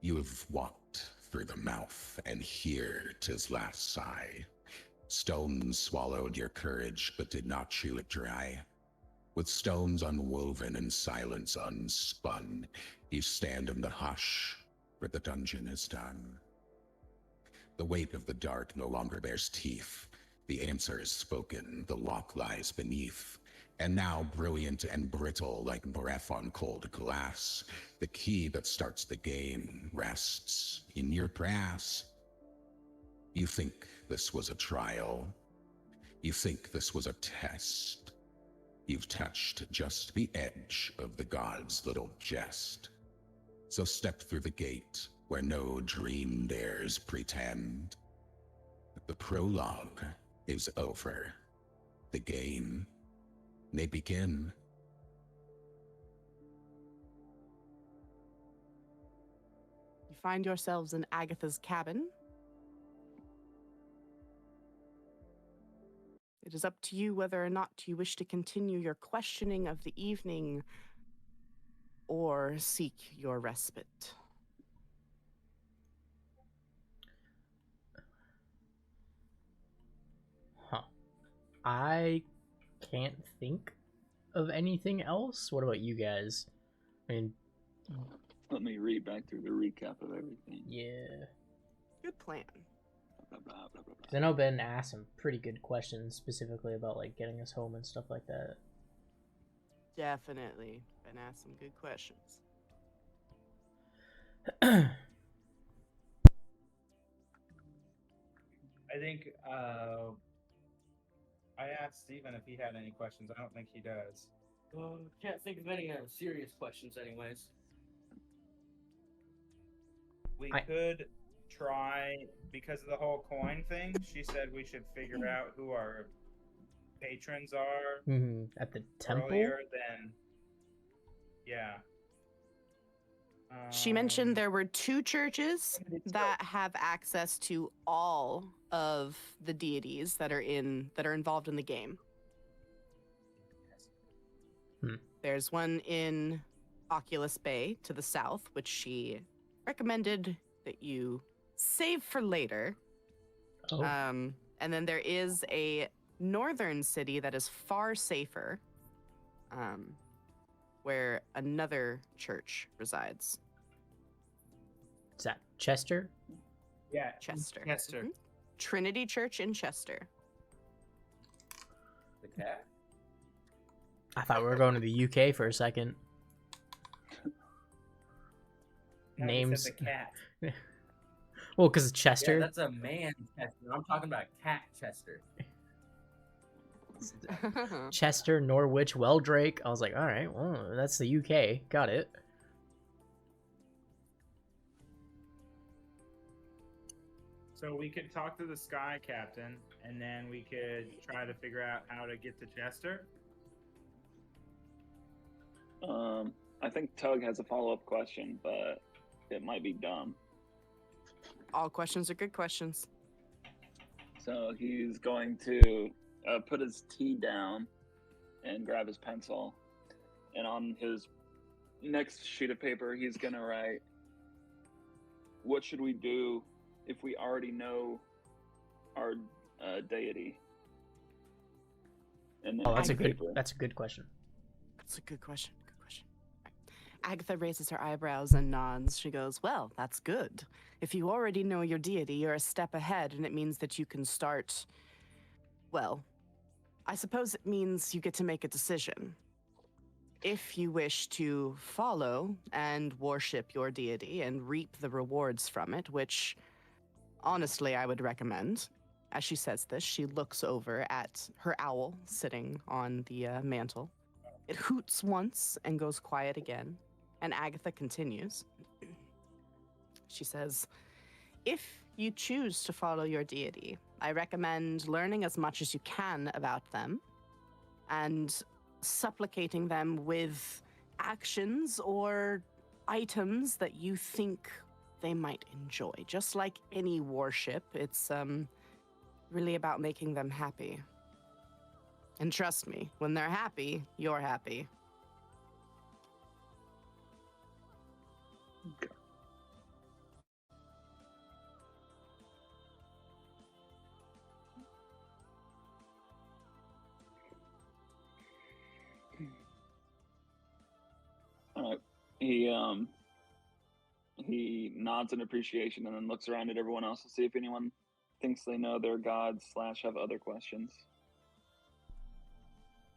You have walked through the mouth, and here 'tis last sigh. Stones swallowed your courage, but did not chew it dry. With stones unwoven and silence unspun, you stand in the hush, where the dungeon is done. The weight of the dark no longer bears teeth. The answer is spoken, the lock lies beneath. And now, brilliant and brittle like breath on cold glass, the key that starts the game rests in your grasp. You think this was a trial. You think this was a test. You've touched just the edge of the god's little jest. So step through the gate where no dream dares pretend. The prologue is over. The game may begin. You find yourselves in Agatha's cabin. It is up to you whether or not you wish to continue your questioning of the evening or seek your respite. Huh. I can't think of anything else. What about you guys? I mean, Let me read back through the recap of everything. yeah. Good plan. Because I know Ben asked some pretty good questions specifically about like getting us home and stuff like that. Definitely. Been asked some good questions. I think I asked Steven if he had any questions. I don't think he does. Can't think of any serious questions, anyways. We I- could try, because of the whole coin thing, she said we should figure out who our patrons are At the temple? earlier than. Yeah. She mentioned there were 2 churches that have access to all of the deities that are involved in the game. There's one in Oculus Bay to the south, which she recommended that you save for later. Oh. And then there is a northern city that is far safer, where another church resides. Is that Chester? Yeah, Chester. Chester. Mhm. Trinity Church in Chester. The cat? I thought we were going to the UK for a second. No, he said Names. the cat. Well, because Chester. Yeah, that's a man Chester. I'm talking about cat Chester. Chester, Norwich, Weldrake. I was like, all right, well, that's the UK. Got it. So we could talk to the Sky Captain, and then we could try to figure out how to get to Chester. I think Tug has a follow-up question, but it might be dumb. All questions are good questions. So he's going to put his tea down and grab his pencil, and on his next sheet of paper, he's gonna write, "What should we do if we already know our deity?" And then Oh, that's a good. paper. That's a good question. That's a good question. Good question. Agatha raises her eyebrows and nods. She goes, well, that's good. If you already know your deity, you're a step ahead, and it means that you can start. Well, I suppose it means you get to make a decision. If you wish to follow and worship your deity and reap the rewards from it, which honestly I would recommend. As she says this, she looks over at her owl sitting on the mantle. It hoots once and goes quiet again, and Agatha continues. She says, if you choose to follow your deity, I recommend learning as much as you can about them and supplicating them with actions or items that you think they might enjoy. Just like any worship, it's really about making them happy. And trust me, when they're happy, you're happy. he nods in appreciation and then looks around at everyone else to see if anyone thinks they know their gods / have other questions.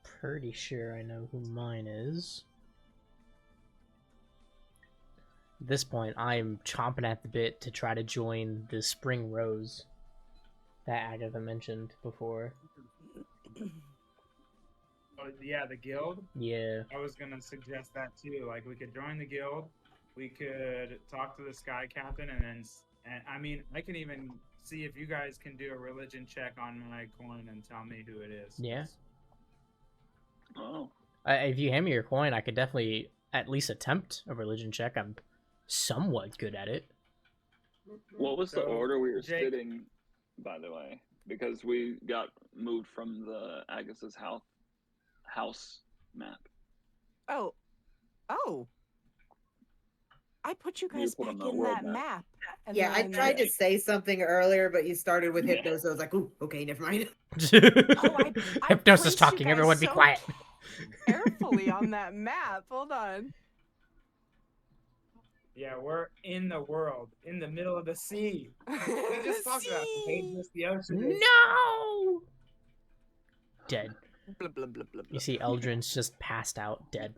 Pretty sure I know who mine is. At this point, I'm chomping at the bit to try to join the Spring Rose that Agatha mentioned before. Oh, yeah, the guild. Yeah. I was gonna suggest that too. Like, we could join the guild. We could talk to the Sky Captain, and I mean, I can even see if you guys can do a religion check on my coin and tell me who it is. Yeah. Oh. If you hand me your coin, I could definitely at least attempt a religion check. I'm somewhat good at it. What was the So, order we were Jake- sitting, by the way? Because we got moved from the Agus's house map. Oh. I put you You guys put back on the in world that map. map. and Yeah, I then- tried to say something earlier, but you started with Yeah. hypnosis. I was like, ooh, okay, never mind. I Hypnosis placed you talking. guys Everyone be so quiet. Carefully on that map. Hold on. Yeah, we're in the world, in the middle of the sea. We just talked about how dangerous the ocean is. No! Dead. Blah, blah, blah, blah, You blah. see Eldrin's just passed out, dead.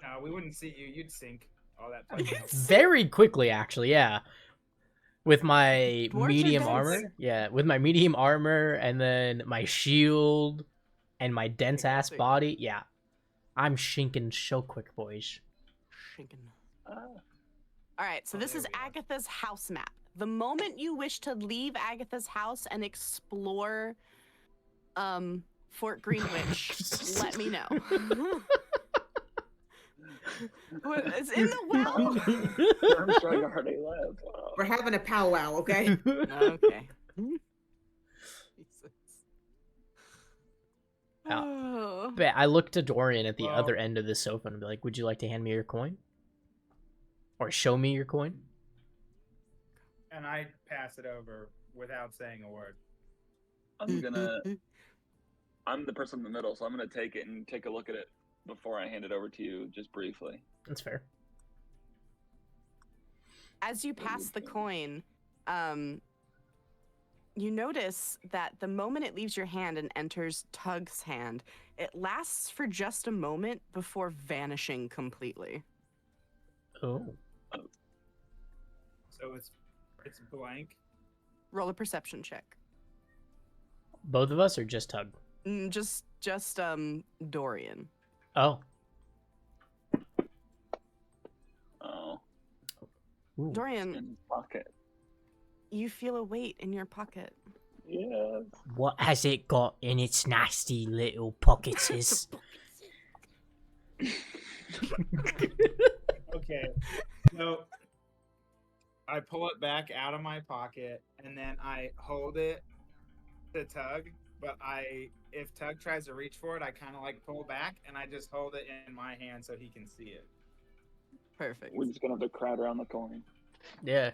No, we wouldn't see you. You'd sink. All that fucking help. Very quickly, actually, yeah. With my Dwarves are medium dense. armor. Yeah, with my medium armor and then my shield and my dense ass Exactly. body. Yeah. I'm shinking so quick, boys. Shinken. Ah. All right, so Oh, this there is we are. Agatha's house map. The moment you wish to leave Agatha's house and explore Fort Greenwich, let me know. What, it's in the well. Armstrong already left. Oh. We're having a powwow, okay? Okay. Jesus. Yeah. Oh. But I look to Dorian at the Well- other end of the sofa and be like, would you like to hand me your coin? Or show me your coin? And I pass it over without saying a word. I'm the person in the middle, so I'm gonna take it and take a look at it before I hand it over to you, just briefly. That's fair. As you pass the coin, you notice that the moment it leaves your hand and enters Tug's hand, it lasts for just a moment before vanishing completely. Oh. So it's blank. Roll a perception check. Both of us or just Tug? Just Dorian. Oh. Oh, Ooh. Dorian, in his pocket. you feel a weight in your pocket. Yes. What has it got in its nasty little pockets? Okay. So I pull it back out of my pocket and then I hold it to Tug. But if Tug tries to reach for it, I kind of like pull back and I just hold it in my hand so he can see it. Perfect. We're just gonna have to crowd around the coin. Yeah.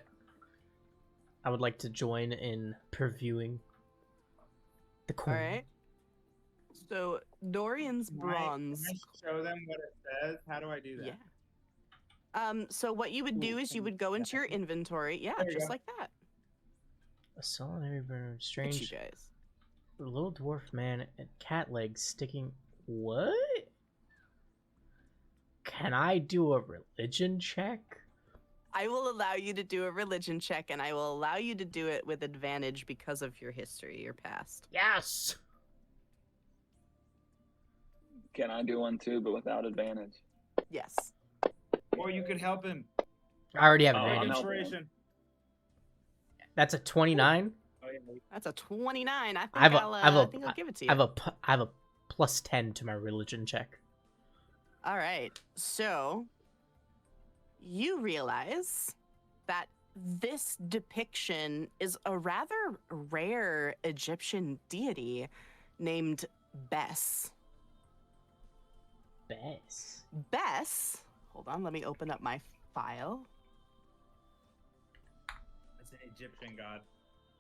I would like to join in previewing the All coin. right. So Dorian's Can bronze. I show them what it says? How do I do that? Yeah. So what you would do Ooh, is you can- would go into your inventory. Yeah, There you just go. like that. A solitary bird, Look at strange you guys. little dwarf man and cat legs sticking. What? Can I do a religion check? I will allow you to do a religion check, and I will allow you to do it with advantage because of your history, your past. Yes. Can I do one too, but without advantage? Yes. Or you could help him. I already have Oh, I'm advantage. helping. Inspiration. That's a 29. Oh, yeah. That's a 29. I think I have a- I'll, I have a- I think I'll give it to you. I have a plus 10 to my religion check. All right. So you realize that this depiction is a rather rare Egyptian deity named Bess. Bess. Bess, hold on, let me open up my file. It's an Egyptian god.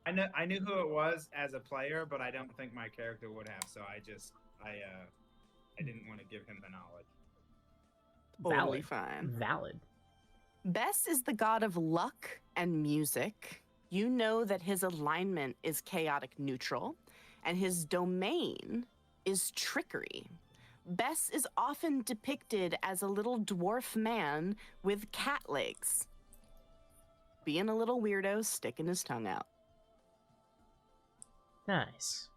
I knew who it was as a player, but I don't think my character would have. So I didn't want to give him the knowledge. Totally Valid. fine. Valid. Bess is the god of luck and music. You know that his alignment is chaotic neutral, and his domain is trickery. Bess is often depicted as a little dwarf man with cat legs, being a little weirdo, sticking his tongue out. Nice.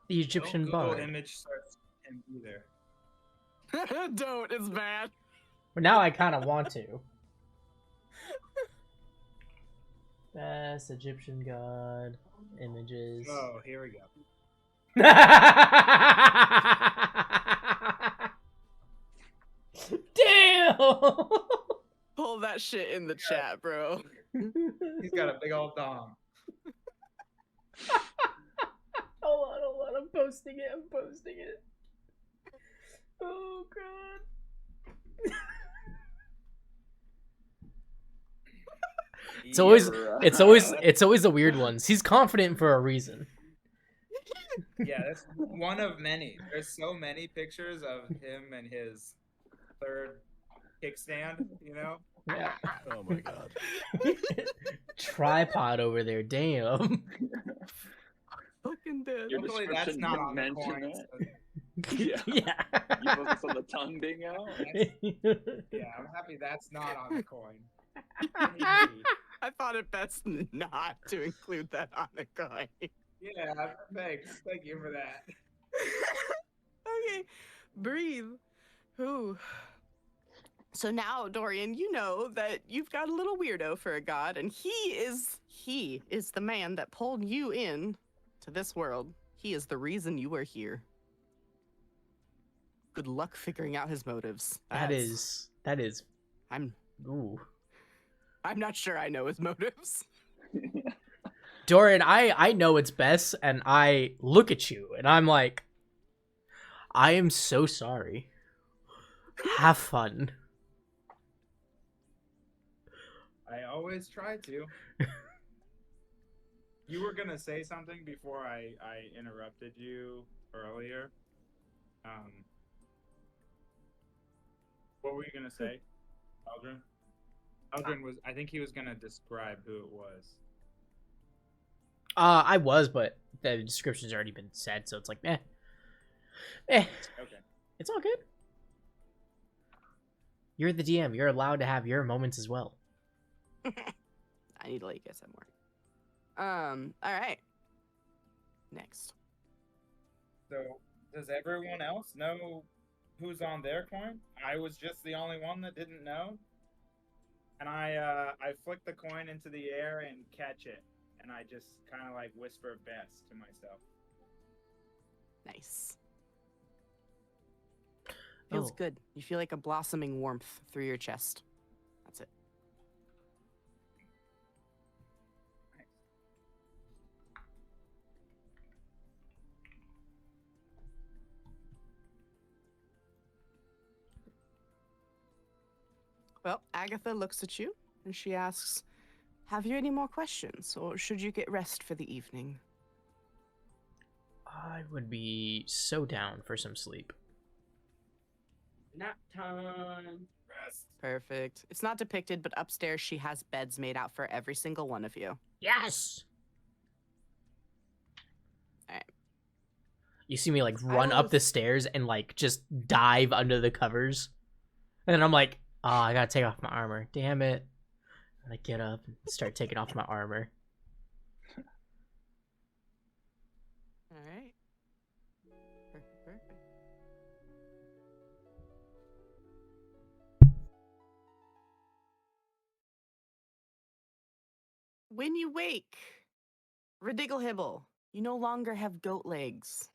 The Egyptian Don't Google bard. image search him either. Don't, it's bad. Well, now I kind of want to. Best Egyptian god images. Oh, here we go. Damn! Pull that shit in the chat, bro. He's got a big old dong. Hold on. I'm posting it. Oh, God. It's always the weird ones. He's confident for a reason. Yeah, that's one of many. There's so many pictures of him and his third kickstand, you know? Yeah. Oh my god. Tripod over there, damn. Fucking dead. Your Hopefully that's description not didn't on the mention coin. it. So, Yeah. Yeah. You focus on the tongue being out. yeah, I'm happy that's not on the coin. I thought it best not to include that on the coin. Yeah, thanks. Thank you for that. Okay, breathe. Whew. So now, Dorian, you know that you've got a little weirdo for a god, and he is the man that pulled you in to this world. He is the reason you are here. Good luck figuring out his motives. That is. I'm Ooh. not sure I know his motives. Dorian, I know it's best, and I look at you, and I'm like, I am so sorry. Have fun. I always try to. You were gonna say something before I interrupted you earlier. What were you gonna say, Aldrin? Aldrin was. I think he was gonna describe who it was. I was, but the description's already been said, so it's like, eh. Okay. It's all good. You're the DM. You're allowed to have your moments as well. I need to let you guys have more. All right. Next. So, does everyone else know who's on their coin? I was just the only one that didn't know. And I flick the coin into the air and catch it. And I just kind of like whisper Bess to myself. Nice. Feels Oh. good. You feel like a blossoming warmth through your chest. That's it. Well, Agatha looks at you and she asks, "Have you any more questions, or should you get rest for the evening?" I would be so down for some sleep. Nap time. Rest. Perfect. It's not depicted, but upstairs she has beds made out for every single one of you. Yes! Alright. You see me, like, run up the stairs and, like, just dive under the covers. And then I'm like, oh, I gotta take off my armor. Damn it. And I get up and start taking off my armor. Alright. Perfect, perfect. When you wake, Ridigglehibble, you no longer have goat legs.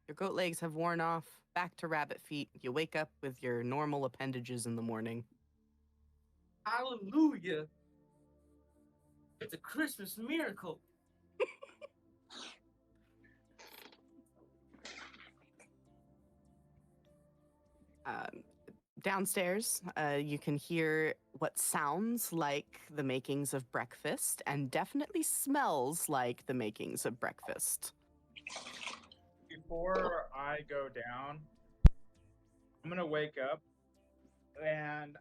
Your goat legs have worn off, back to rabbit feet. You wake up with your normal appendages in the morning. Hallelujah. It's a Christmas miracle. Downstairs, you can hear what sounds like the makings of breakfast and definitely smells like the makings of breakfast. You before I go down, I'm gonna wake up, and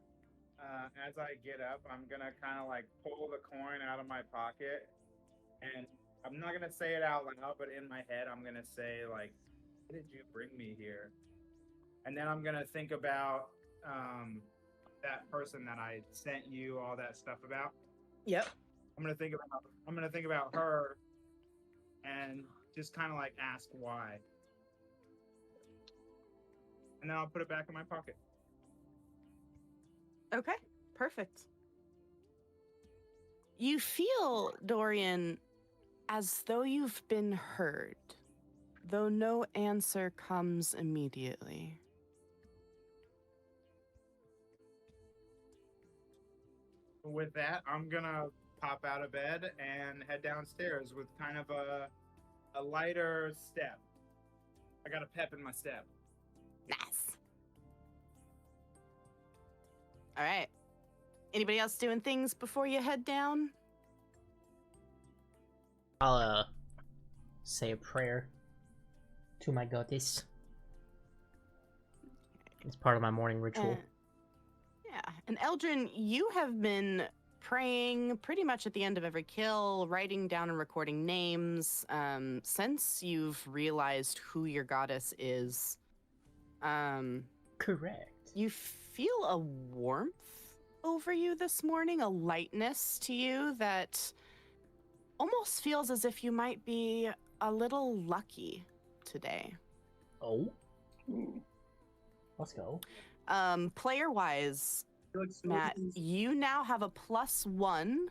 as I get up, I'm gonna kind of like pull the coin out of my pocket, and I'm not gonna say it out loud, but in my head, I'm gonna say like, "Why did you bring me here?" And then I'm gonna think about that person that I sent you all that stuff about. Yep. I'm gonna think about her, and just kind of like ask why, and then I'll put it back in my pocket. Okay, perfect. You feel, Dorian, as though you've been heard, though no answer comes immediately. With that, I'm gonna pop out of bed and head downstairs with kind of a lighter step. I got a pep in my step. Nice. All right. Anybody else doing things before you head down? I'll say a prayer to my goddess. It's part of my morning ritual. Yeah. And Eldrin, you have been praying pretty much at the end of every kill, writing down and recording names, since you've realized who your goddess is. Correct. You feel a warmth over you this morning, a lightness to you that almost feels as if you might be a little lucky today. Oh, Ooh. let's go. Player-wise, Matt, you now have a +1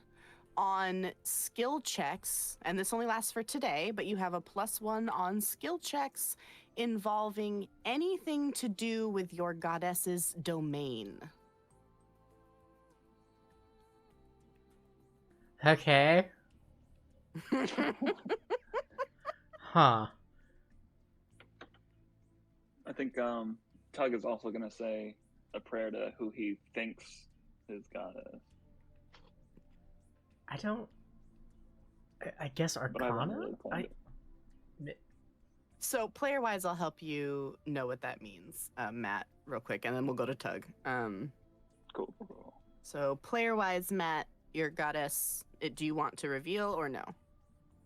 on skill checks, and this only lasts for today, but you have a +1 on skill checks involving anything to do with your goddess's domain. Okay. Huh. I think Tug is also gonna say a prayer to who he thinks his god is. I don't. I guess But I haven't Arcana? really planned it. So player-wise, I'll help you know what that means, Matt, real quick, and then we'll go to Tug. Cool. So player-wise, Matt, your goddess, do you want to reveal or no?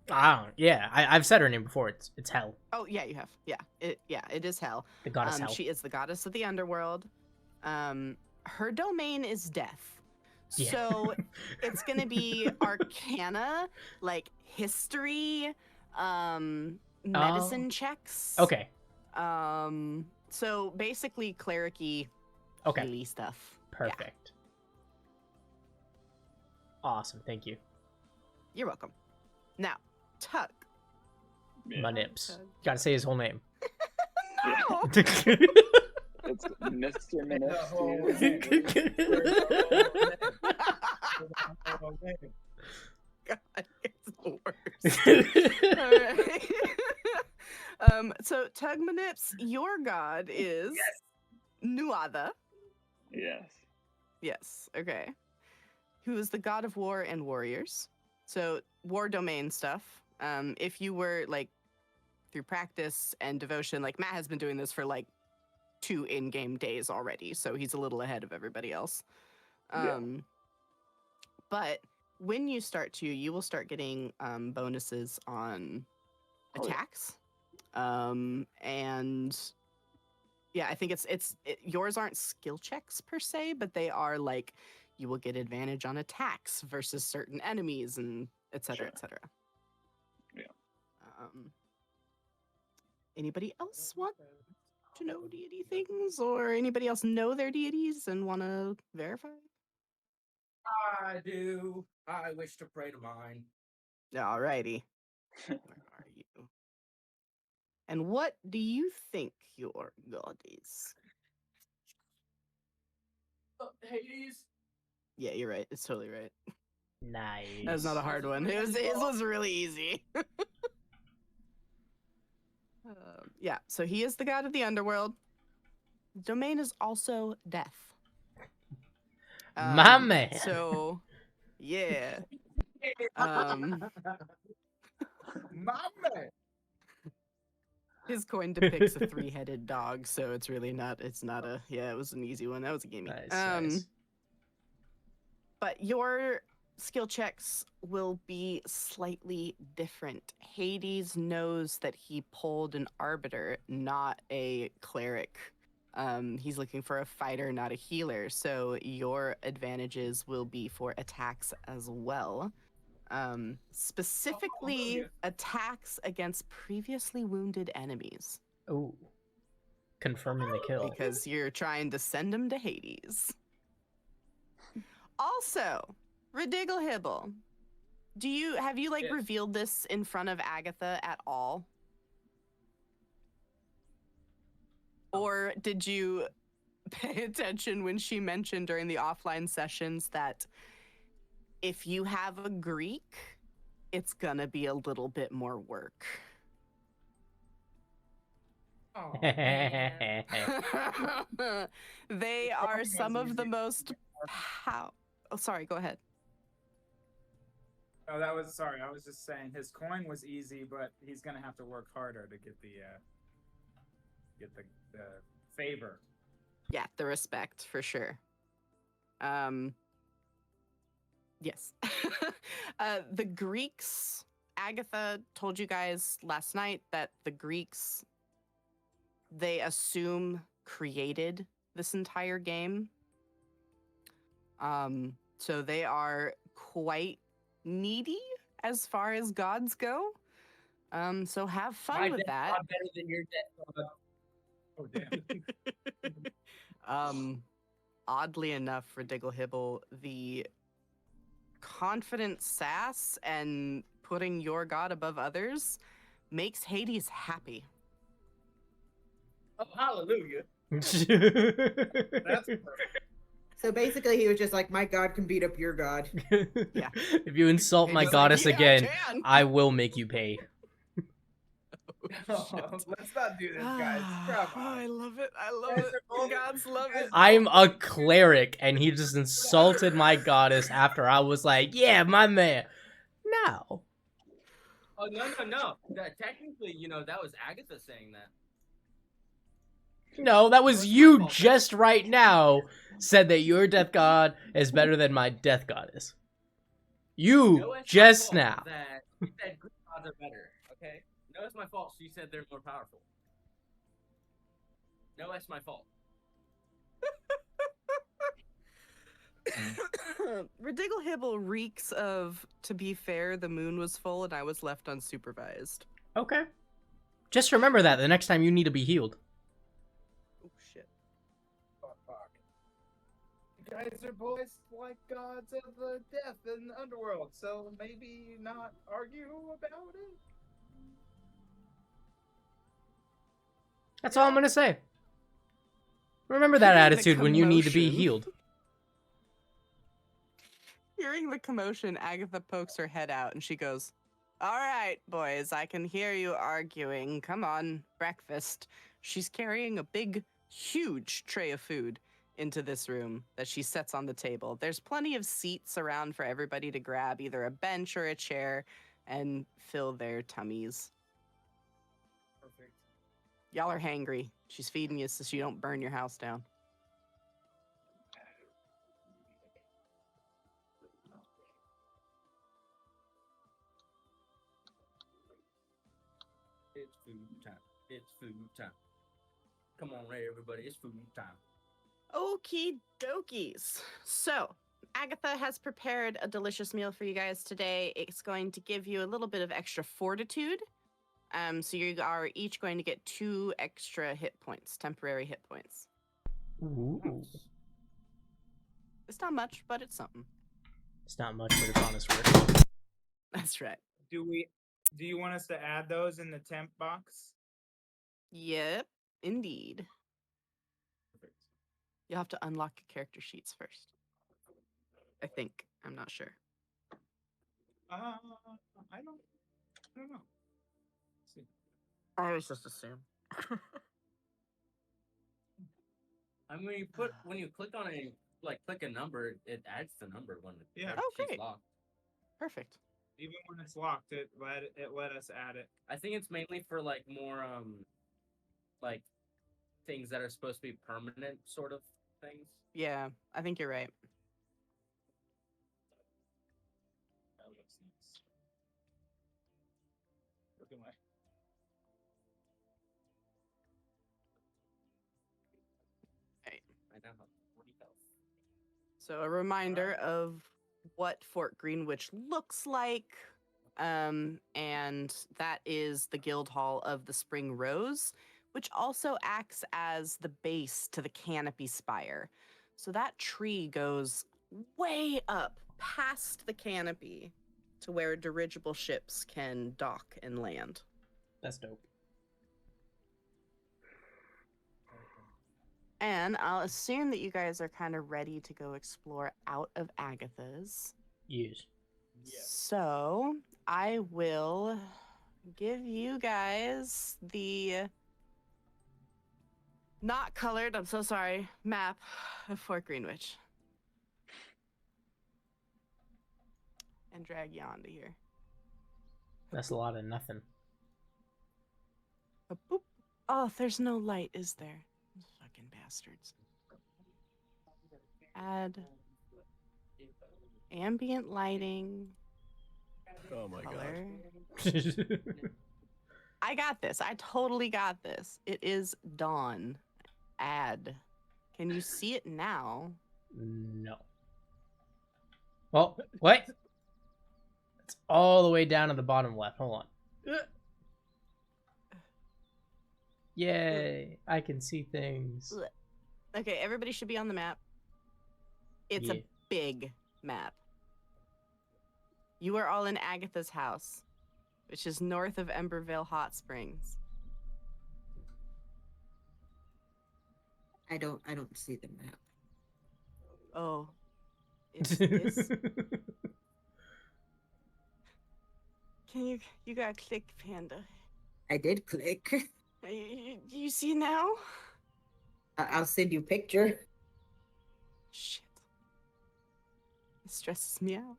I don't. Yeah, I've said her name before. It's Hell. Oh, yeah, you have. Yeah, it is Hell. The goddess Hell. She is the goddess of the underworld. Her domain is death. Yeah. So it's going to be arcana, like history, medicine checks. Okay. So basically cleric-y, Okay. healy stuff. Perfect. Yeah, Awesome. Thank you. you're welcome. Now, Tug. Yeah. My nips. Tug. Gotta say his whole name. No! It's Mr. Minutes. God, it's the worst. All right. So Tugmanips, your god is Nuada. Yes. Yes. Okay. Who is the god of war and warriors? So war domain stuff. If you were like through practice and devotion, like Matt has been doing this for like 2 in-game days already, so he's a little ahead of everybody else. Yeah. But when you start to, you will start getting bonuses on Oh, yeah. attacks. And yeah, I think yours aren't skill checks per se, but they are like you will get advantage on attacks versus certain enemies and et cetera, Sure. et cetera. Yeah. Anybody else want to know deity things, or anybody else know their deities and want to verify? I do. I wish to pray to mine. Alrighty. Where are you? And what do you think your god is? Hades. Yeah, you're right. It's totally right. Nice. That's not a hard one. His was really easy. Yeah, so he is the god of the underworld. Domain is also death. My man. So, yeah. My man. His coin depicts a three-headed dog, so it's really not. It's not a. Yeah, it was an easy one. That was a gimme. Nice. But your skill checks will be slightly different. Hades knows that he pulled an arbiter, not a cleric. He's looking for a fighter, not a healer. So your advantages will be for attacks as well. Specifically, attacks against previously wounded enemies. Oh, confirming the kill. Because you're trying to send them to Hades. Also, Ridigglehibble, have you Yes. revealed this in front of Agatha at all? Or did you pay attention when she mentioned during the offline sessions that if you have a Greek, it's gonna be a little bit more work? Oh, man. They are some of the most Oh, sorry, go ahead. Oh, that was sorry. I was just saying his coin was easy, but he's gonna have to work harder to get the favor. Yeah, the respect for sure. Yes. The Greeks, Agatha told you guys last night that the Greeks, they assume created this entire game. So they are quite needy as far as gods go. So have fun My with death that. god better than your death god. Oh damn! Oddly enough, for Digglehibble, the confident sass and putting your god above others makes Hades happy. Oh, hallelujah. That's perfect. So basically, he was just like, "My god can beat up your god." Yeah. If you insult my Hades is like, goddess "Yeah, I again, can." I will make you pay. Let's not do this, guys. Come Oh, I on. love it. I love Guys it. are both- Gods love it. I'm a cleric, and he just insulted my goddess after I was like, yeah, my man. No. Oh, no. Technically, that was Agatha saying that. No, that was No, it's my you fault. just right now said that your death god is better than my death goddess. You No, it's my just fault now. that she said Greek gods are better, okay? No, it's my fault. She said they're more powerful. No, it's my fault. Ridigglehibble reeks of, to be fair, the moon was full and I was left unsupervised. Okay. Just remember that the next time you need to be healed. Oh, shit. Fuck. You guys are both like gods of the death and the underworld, so maybe not argue about it. That's all I'm gonna say. Remember that Hearing the attitude when you need to be commotion. healed. Hearing the commotion, Agatha pokes her head out and she goes, "All right, boys, I can hear you arguing. Come on, breakfast." She's carrying a big, huge tray of food into this room that she sets on the table. There's plenty of seats around for everybody to grab either a bench or a chair and fill their tummies. Perfect. Y'all are hangry. She's feeding you so you don't burn your house down. It's food time. It's food time. Come on, right, everybody. It's food time. Okie dokies. So, Agatha has prepared a delicious meal for you guys today. It's going to give you a little bit of extra fortitude. So you are each going to get 2 extra hit points, temporary hit points. Ooh. It's not much, but it's something. It's not much, but it's honest work. That's right. Do you want us to add those in the temp box? Yep, indeed. Perfect. You'll have to unlock your character sheets first. I think. I'm not sure. I don't know. Let's see. I always just assume. I mean, when you click on click a number, it adds the number when the Yeah. character Oh, sheet's great. locked. Perfect. Even when it's locked, it let us add it. I think it's mainly for more like things that are supposed to be permanent sort of things. Yeah, I think you're right. That looks nice. Look at my. I now have 40 health. So a reminder of what Fort Greenwich looks like. And that is the guild hall of the Spring Rose, which also acts as the base to the canopy spire. So that tree goes way up past the canopy to where dirigible ships can dock and land. That's dope. And I'll assume that you guys are kind of ready to go explore out of Agatha's. Yes. So I will give you guys the not colored, I'm so sorry, map of Fort Greenwich. And drag you onto here. That's a lot of nothing. Boop. Oh, there's no light, is there? Fucking bastards. Add ambient lighting. Oh my Color. god. I got this. I totally got this. It is dawn. Add. Can you see it now? No. Well, what? It's all the way down to the bottom left. Hold on. Yay! I can see things. Okay, everybody should be on the map. It's Yeah. a big map. You are all in Agatha's house, which is north of Embervale Hot Springs. I don't see the map. Oh. It's this. You gotta click, Panda. I did click. You see now? I'll send you a picture. Shit. It stresses me out.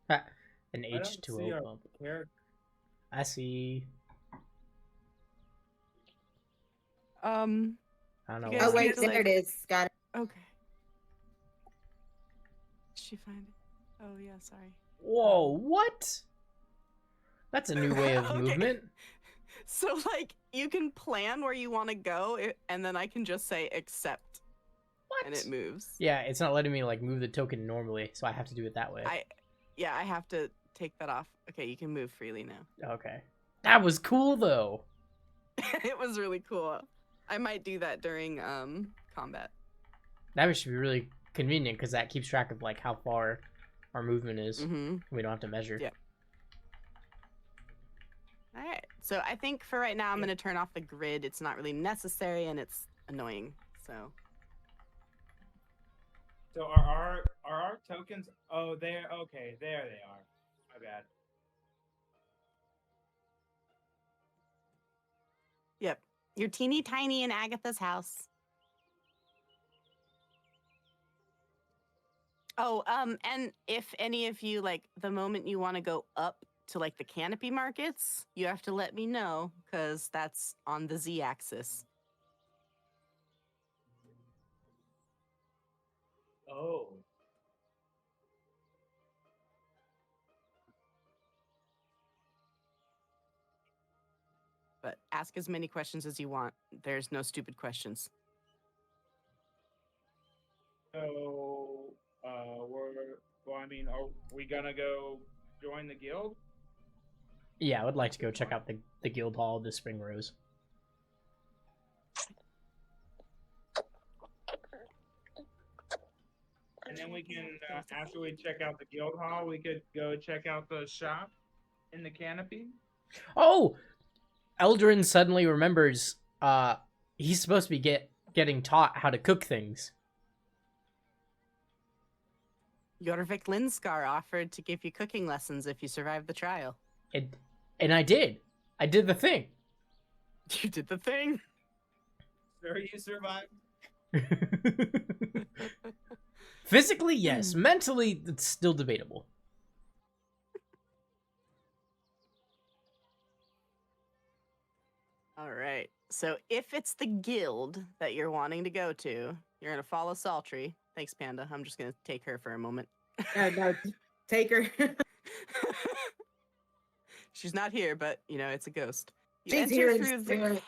Ah, an I don't see H2O a pump. character. I see. I don't know. You Oh guys why. need wait, to, there like- it is. Got it. Okay. Did she find it? Oh, yeah, sorry. Whoa! What? That's a new way of Okay. movement. So, like, you can plan where you want to go, and then I can just say accept, What? and it moves. Yeah, it's not letting me like move the token normally, so I have to do it that way. I have to take that off. Okay, you can move freely now. Okay. That was cool though. It was really cool. I might do that during combat. That should be really convenient because that keeps track of like how far our movement is. Mm-hmm. We don't have to measure. Yeah. All right. So I think for right now, I'm going to turn off the grid. It's not really necessary, and it's annoying. So So are our tokens? Oh, there. Okay, there they are. My bad. yep, you're teeny tiny in Agatha's house. Oh, and if any of you, like, the moment you want to go up to, like, the canopy markets, you have to let me know, because that's on the Z-axis. Oh. But ask as many questions as you want. There's no stupid questions. So, well, I mean, are we gonna go join the guild? Yeah, I would like to go check out the guild hall of the Spring Rose. And then we can, after we check out the guild hall, we could go check out the shop in the canopy. Oh, Eldrin suddenly remembers. He's supposed to be getting taught how to cook things. Jorvik Linskar offered to give you cooking lessons if you survived the trial. And I did. I did the thing. You did the thing. Sure, you survived. Physically, yes. Mentally, it's still debatable. All right. So if it's the guild that you're wanting to go to, you're gonna follow Saltry. Thanks, Panda. I'm just gonna take her for a moment. No, take her. She's not here, but you know it's a ghost. You She's enter here in through the spirit.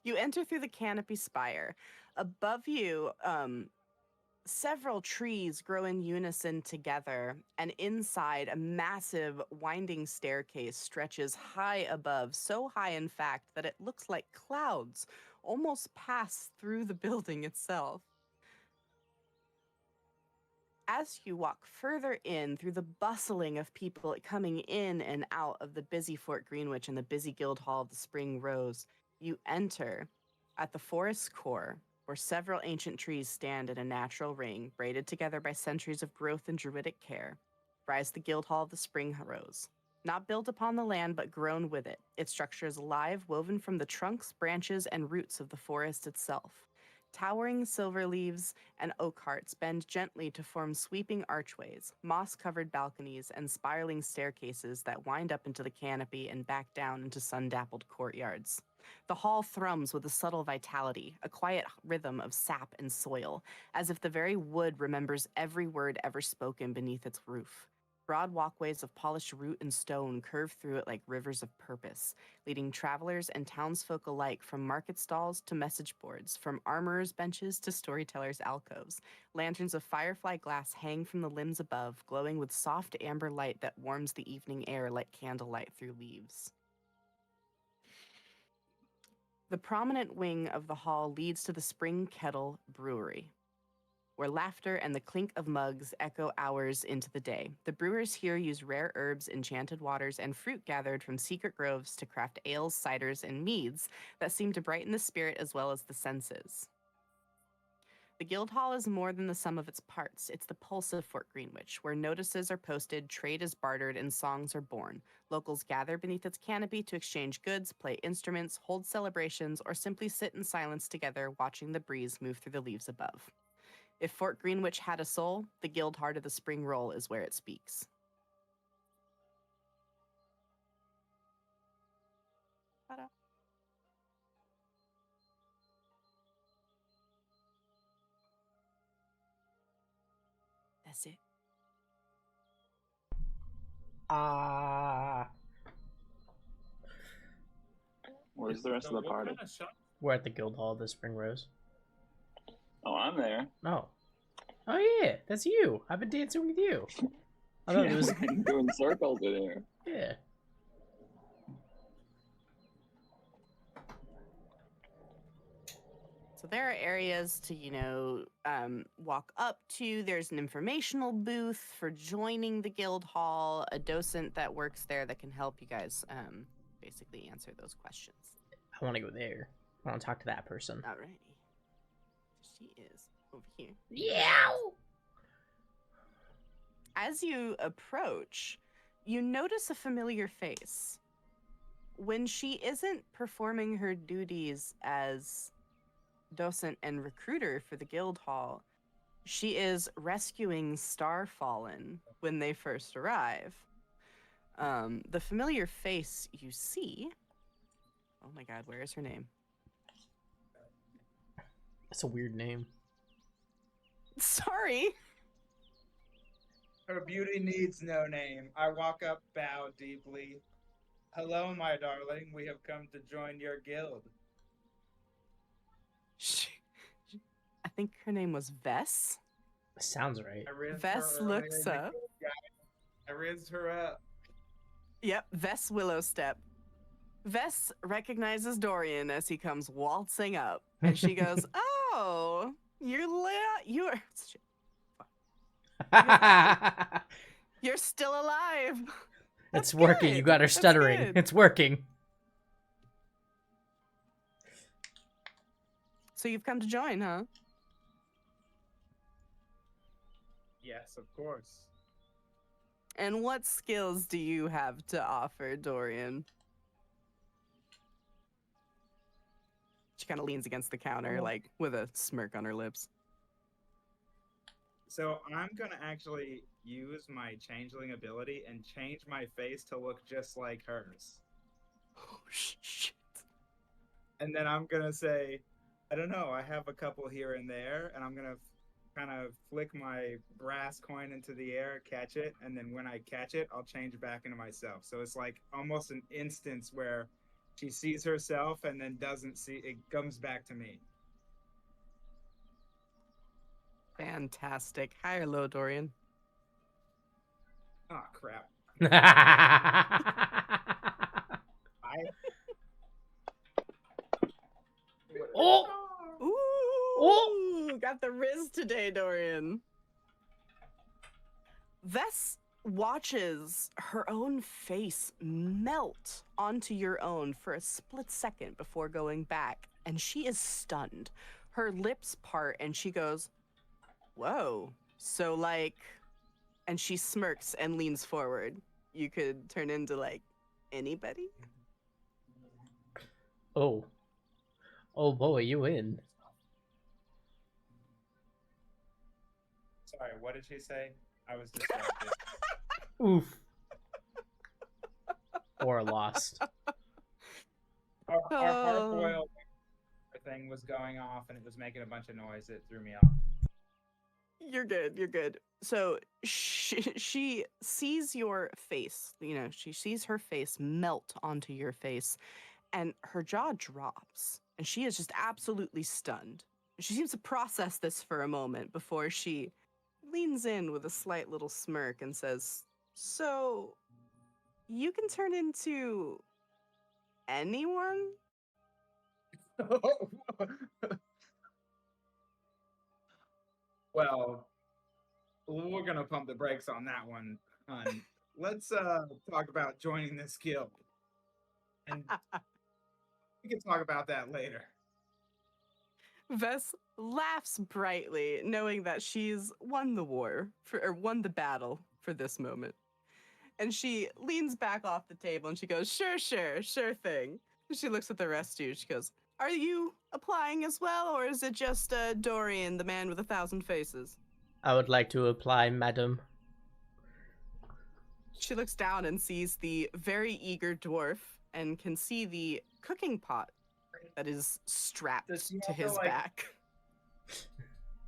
you enter through the canopy spire. Above you, several trees grow in unison together, and inside, a massive winding staircase stretches high above, so high, in fact, that it looks like clouds almost pass through the building itself. As you walk further in through the bustling of people coming in and out of the busy Fort Greenwich and the busy Guild Hall of the Spring Rose, you enter at the forest's core, where several ancient trees stand in a natural ring, braided together by centuries of growth and druidic care, rise the Guild Hall of the Spring Rose. Not built upon the land, but grown with it. Its structure is alive, woven from the trunks, branches, and roots of the forest itself. Towering silver leaves and oak hearts bend gently to form sweeping archways, moss-covered balconies, and spiraling staircases that wind up into the canopy and back down into sun-dappled courtyards. The hall thrums with a subtle vitality, a quiet rhythm of sap and soil, as if the very wood remembers every word ever spoken beneath its roof. Broad walkways of polished root and stone curve through it like rivers of purpose, leading travelers and townsfolk alike from market stalls to message boards, from armorers' benches to storytellers' alcoves. Lanterns of firefly glass hang from the limbs above, glowing with soft amber light that warms the evening air like candlelight through leaves. The prominent wing of the hall leads to the Spring Kettle Brewery, where laughter and the clink of mugs echo hours into the day. The brewers here use rare herbs, enchanted waters, and fruit gathered from secret groves to craft ales, ciders, and meads that seem to brighten the spirit as well as the senses. The Guild Hall is more than the sum of its parts. It's the pulse of Fort Greenwich, where notices are posted, trade is bartered, and songs are born. Locals gather beneath its canopy to exchange goods, play instruments, hold celebrations, or simply sit in silence together, watching the breeze move through the leaves above. If Fort Greenwich had a soul, the Guild Heart of the Spring Roll is where it speaks. Ta-da. That's it. Where's the rest of the party? Kind of shop? We're at the Guild Hall of the Spring Rose. Oh, I'm there. Oh. Oh yeah, that's you. I've been dancing with you. I thought it was doing circles in here. yeah. So there are areas to, walk up to. There's an informational booth for joining the Guild Hall, a docent that works there that can help you guys basically answer those questions. I want to go there. I want to talk to that person. Alrighty. She is over here. Yeah. As you approach, you notice a familiar face. When she isn't performing her duties as docent and recruiter for the Guild Hall, she is rescuing Starfallen when they first arrive. The familiar face you see... Oh my god, where is her name? That's a weird name. Sorry. Her beauty needs no name. I walk up, bow deeply. Hello, my darling. We have come to join your guild. I think her name was Vess. Sounds right. I rizzed Vess her looks earlier, up. I rizzed her up. Yep, Vess Willowstep. Vess recognizes Dorian as he comes waltzing up, and she goes, "Oh, you're you're still alive. It's That's working. good. You got her That's stuttering. good." It's working. So you've come to join, huh? Yes, of course. And what skills do you have to offer, Dorian? She kind of leans against the counter, like with a smirk on her lips. So I'm gonna actually use my changeling ability and change my face to look just like hers. Oh shit! and then I'm gonna say, I don't know, I have a couple here and there, and I'm gonna kind of flick my brass coin into the air, catch it, and then when I catch it, I'll change back into myself. So it's like almost an instance where she sees herself and then doesn't see it, comes back to me. Fantastic. High or low, Dorian? Oh crap. I Oh! Ooh, Oh! got the riz today, Dorian. Vess watches her own face melt onto your own for a split second before going back, and she is stunned. Her lips part, and she goes, "Whoa." So, like, and she smirks and leans forward. You could turn into, like, anybody? Oh. Oh boy, you win. sorry, what did she say? I was distracted. Oof. Or lost. Our Oh. hard-boiled thing was going off and it was making a bunch of noise. It threw me off. You're good. You're good. So she sees your face. You know, she sees her face melt onto your face, and her jaw drops, and she is just absolutely stunned. She seems to process this for a moment before she leans in with a slight little smirk and says, "So, you can turn into anyone?" Well, we're gonna pump the brakes on that one, hon. Let's talk about joining this guild, and we can talk about that later. Vess laughs brightly, knowing that she's won the war or won the battle for this moment. And she leans back off the table and she goes, "Sure, sure thing." And she looks at the rest of you. She goes, "Are you applying as well, or is it just Dorian, the man with 1,000 faces?" I would like to apply, madam. She looks down and sees the very eager dwarf and can see the cooking pot that is strapped Does she to have to, his like- back.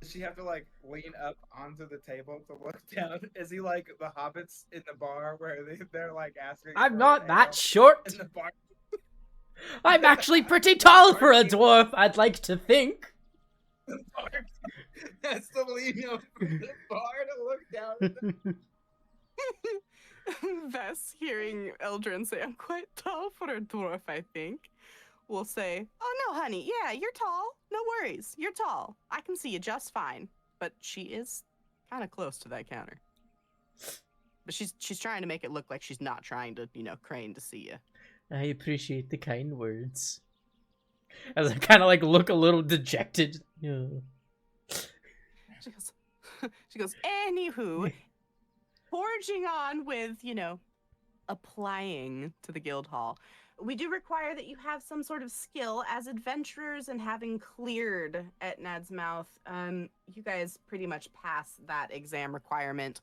Does she have to like lean up onto the table to look down? Is he like the hobbits in the bar where they're like asking? I'm for not ale that short. in the bar? I'm actually pretty tall for a dwarf, I'd like to think. The bar has to lean up from the bar to look down at them. Vess, hearing Eldrin say, "I'm quite tall for a dwarf, I think," will say, "Oh no, honey, yeah, you're tall. No worries, you're tall. I can see you just fine." But she is kind of close to that counter. But she's trying to make it look like she's not trying to, crane to see you. I appreciate the kind words. As I kind of like look a little dejected. Yeah. She goes, "Anywho, forging on with, applying to the guild hall. We do require that you have some sort of skill as adventurers, and having cleared Etnad's mouth, you guys pretty much pass that exam requirement.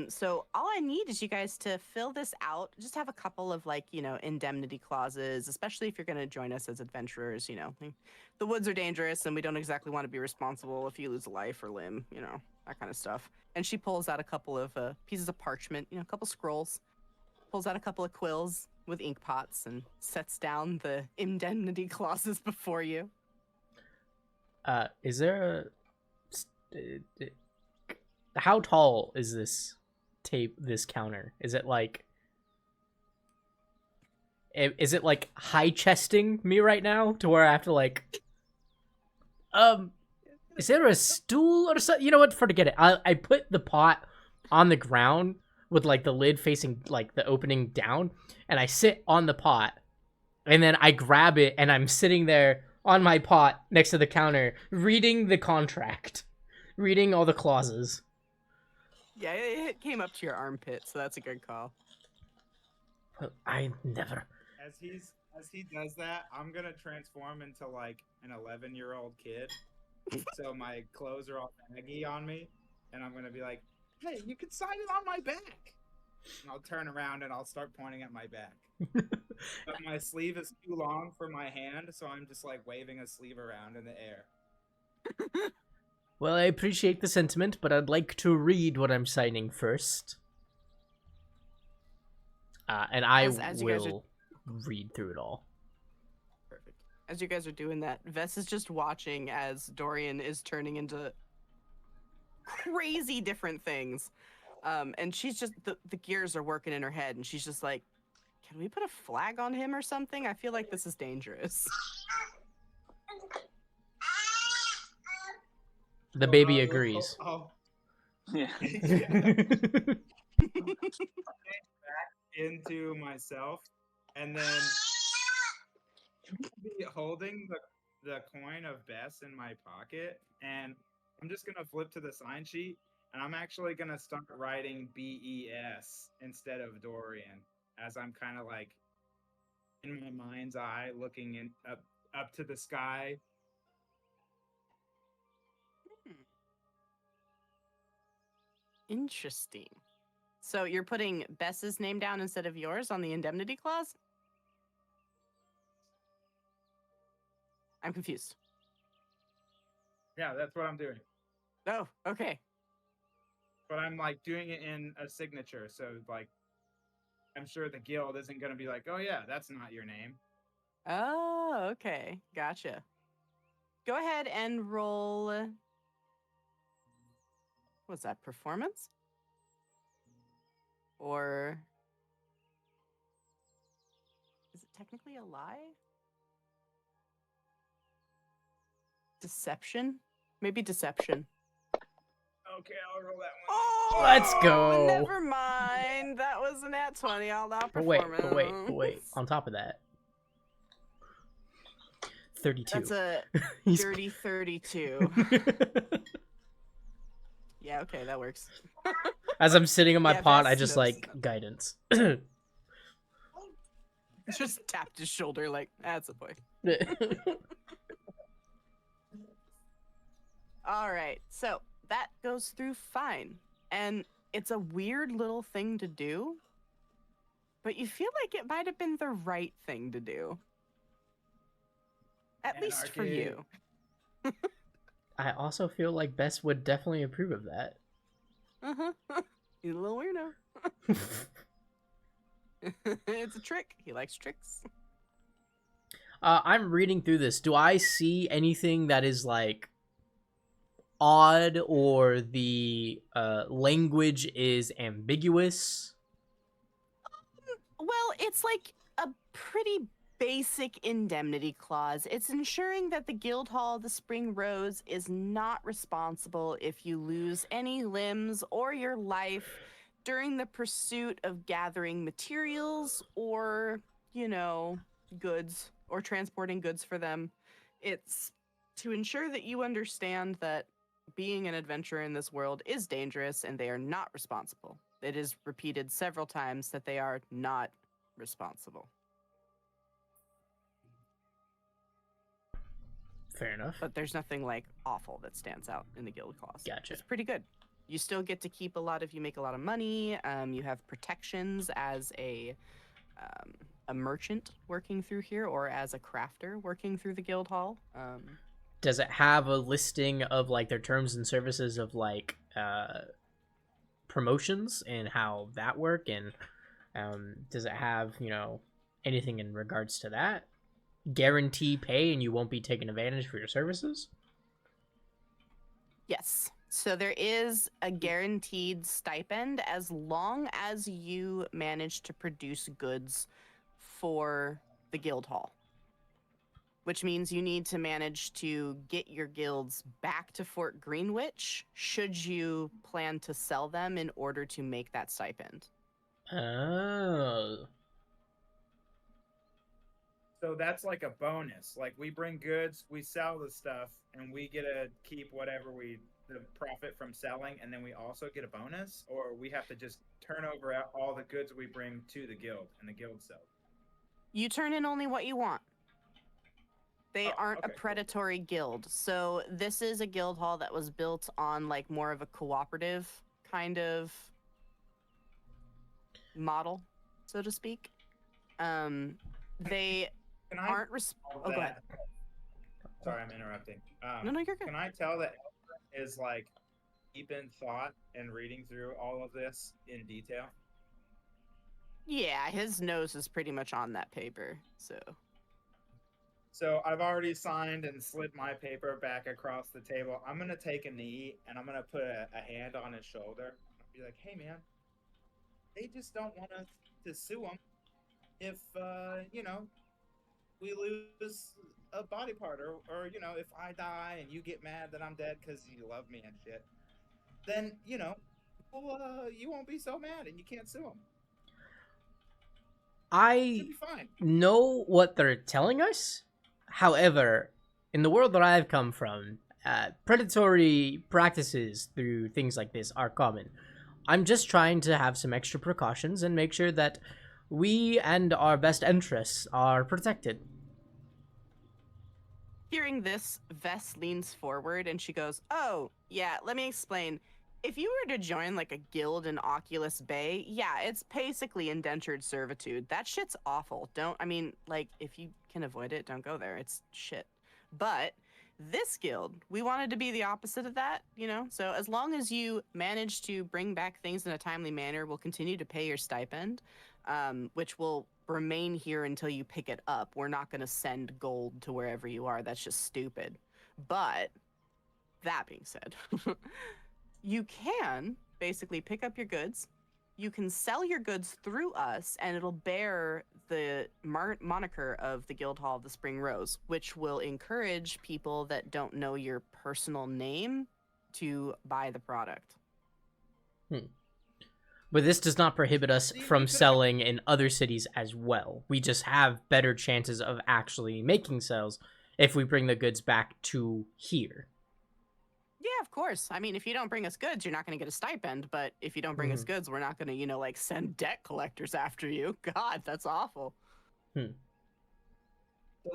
So all I need is you guys to fill this out. Just have a couple of indemnity clauses, especially if you're going to join us as adventurers. The woods are dangerous and we don't exactly want to be responsible if you lose a life or limb, that kind of stuff." And she pulls out a couple of pieces of parchment, a couple scrolls, pulls out a couple of quills with ink pots and sets down the indemnity clauses before you. Is there how tall is this this counter? Is it like high chesting me right now to where I have to is there a stool or something? You know what? Forget it. I put the pot on the ground with the lid facing the opening down, and I sit on the pot, and then I grab it, and I'm sitting there on my pot next to the counter, reading the contract, reading all the clauses. Yeah, it came up to your armpit, so that's a good call. Well, I never. As he does that, I'm gonna transform into an 11-year-old kid. So my clothes are all baggy on me, and I'm gonna be like, "Hey, you can sign it on my back." And I'll turn around and I'll start pointing at my back. but my sleeve is too long for my hand, so I'm just like waving a sleeve around in the air. Well, I appreciate the sentiment, but I'd like to read what I'm signing first. And I As you guys are- will read through it all. Perfect. As you guys are doing that, Vess is just watching as Dorian is turning into crazy different things. And she's just, the gears are working in her head, and she's just like, can we put a flag on him or something? I feel like this is dangerous. The So baby I'll- agrees. Yeah. Into myself, and then be holding the coin of Bess in my pocket, and I'm just gonna flip to the sign sheet, and I'm actually gonna start writing BES instead of Dorian, as I'm kind of like in my mind's eye looking in up to the sky. Interesting. So you're putting Bess's name down instead of yours on the indemnity clause? I'm confused. Yeah, that's what I'm doing. Oh, okay. But I'm like doing it in a signature, so like I'm sure the guild isn't gonna be like, oh yeah, that's not your name. Oh, okay. Gotcha. Go ahead and roll. What's that, performance? Or is it technically a lie? Deception? Maybe deception. Okay, I'll roll that one. Oh, Let's go. Never mind. That was an at 20. I'll not But wait, performance. On top of that, 32. That's a He's- dirty 32. Yeah, okay, that works. As I'm sitting in my Yeah, pot, Vess I just knows like that. guidance. Just tapped his shoulder like, that's a boy. All right, so that goes through fine. And it's a weird little thing to do, but you feel like it might have been the right thing to do. At least for Anarchy. you. I also feel like Bess would definitely approve of that. Uh-huh. He's a little weirdo. It's a trick. He likes tricks. I'm reading through this. Do I see anything that is like odd or the language is ambiguous? Well, it's like a pretty basic indemnity clause. It's ensuring that the Guildhall of the Spring Rose is not responsible if you lose any limbs or your life during the pursuit of gathering materials or, goods or transporting goods for them. It's to ensure that you understand that being an adventurer in this world is dangerous and they are not responsible. It is repeated several times that they are not responsible. Fair enough. But there's nothing like awful that stands out in the guild clause. Gotcha. It's pretty good. You still get to keep you make a lot of money. You have protections as a merchant working through here or as a crafter working through the guild hall. Does it have a listing of like their terms and services of like promotions and how that work, and does it have anything in regards to that? Guarantee pay and you won't be taken advantage for your services? Yes. So there is a guaranteed stipend as long as you manage to produce goods for the guild hall, which means you need to manage to get your guilds back to Fort Greenwich should you plan to sell them in order to make that stipend. Oh. So that's like a bonus. Like we bring goods, we sell the stuff, and we get to keep whatever the profit from selling, and then we also get a bonus, or we have to just turn over all the goods we bring to the guild, and the guild sells. You turn in only what you want. They aren't a okay, cool. predatory guild. So this is a guild hall that was built on like more of a cooperative kind of model, so to speak. they Can I aren't tell oh, go ahead. that? Sorry, I'm interrupting. No, you're good. Can I tell that Elvin is like deep in thought and reading through all of this in detail? Yeah, his nose is pretty much on that paper, so. So I've already signed and slid my paper back across the table. I'm gonna take a knee and I'm gonna put a hand on his shoulder. I'll be like, "Hey, man, they just don't want us to sue them if we lose a body part, or if I die and you get mad that I'm dead because you love me and shit. Then well, you won't be so mad and you can't sue them. I Should be fine." know what they're telling us. However, in the world that I've come from, predatory practices through things like this are common. I'm just trying to have some extra precautions and make sure that we and our best interests are protected. Hearing this, Vess leans forward and she goes, "Oh, yeah, let me explain. If you were to join like a guild in Oculus Bay, yeah, it's basically indentured servitude. That shit's awful. If you can avoid it, don't go there. It's shit. But this guild, we wanted to be the opposite of that, So as long as you manage to bring back things in a timely manner, we'll continue to pay your stipend, which will remain here until you pick it up. We're not going to send gold to wherever you are. That's just stupid. But that being said, you can basically pick up your goods. You can sell your goods through us, and it'll bear the moniker of the Guildhall of the Spring Rose, which will encourage people that don't know your personal name to buy the product. But this does not prohibit us from selling in other cities as well. We just have better chances of actually making sales if we bring the goods back to here. Yeah, of course. I mean, if you don't bring us goods, you're not going to get a stipend. But if you don't bring us goods, we're not going to, send debt collectors after you. God, that's awful. So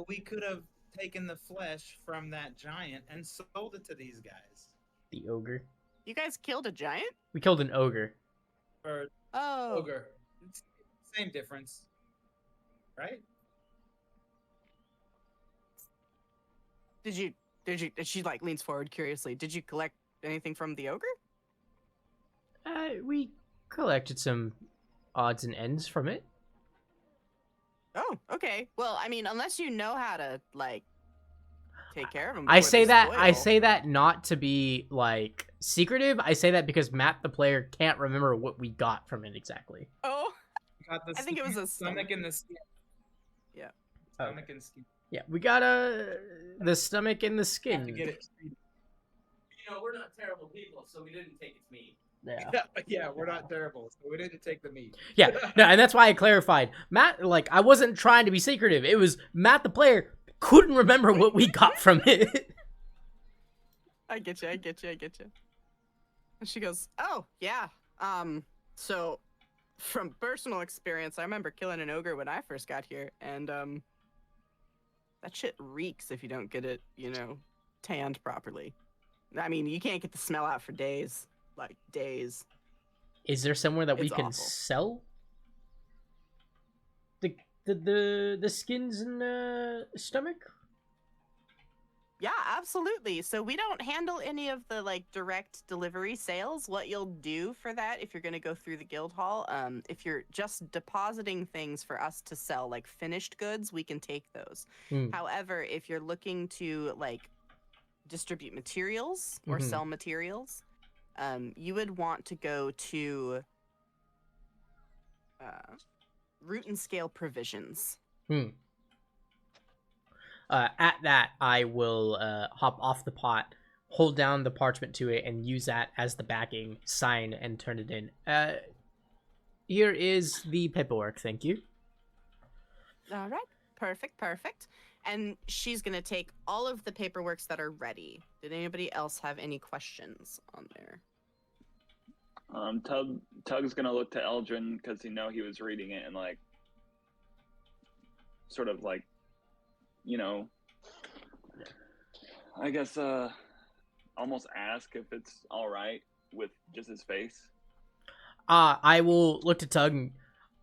we could have taken the flesh from that giant and sold it to these guys. The ogre. You guys killed a giant? We killed an ogre. Or Oh. ogre. It's same difference, right? She leans forward curiously. Did you collect anything from the ogre? We collected some odds and ends from it. Oh, okay. Well, I mean, unless you know how to take care of them. I say that not to be secretive. I say that because Matt the player can't remember what we got from it exactly. Oh. Got the I think it was a stomach and the skin. Yeah. Stomach and skin. Yeah, we got the stomach and the skin. To get it. We're not terrible people, so we didn't take its meat. Yeah, we're not terrible, so we didn't take the meat. Yeah, no, and that's why I clarified. Matt, I wasn't trying to be secretive. It was Matt the player couldn't remember what we got from it. I get you. And she goes, "Oh, yeah. So from personal experience, I remember killing an ogre when I first got here, and that shit reeks if you don't get it, tanned properly. I mean, you can't get the smell out for days. Days. Is there somewhere that we It's can awful. sell the skins and the stomach? Yeah, absolutely. So we don't handle any of the direct delivery sales. What you'll do for that, if you're going to go through the guild hall, if you're just depositing things for us to sell, like finished goods, we can take those. However, if you're looking to distribute materials or sell materials, you would want to go to Root and Scale Provisions. At that, I will hop off the pot, hold down the parchment to it, and use that as the backing, sign, and turn it in. Here is the paperwork, thank you. All right. Perfect. And she's going to take all of the paperworks that are ready. Did anybody else have any questions on there? Tug's gonna look to Eldrin because he was reading it and I guess almost ask if it's all right with just his face. I will look to Tug.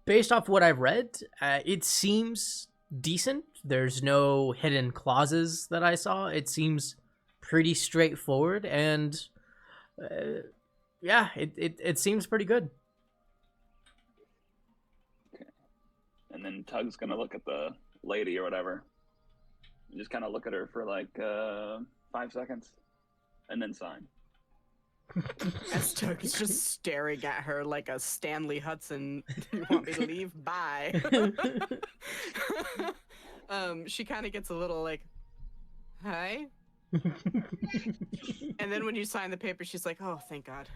Based off what I've read, it seems decent. There's no hidden clauses that I saw. It seems pretty straightforward, and yeah, it seems pretty good. And then Tug's gonna look at the lady or whatever. And just kind of look at her for like 5 seconds, and then sign. As Tug is just staring at her like a Stanley Hudson. You want me to leave? Bye. She kind of gets a little like, hi. And then when you sign the paper, she's like, oh, thank God.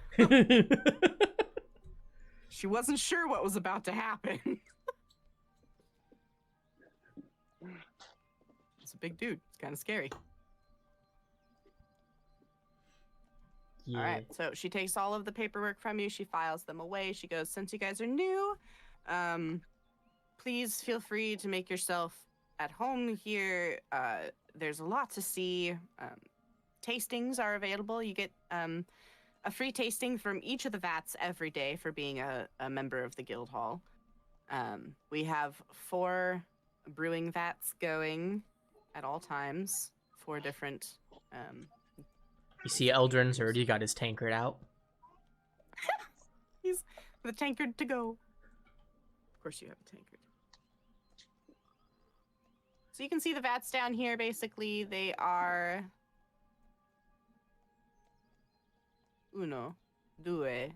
She wasn't sure what was about to happen. It's a big dude. It's kind of scary. Yeah. All right, so she takes all of the paperwork from you. She files them away. She goes, since you guys are new, please feel free to make yourself at home here. There's a lot to see. Tastings are available. You get a free tasting from each of the vats every day for being a member of the guild hall. We have 4 brewing vats going at all times, 4 different... You see Eldrin's already got his tankard out. He's the tankard to go. Of course you have a tankard. So you can see the vats down here, basically. They are... Uno, due, 14.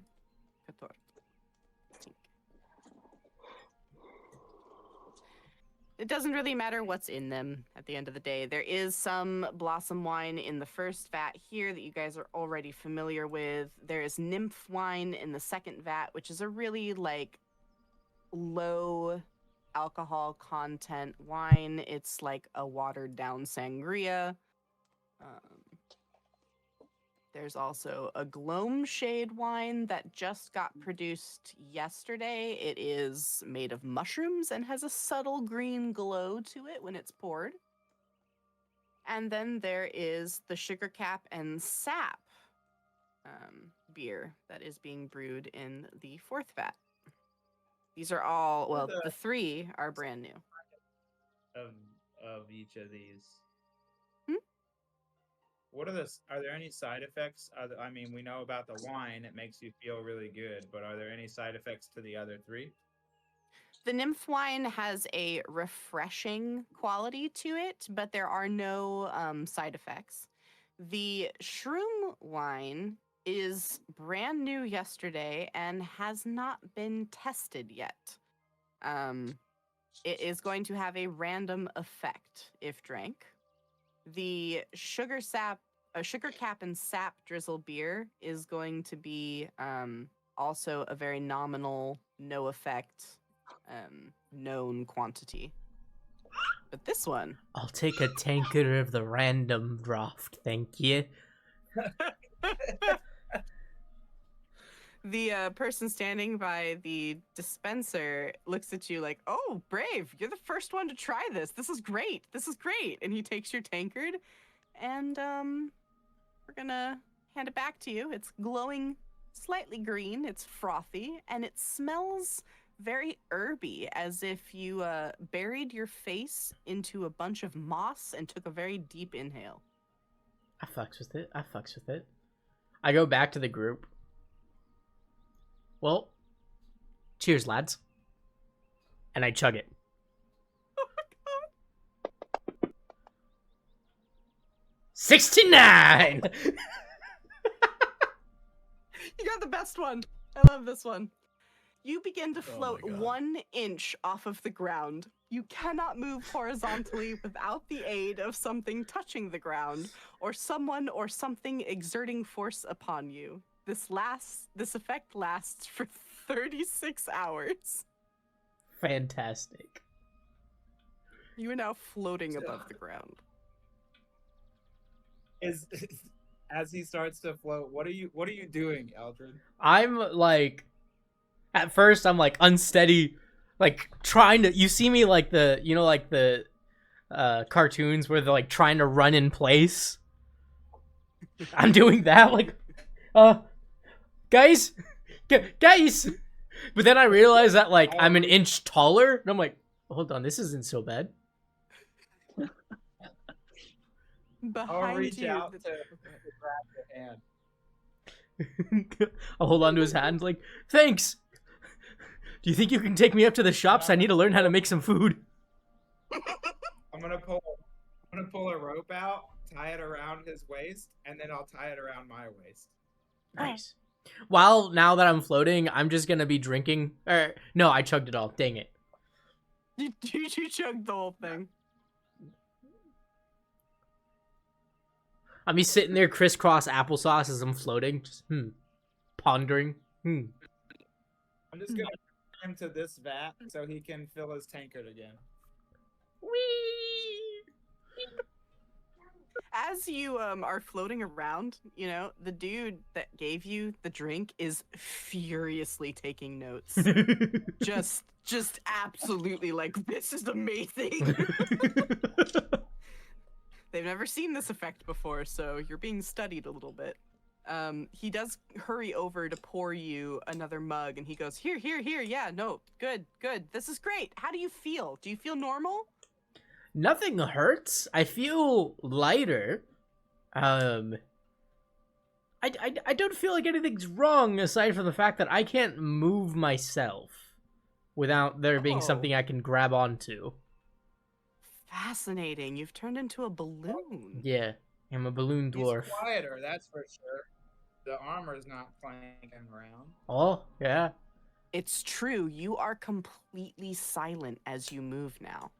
It doesn't really matter what's in them at the end of the day. There is some blossom wine in the first vat here that you guys are already familiar with. There is nymph wine in the second vat, which is a really like low alcohol content wine. It's like a watered down sangria. There's also a Gloam Shade wine that just got produced yesterday. It is made of mushrooms and has a subtle green glow to it when it's poured. And then there is the Sugar Cap and Sap beer that is being brewed in the fourth vat. These are all, well, the 3 are brand new. Of each of these. What are there any side effects? I mean, we know about the wine, it makes you feel really good, but are there any side effects to the other 3? The nymph wine has a refreshing quality to it, but there are no side effects. The shroom wine is brand new yesterday and has not been tested yet. It is going to have a random effect if drank. The sugar cap and sap drizzle beer is going to be also a very nominal, no effect, known quantity. But this one, I'll take a tankard of the random draft, thank you. the person standing by the dispenser looks at you like, oh, brave, you're the first one to try this. This is great. This is great. And he takes your tankard and we're gonna hand it back to you. It's glowing slightly green. It's frothy and it smells very herby, as if you buried your face into a bunch of moss and took a very deep inhale. I fucks with it. I go back to the group. Well, cheers, lads. And I chug it. Oh my god. 69! You got the best one. I love this one. You begin to float God. 1 inch off of the ground. You cannot move horizontally without the aid of something touching the ground or someone or something exerting force upon you. This effect lasts for 36 hours. Fantastic. You are now floating above the ground. As he starts to float, what are you doing, Eldred? I'm like, at first I'm like unsteady, like trying to, you see me like the cartoons where they're like trying to run in place. I'm doing that, like, guys, but then I realize that like I'm an inch taller and I'm like, hold on, this isn't so bad. Behind reach you. out the- to Okay. grab your hand. I'll hold on to his hand like, thanks. Do you think you can take me up to the shops? I need to learn how to make some food. I'm gonna pull a rope out, tie it around his waist, and then I'll tie it around my waist. Nice. While now that I'm floating, I'm just gonna be drinking. No, I chugged it all. Dang it. You chugged the whole thing. I'll be sitting there crisscross applesauce as I'm floating, just pondering. I'm just gonna bring him to this vat so he can fill his tankard again. Whee! As you are floating around, you know, the dude that gave you the drink is furiously taking notes. just absolutely like, this is amazing. They've never seen this effect before, so you're being studied a little bit. He does hurry over to pour you another mug, and he goes, here, yeah, no, good. This is great. How do you feel? Do you feel normal? Nothing hurts. I feel lighter. I don't feel like anything's wrong aside from the fact that I can't move myself without there being something I can grab onto. Fascinating. You've turned into a balloon. Yeah, I'm a balloon dwarf. He's quieter, that's for sure. The armor's not clanking around. Oh, yeah. It's true. You are completely silent as you move now.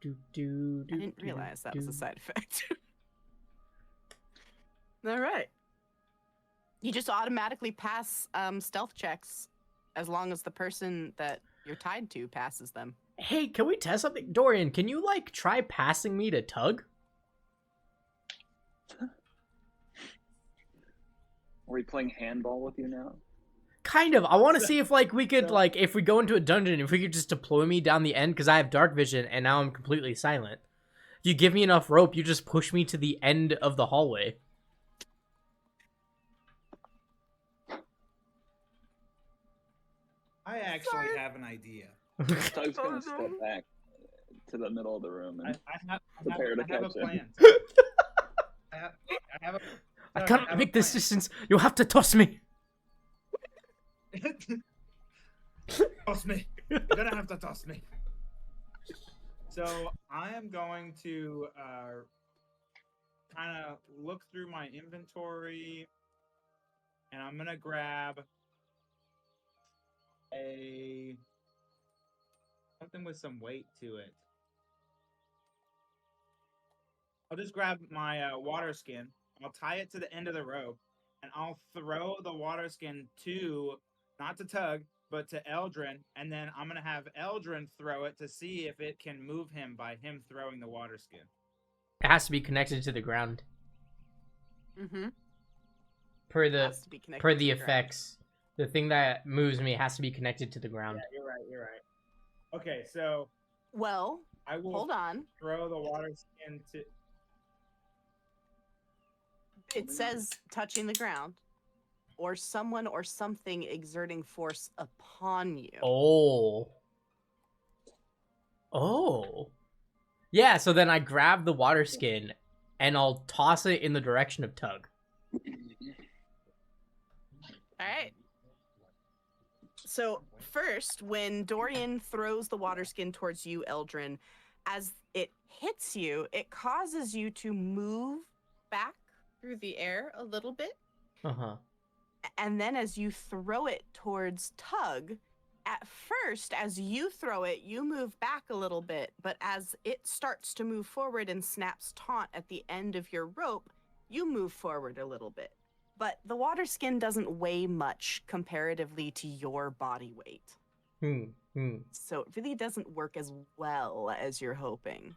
I didn't realize that was a side effect. All right. You just automatically pass stealth checks as long as the person that you're tied to passes them. Hey, can we test something? Dorian, can you, like, try passing me to Tug? Are we playing handball with you now? Kind of. I want to see if, like, we could, like, if we go into a dungeon, if we could just deploy me down the end, because I have dark vision, and now I'm completely silent. If you give me enough rope, you just push me to the end of the hallway. I actually have an idea. Tug's gonna step back to the middle of the room and I prepare to have a catch him. plan. I have a. I Doug, cannot have a make this plan. distance. You'll have to toss me. Toss me. You're gonna have to toss me. So I am going to kind of look through my inventory, and I'm gonna grab something with some weight to it. I'll just grab my water skin. I'll tie it to the end of the rope, and I'll throw the water skin not to Tug, but to Eldrin, and then I'm gonna have Eldrin throw it to see if it can move him by him throwing the water skin. It has to be connected to the ground. Mm-hmm. Per the Has to be connected per to the ground. effects. The thing that moves me has to be connected to the ground. Yeah, you're right. Okay, so Well, I will hold on. throw the water skin to. It says touching the ground, or someone or something exerting force upon you. Oh. Oh. Yeah, so then I grab the water skin and I'll toss it in the direction of Tug. All right. So first, when Dorian throws the water skin towards you, Eldrin, as it hits you, it causes you to move back through the air a little bit. Uh-huh. And then as you throw it towards Tug, at first, as you throw it, you move back a little bit, but as it starts to move forward and snaps taut at the end of your rope, you move forward a little bit. But the water skin doesn't weigh much comparatively to your body weight. So it really doesn't work as well as you're hoping.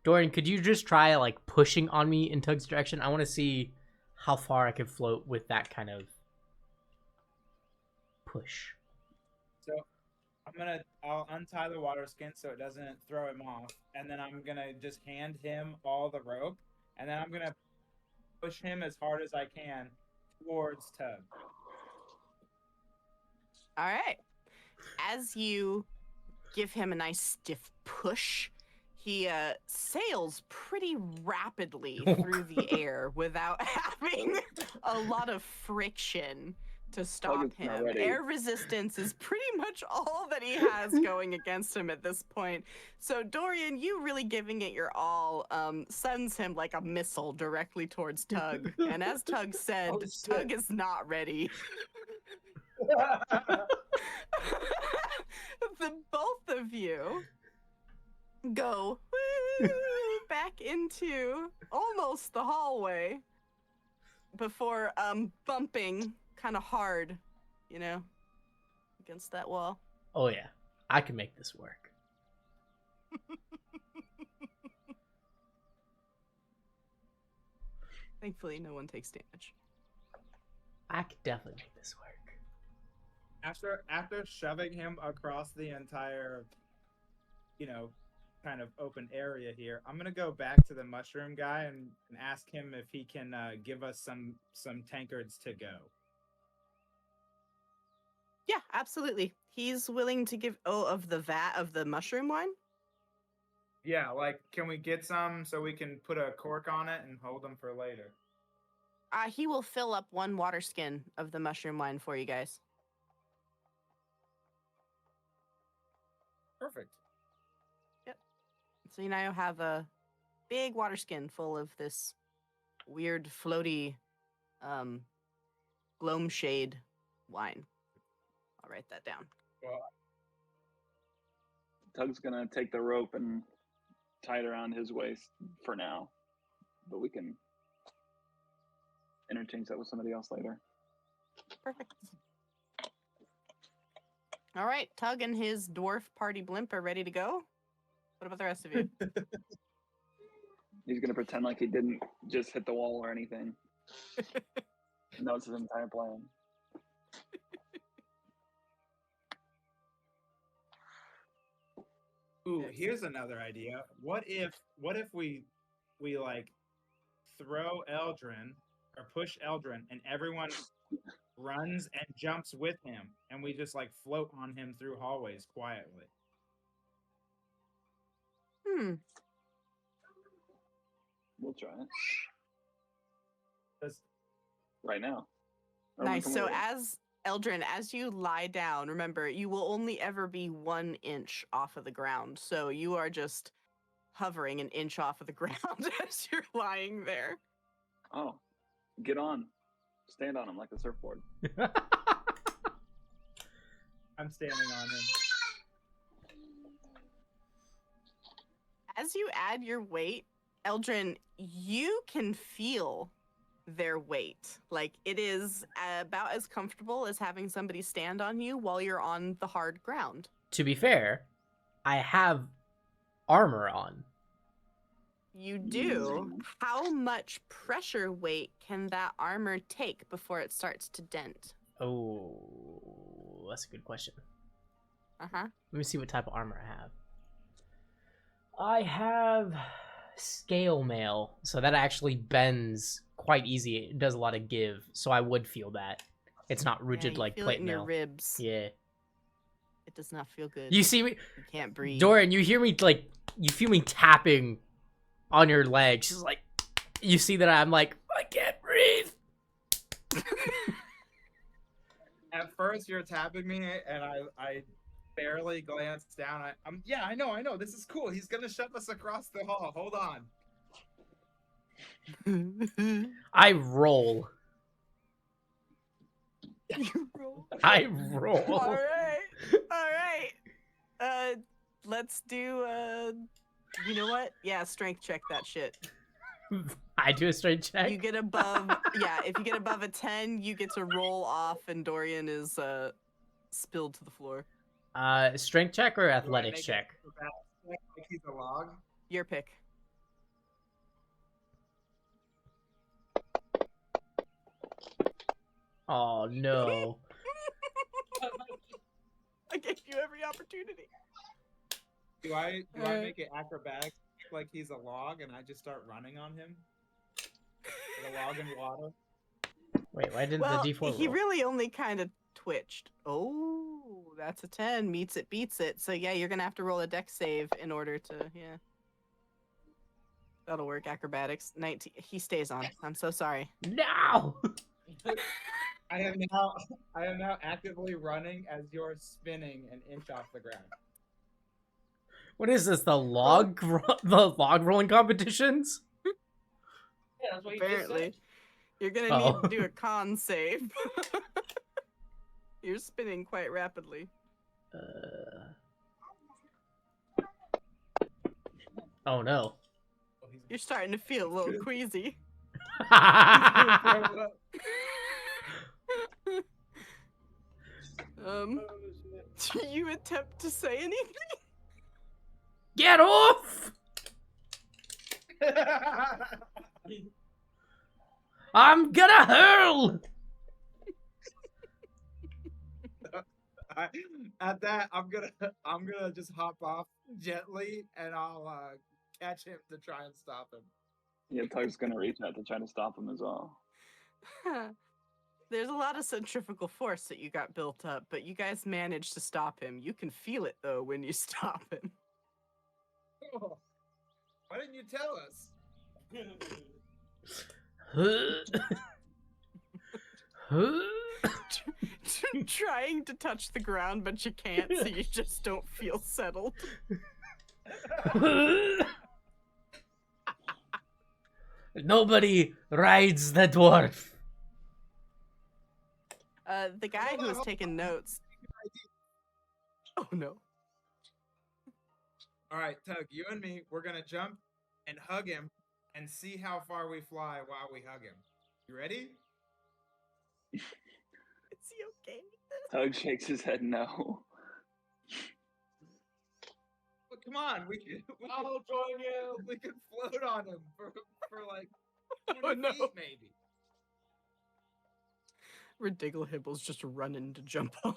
Dorian, could you just try, like, pushing on me in Tug's direction? I want to see how far I can float with that kind of push. So I'll untie the water skin so it doesn't throw him off, and then I'm gonna just hand him all the rope, and then I'm gonna push him as hard as I can towards Tug. All right. As you give him a nice stiff push, He sails pretty rapidly through the air without having a lot of friction to stop is not him. ready. Air resistance is pretty much all that he has going against him at this point. So Dorian, you really giving it your all, sends him like a missile directly towards Tug. And as Tug said, Oh, shit. Tug is not ready. The both of you go woo, back into almost the hallway before bumping kind of hard, you know, against that wall. Oh yeah, I can make this work. Thankfully, no one takes damage. I could definitely make this work. After shoving him across the entire, kind of open area here, I'm gonna go back to the mushroom guy and ask him if he can give us some tankards to go. Yeah, absolutely. He's willing to give of the vat of the mushroom wine. Yeah, like, can we get some so we can put a cork on it and hold them for later? He will fill up one water skin of the mushroom wine for you guys. Perfect. So you now have a big water skin full of this weird floaty gloam shade wine. I'll write that down. Well, Tug's gonna take the rope and tie it around his waist for now, but we can interchange that with somebody else later. Perfect. All right, Tug and his dwarf party blimp are ready to go. What about the rest of you? He's gonna pretend like he didn't just hit the wall or anything. No, it's his entire plan. ooh, here's another idea. What if we like throw Eldrin or push Eldrin and everyone runs and jumps with him and we just like float on him through hallways quietly. We'll try it Just right now. Or we Nice. can So wait. as Eldrin, as you lie down, remember, you will only ever be 1 inch off of the ground. So you are just hovering an inch off of the ground as you're lying there. Oh, get on, stand on him like a surfboard. I'm standing on him. As you add your weight, Eldrin, you can feel their weight. Like, it is about as comfortable as having somebody stand on you while you're on the hard ground. To be fair, I have armor on. You do. How much pressure weight can that armor take before it starts to dent? Oh, that's a good question. Uh-huh. Let me see what type of armor I have. I have scale mail, so that actually bends quite easy. It does a lot of give, so I would feel that. It's not rigid you like feel plate it in your mail. ribs. Yeah. It does not feel good. You see me, You can't breathe. Dorian, you hear me, like, you feel me tapping on your leg. She's like, you see that I'm like, I can't breathe. At first, you're tapping me, and I barely glance down. I know. This is cool. He's gonna shove us across the hall. Hold on. I roll. You roll. I roll. All right. Let's do, you know what? Yeah, strength check that shit. I do a straight check. You get above, yeah, if you get above a 10, you get to roll off and Dorian is, spilled to the floor. Strength check or Do I athletics make check? it like he's a log? Your pick. Oh no. I gave you every opportunity. Do I Alright. make it acrobatics like he's a log and I just start running on him? Like a log in water? Wait, why didn't Well, the D4 roll? he really only kind of twitched. Oh, that's a 10. Meets it, beats it. So yeah, you're gonna have to roll a dex save in order to, yeah. That'll work. Acrobatics. 19. He stays on. I'm so sorry. No! I am now actively running as you're spinning an inch off the ground. What is this? The log rolling competitions? Yeah, that's what you just Apparently. said. You're gonna need to do a con save. You're spinning quite rapidly. Oh no. You're starting to feel a little queasy. Do you attempt to say anything? Get off! I'm gonna hurl! At that, I'm gonna just hop off gently, and I'll catch him to try and stop him. Yeah, Tug's gonna reach out to try to stop him as well. There's a lot of centrifugal force that you got built up, but you guys managed to stop him. You can feel it though when you stop him. Oh, why didn't you tell us? Trying to touch the ground, but you can't, so you just don't feel settled. Nobody rides the dwarf. The guy who was taking notes. Oh no. All right, Tug, you and me, we're gonna jump and hug him and see how far we fly while we hug him. You ready? Is he okay? Tug shakes his head no. Well, come on, I'll join you. We could float on him for like 20 Oh, no. feet, maybe. Ridigglehibble's just running to jump on.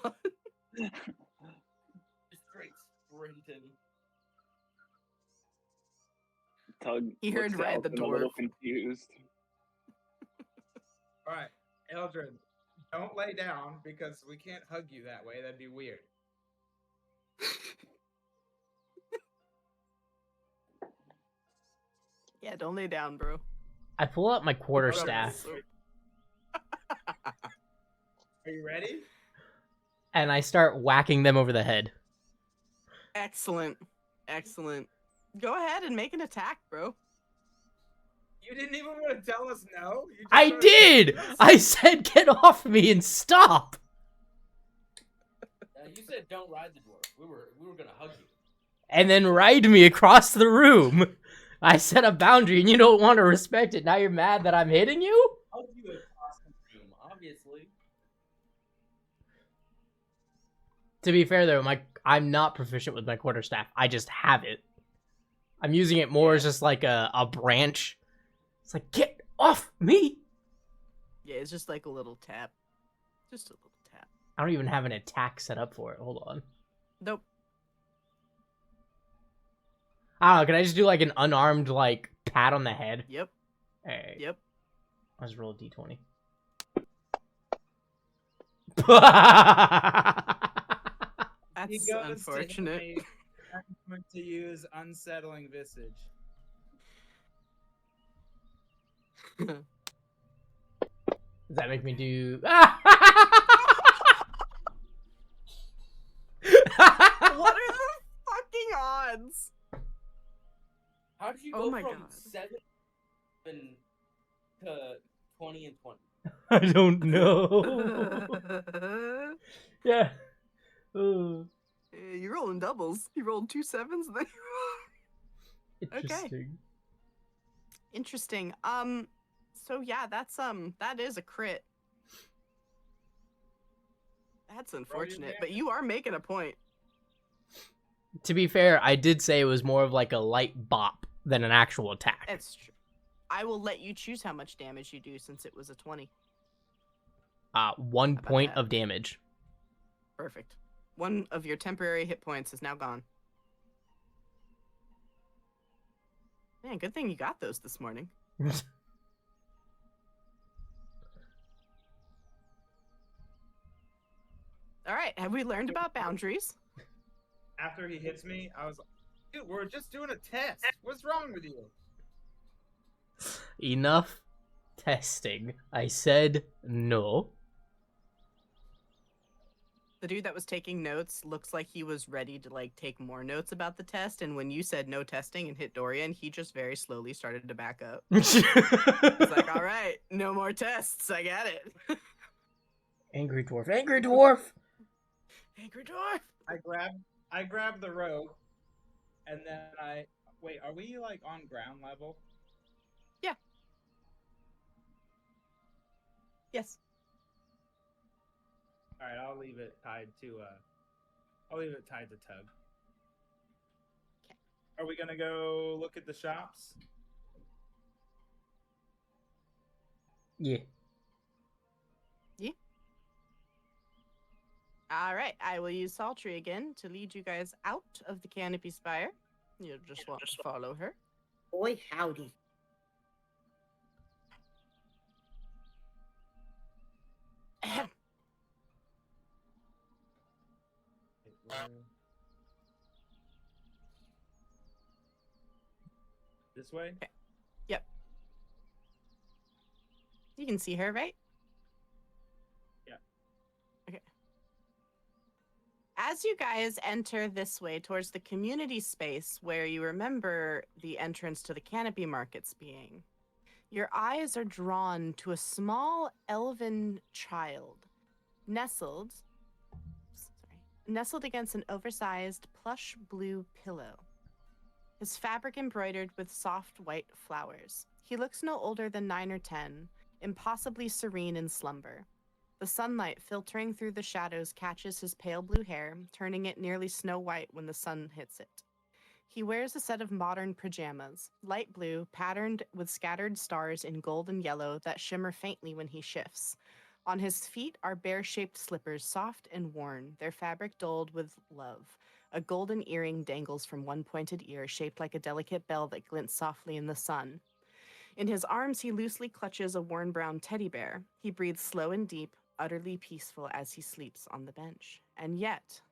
Just straight sprinting. Tug He heard looks to Ride the Elton a little dwarf. confused. All right, Eldred, don't lay down because we can't hug you that way. That'd be weird. Yeah, don't lay down, bro. I pull out my quarterstaff Are you ready? and I start whacking them over the head. Excellent. Excellent. Go ahead and make an attack, bro. You didn't even want to tell us no? You just I started did! telling us? I said get off me and stop! You said don't ride the dwarf. We were gonna hug you. And then ride me across the room. I set a boundary and you don't want to respect it. Now you're mad that I'm hitting you? Hug you across the room, obviously. To be fair though, I'm not proficient with my quarterstaff. I just have it. I'm using it more as just like a branch. It's like, get off me! Yeah, it's just like a little tap. Just a little tap. I don't even have an attack set up for it. Hold on. Nope. I don't know, can I just do like an unarmed like pat on the head? Yep. Alright. Yep. Let's roll a d20. He That's goes unfortunate. To hit me. I'm going to use unsettling visage. Does that make me do... What are the fucking odds? How did you Oh go my from God. 7 to 20 and 20? I don't know. Yeah. Oh, You're rolling doubles. You rolled 2 sevens, then interesting. Interesting. So yeah, that's that is a crit. That's unfortunate, but you are making a point. To be fair, I did say it was more of like a light bop than an actual attack. It's true. I will let you choose how much damage you do since it was a 20. 1 point that? of damage. Perfect. One of your temporary hit points is now gone. Man, good thing you got those this morning. All right, have we learned about boundaries? After he hits me, I was like, dude, we're just doing a test. What's wrong with you? Enough testing. I said no. The dude that was taking notes looks like he was ready to like take more notes about the test, and when you said no testing and hit Dorian, he just very slowly started to back up. He's like, all right, no more tests. I got it. Angry dwarf. Angry dwarf. Angry dwarf. I grab the rope, and then I wait. Are we like on ground level? Yeah. Yes. All right, I'll leave it tied to Tug. Okay. Are we gonna go look at the shops? Yeah. All right, I will use Sultry again to lead you guys out of the Canopy Spire. You'll just want to follow her. Boy, howdy. This way? Yep. You can see her, right? Yeah. Okay. As you guys enter this way towards the community space where you remember the entrance to the canopy markets being, your eyes are drawn to a small elven child nestled against an oversized plush blue pillow. His fabric embroidered with soft white flowers. He looks no older than 9 or 10, impossibly serene in slumber. The sunlight filtering through the shadows catches his pale blue hair, turning it nearly snow white when the sun hits it. He wears a set of modern pajamas, light blue, patterned with scattered stars in gold and yellow that shimmer faintly when he shifts. On his feet are bear-shaped slippers, soft and worn, their fabric dulled with love. A golden earring dangles from one pointed ear, shaped like a delicate bell that glints softly in the sun. In his arms, he loosely clutches a worn brown teddy bear. He breathes slow and deep, utterly peaceful as he sleeps on the bench. And yet,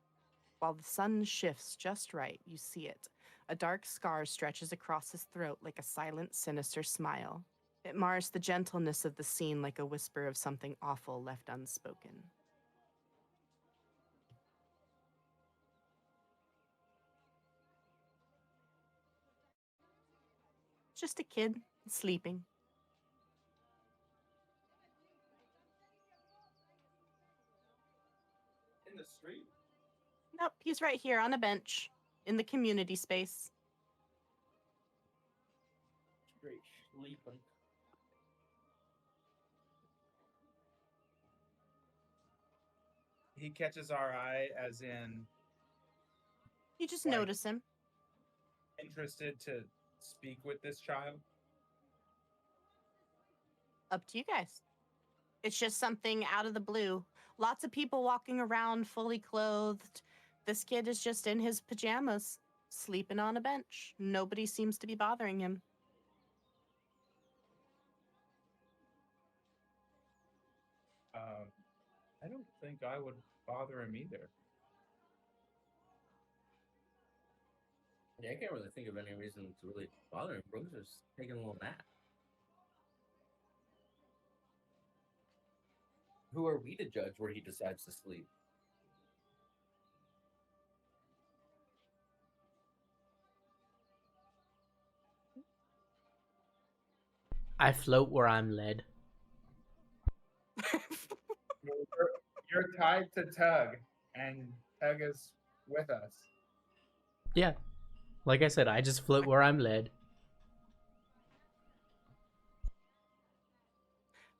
while the sun shifts just right, you see it. A dark scar stretches across his throat like a silent, sinister smile. It mars the gentleness of the scene like a whisper of something awful left unspoken. Just a kid sleeping. In the street? Nope, he's right here on a bench in the community space. Straight sleeping. He catches our eye, as in You just Like- notice him. interested to speak with this child. Up to you guys. It's just something out of the blue. Lots of people walking around fully clothed. This kid is just in his pajamas, sleeping on a bench. Nobody seems to be bothering him. I don't think I would bother him either. Yeah, I can't really think of any reason to really bother him. Bro's just taking a little nap. Who are we to judge where he decides to sleep? I float where I'm led. You're tied to Tug, and Tug is with us. Yeah. Like I said, I just float where I'm led.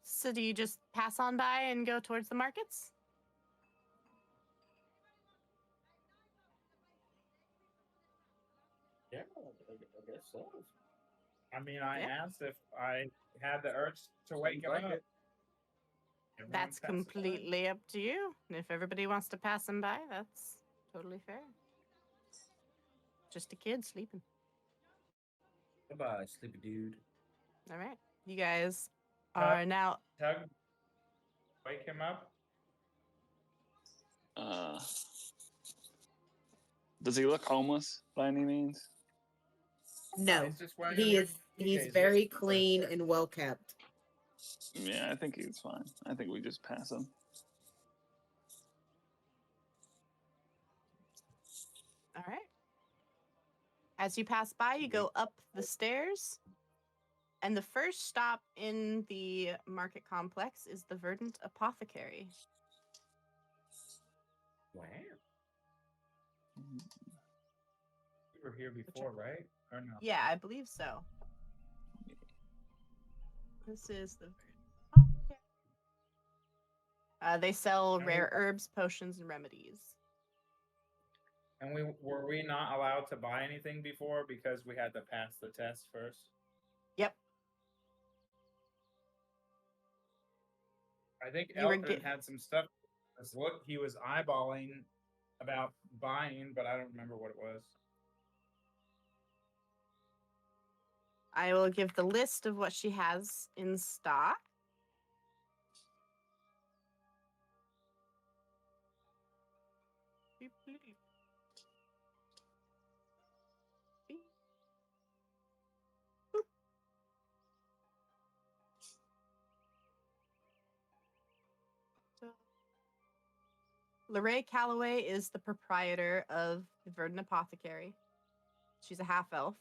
So do you just pass on by and go towards the markets? Yeah, I guess so. I mean, I Yeah. asked if I had the urge to wake him like up. it. Everyone That's passes by. completely up to you. If everybody wants to pass him by, that's totally fair. Just a kid sleeping. Goodbye, sleepy dude. All right. You guys Tug, are now. Tug, wake him up. Does he look homeless by any means? No, He's just wearing he is He's Okay, so very this is clean like- and well kept. Yeah, I think he's fine. I think we just pass him. All right. As you pass by, you go up the stairs, and the first stop in the market complex is the Verdant Apothecary. Wow. We were here before, right? Or no? Yeah, I believe so. This is the Verdant Apothecary. They sell And we- rare herbs, potions, and remedies. And were we not allowed to buy anything before because we had to pass the test first? Yep. I think You were Eldrin had some stuff. Look, he was eyeballing about buying, but I don't remember what it was. I will give the list of what she has in stock. Beep, beep. Beep. Boop. Lorraine Calloway is the proprietor of the Verdant Apothecary. She's a half elf.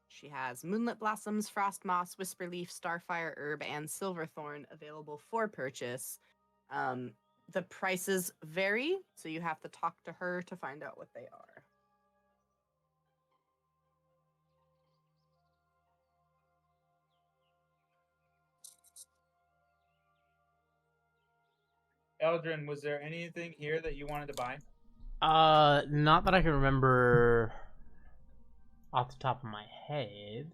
She has Moonlit Blossoms, Frost Moss, Whisperleaf, Starfire Herb, and Silverthorn available for purchase. The prices vary, so you have to talk to her to find out what they are. Eldrin, was there anything here that you wanted to buy? Not that I can remember off the top of my head.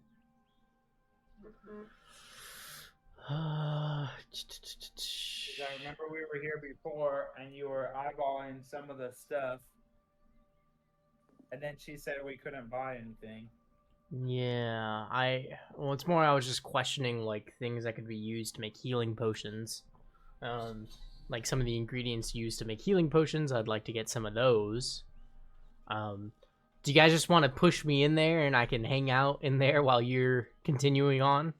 I remember we were here before and you were eyeballing some of the stuff. And then she said we couldn't buy anything. Yeah, well, it's more I was just questioning like things that could be used to make healing potions. Like some of the ingredients used to make healing potions, I'd like to get some of those. Do you guys just want to push me in there and I can hang out in there while you're continuing on?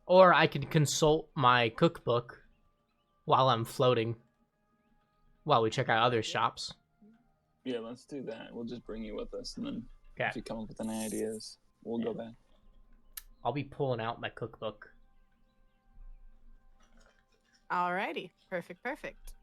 Or I could consult my cookbook while I'm floating, while we check out other shops. Yeah, let's do that. We'll just bring you with us, and then Okay. if you come up with any ideas, we'll go back. I'll be pulling out my cookbook. Alrighty, perfect.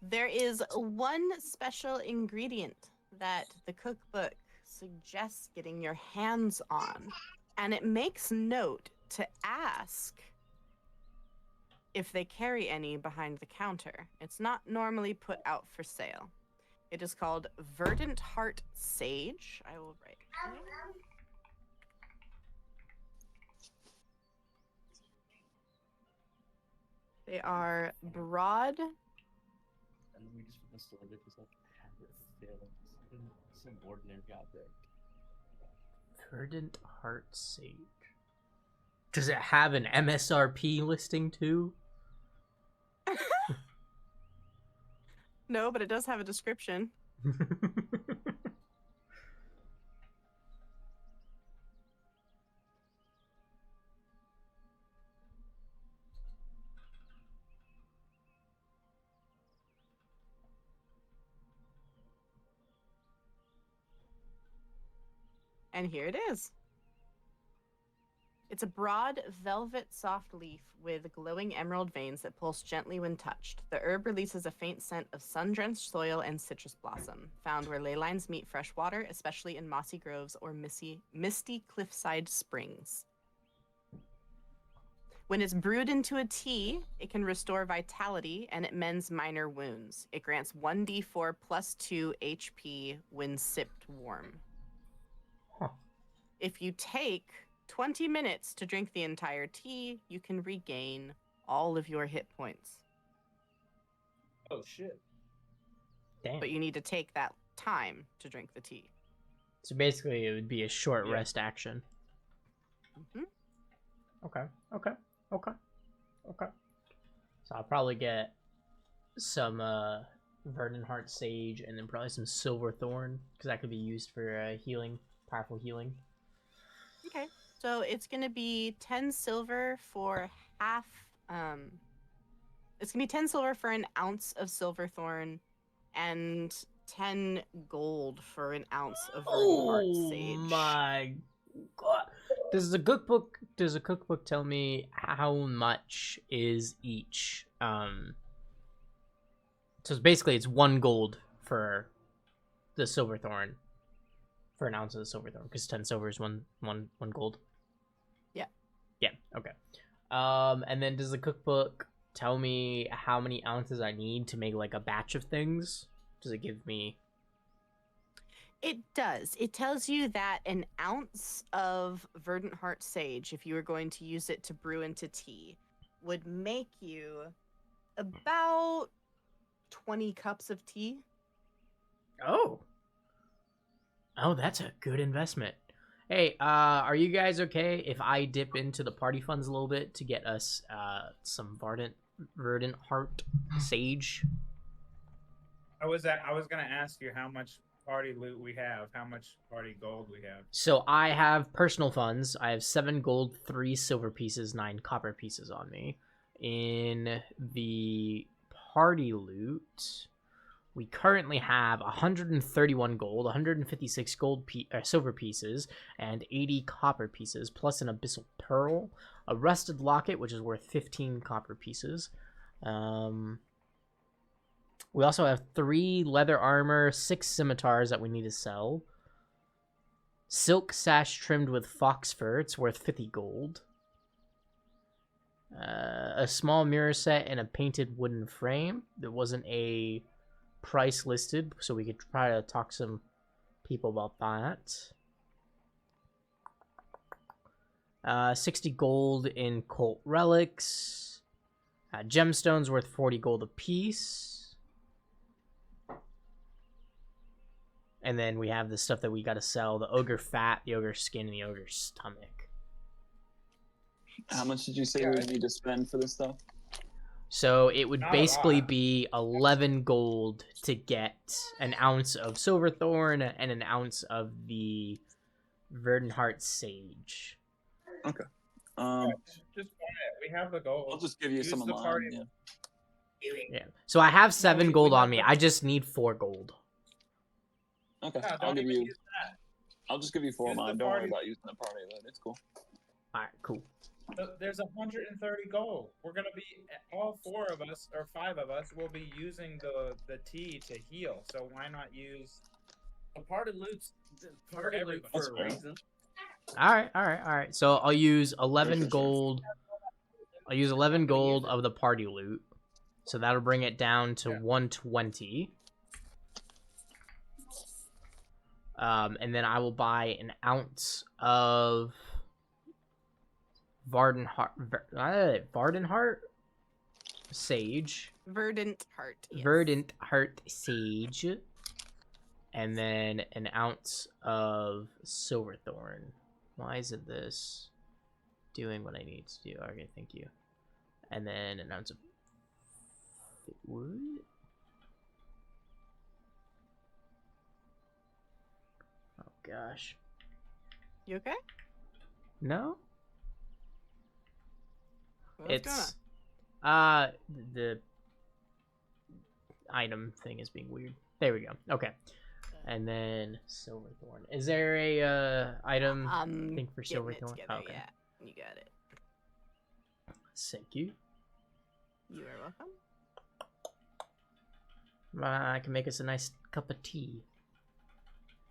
There is one special ingredient that the cookbook suggests getting your hands on, and it makes note to ask if they carry any behind the counter. It's not normally put out for sale. It is called Verdant Heart Sage. I will write it down. They are broad. And we just went to the store and just like had this some ordinary object. Verdant Heart Sage. Does it have an MSRP listing too? No, but it does have a description. And here it is. It's a broad, velvet soft leaf with glowing emerald veins that pulse gently when touched. The herb releases a faint scent of sun-drenched soil and citrus blossom, found where ley lines meet fresh water, especially in mossy groves or misty cliffside springs. When it's brewed into a tea, it can restore vitality and it mends minor wounds. It grants 1d4 plus 2 HP when sipped warm. Huh. If you take 20 minutes to drink the entire tea, you can regain all of your hit points. Oh shit. Damn. But you need to take that time to drink the tea. So basically, it would be a short Yeah. rest action. Hmm. Okay. Okay. So I'll probably get some Verdant Heart Sage and then probably some Silver Thorn because that could be used for healing, powerful healing. Okay. So it's going to be 10 silver for half. It's going to be 10 silver for an ounce of Silverthorn and 10 gold for an ounce of Verdant Heart Sage. My God. Does the cookbook tell me how much is each? So basically it's 1 gold for the Silverthorn. For an ounce of the Silverthorn, because 10 silver is one gold. Yeah. Yeah, okay. And then does the cookbook tell me how many ounces I need to make like a batch of things? Does it give me... It does. It tells you that an ounce of Verdant Heart Sage, if you were going to use it to brew into tea, would make you about 20 cups of tea. Oh, that's a good investment. Hey, are you guys okay if I dip into the party funds a little bit to get us some Verdant Heart Sage? I was gonna ask you how much party loot we have, how much party gold we have. So I have personal funds. I have 7 gold, 3 silver pieces, 9 copper pieces on me. In the party loot, we currently have 131 gold, 156 silver pieces, and 80 copper pieces, plus an abyssal pearl, a rusted locket, which is worth 15 copper pieces. We also have 3 leather armor, 6 scimitars that we need to sell. Silk sash trimmed with fox fur, it's worth 50 gold. A small mirror set and a painted wooden frame. There wasn't a price listed, so we could try to talk some people about that. 60 gold in cult relics. Gemstones worth 40 gold apiece. And then we have the stuff that we gotta sell: the ogre fat, the ogre skin, and the ogre stomach. How much did you say we need to spend for this stuff? So it would Not a basically lot. be 11 gold to get an ounce of Silverthorn and an ounce of the Verdant Heart Sage. Okay. Just buy it. We have the gold. I'll just give you Use some of the mine. party Yeah. Yeah. So I have 7 we gold have on me. the- I just need 4 gold. Okay. Yeah, I'll don't give even you. use that. I'll just give you 4 of Use the mine. Don't worry party- about using the party loot. It's cool. All right, cool. There's 130 gold. We're gonna be all 4 of us or 5 of us will be using the tea to heal. So why not use? A party loot's party loot That's for a fair. reason. All right. So I'll use 11 gold. I'll use 11 gold of the party loot. So that'll bring it down to 120. And then I will buy an ounce of Verdant Heart Sage. Verdant Heart. Yes. Verdant Heart Sage. And then an ounce of Silverthorn. Why isn't this doing what I need to do? Okay, thank you. And then an ounce of... What? Oh, gosh. You okay? No? What's going on? It's... the item thing is being weird. There we go. Okay. And then Silverthorn. Is there a item thing for Getting it Silverthorn? together, Oh, okay. yeah. You got it. Thank you. You are welcome. I can make us a nice cup of tea.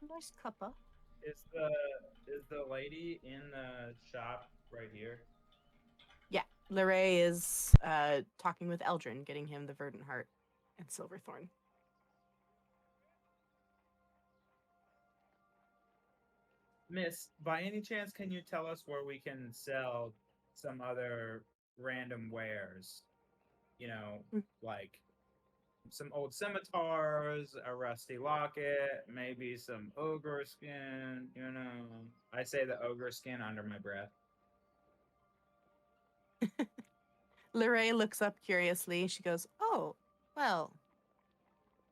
Nice cuppa. Is the lady in the shop right here? Yeah, Lorray is talking with Eldrin, getting him the Verdant Heart and Silverthorn. Miss, by any chance, can you tell us where we can sell some other random wares? You know, like some old scimitars, a rusty locket, maybe some ogre skin, you know. I say the ogre skin under my breath. Lorraine looks up curiously. She goes, "Oh, well,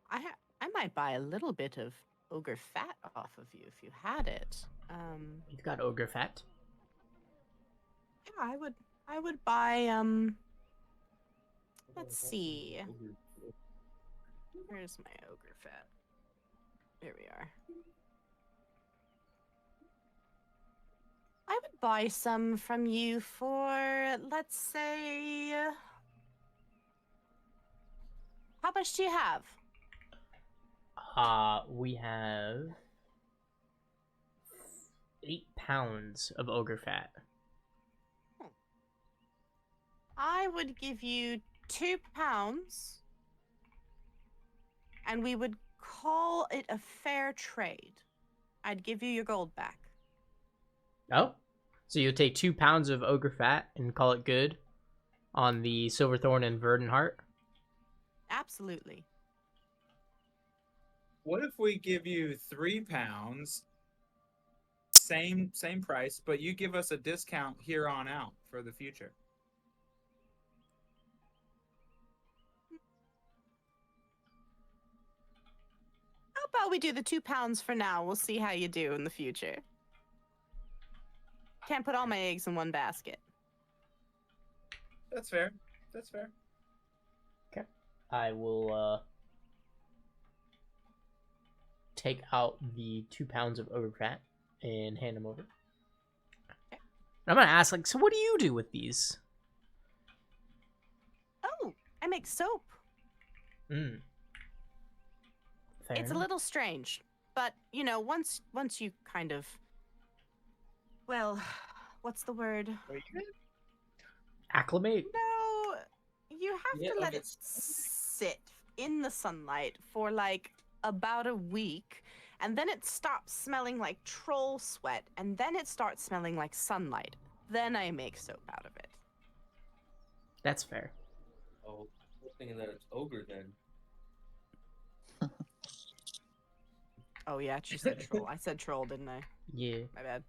I might buy a little bit of ogre fat off of you if you had it. You've got ogre fat. Yeah, I would buy let's see. Where's my ogre fat? There we are. I would buy some from you for, let's say, how much do you have? We have 8 pounds of ogre fat. I would give you 2 pounds, and we would call it a fair trade. I'd give you your gold back. Oh, so you'll take 2 pounds of ogre fat and call it good on the Silverthorn and Verdant Heart? Absolutely. What if we give you 3 pounds, same price, but you give us a discount here on out for the future? How about we do the 2 pounds for now? We'll see how you do in the future. Can't put all my eggs in one basket. That's fair. That's fair. Okay. I will take out the 2 pounds of ogre fat and hand them over. Okay. I'm gonna ask, like, so what do you do with these? Oh, I make soap. Mm. It's a little strange, but you know, once you kind of, well, what's the word? Acclimate? No, you have Yeah, to let okay. it sit in the sunlight for like about a week, and then it stops smelling like troll sweat, and then it starts smelling like sunlight. Then I make soap out of it. That's fair. Oh, I'm thinking that it's ogre then. Oh yeah, she said troll. I said troll, didn't I? Yeah. My bad.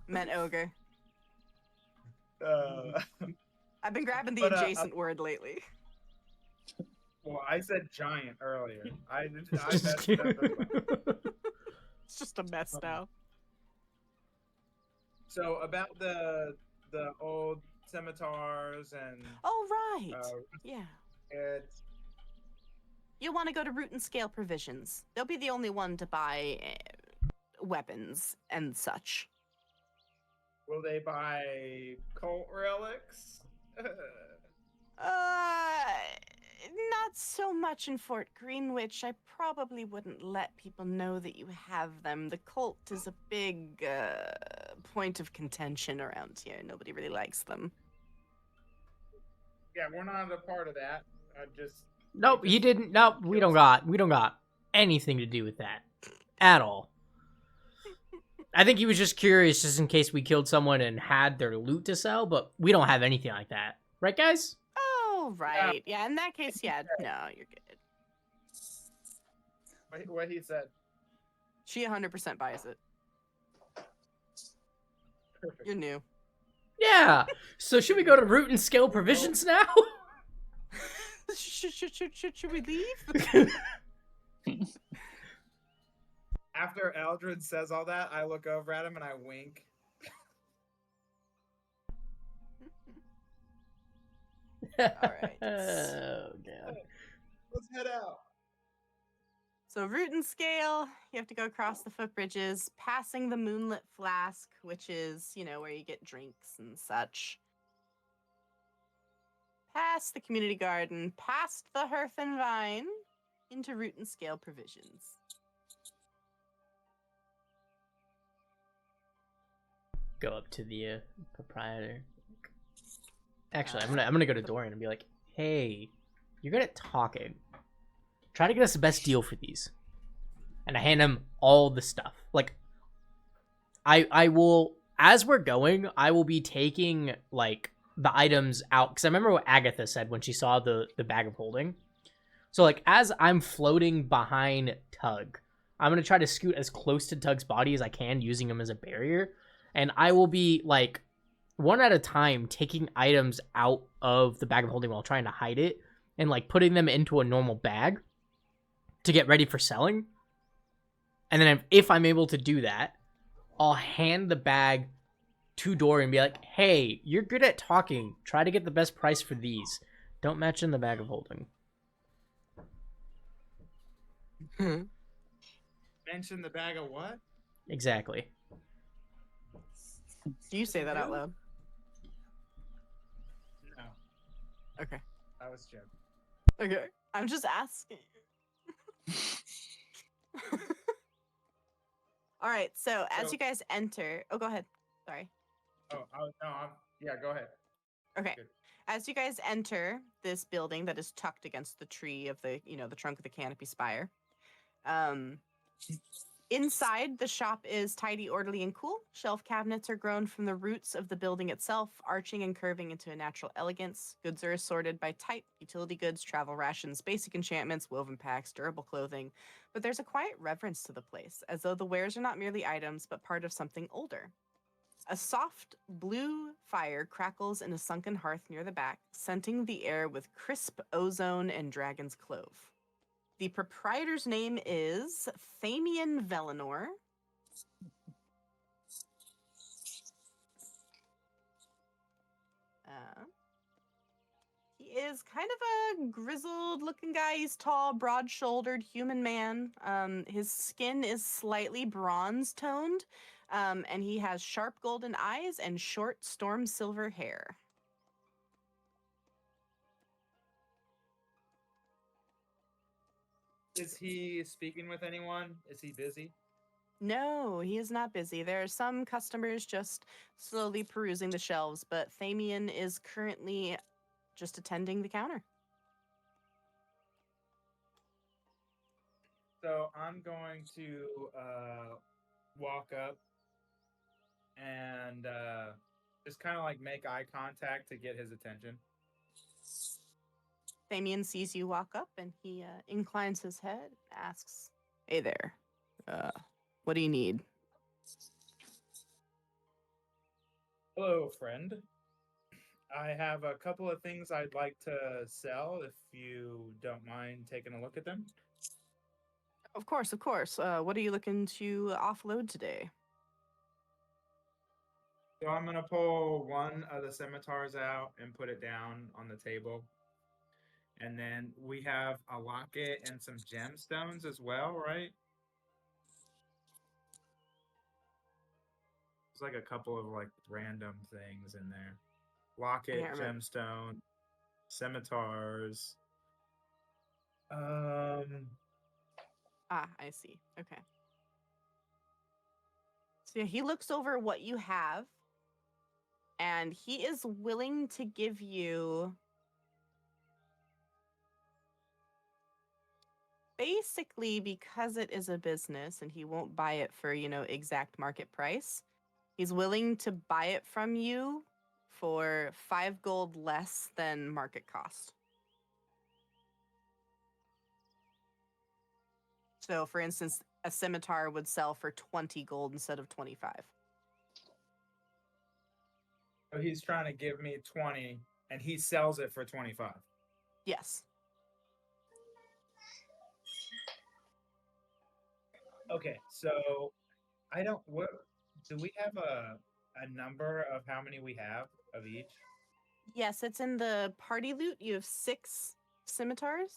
Meant ogre. I've been grabbing the But, adjacent word lately. Well, I said giant earlier. I Just messed it up as well. It's just a mess now. So about the old scimitars and Oh right. Yeah. it's You'll want to go to Root and Scale Provisions. They'll be the only one to buy weapons and such. will they buy cult relics? Not so much in Fort Greenwich. I probably wouldn't let people know that you have them. The cult is a big point of contention around here. Nobody really likes them. Yeah, we're not a part of that. I just Nope, he didn't. Nope, we don't got anything to do with that at all. I think he was just curious, just in case we killed someone and had their loot to sell, but we don't have anything like that, right, guys? Oh, right. Yeah, in that case, yeah. No, you're good. what he said. She 100% buys it. Perfect. You're new. Yeah. So should we go to Root and Scale Provisions now? Should we leave? After Eldred says all that, I look over at him and I wink. All right. Oh, God. Let's head out. So Root and Scale, you have to go across the footbridges, passing the Moonlit Flask, which is, you know, where you get drinks and such. Past the community garden, past the Hearth and Vine, into Root and Scale Provisions. Go up to the proprietor. Actually, I'm gonna go to Dorian and be like, "Hey, you're good at talking. Try to get us the best deal for these." And I hand him all the stuff. Like, I will, as we're going, I will be taking like the items out, because I remember what Agatha said when she saw the bag of holding. So like, as I'm floating behind Tug, I'm gonna try to scoot as close to Tug's body as I can, using him as a barrier. And I will be like one at a time, taking items out of the bag of holding while trying to hide it, and like putting them into a normal bag to get ready for selling. And then if I'm able to do that, I'll hand the bag to Dory and be like, "Hey, you're good at talking. Try to get the best price for these. Don't mention the bag of holding." Mention the bag of what? Exactly. Do you say that out loud? No, Okay. I was joking. Okay. I'm just asking. All right. So as So- you guys enter, oh, go ahead. Sorry. Oh, yeah, go ahead. Okay. Good. As you guys enter this building that is tucked against the tree of the, the trunk of the canopy spire, inside the shop is tidy, orderly, and cool. Shelf cabinets are grown from the roots of the building itself, arching and curving into a natural elegance. Goods are assorted by type: utility goods, travel rations, basic enchantments, woven packs, durable clothing. But there's a quiet reverence to the place, as though the wares are not merely items, but part of something older. A soft blue fire crackles in a sunken hearth near the back, scenting the air with crisp ozone and dragon's clove. The proprietor's name is Thamian Velinor. He is kind of a grizzled looking guy. He's tall, broad shouldered human man. His skin is slightly bronze toned, and he has sharp golden eyes and short storm silver hair. Is he speaking with anyone? Is he busy? No, he is not busy. There are some customers just slowly perusing the shelves, but Thamian is currently just attending the counter. So I'm going to walk up and just kind of like make eye contact to get his attention. Thamian sees you walk up and he inclines his head and asks, "Hey there, what do you need?" Hello, friend. I have a couple of things I'd like to sell if you don't mind taking a look at them. Of course, of course. What are you looking to offload today? So I'm going to pull one of the scimitars out and put it down on the table. And then we have a locket and some gemstones as well, right? There's like a couple of like random things in there. Locket, can't remember. gemstone, scimitars. Ah, I see. Okay. So yeah, he looks over what you have, and he is willing to give you basically, because it is a business and he won't buy it for, exact market price. He's willing to buy it from you for 5 gold less than market cost. So, for instance, a scimitar would sell for 20 gold instead of 25. So he's trying to give me 20 and he sells it for 25. Yes. Okay, so what do we have a number of how many we have of each? Yes, it's in the party loot. You have 6 scimitars.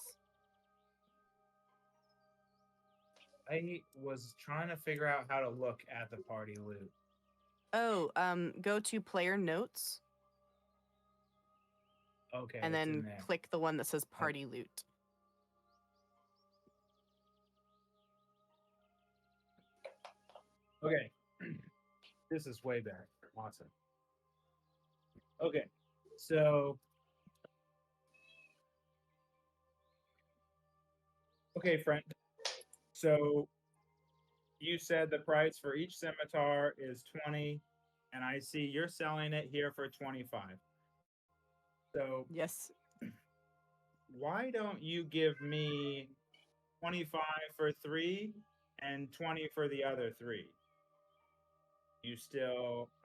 I was trying to figure out how to look at the party loot. Oh, go to player notes Okay, and it's in then there. click the one that says party loot. Okay. This is way better. Awesome. Okay. So okay, friend. So you said the price for each scimitar is 20, and I see you're selling it here for 25. So Yes. why don't you give me 25 for 3 and 20 for the other 3?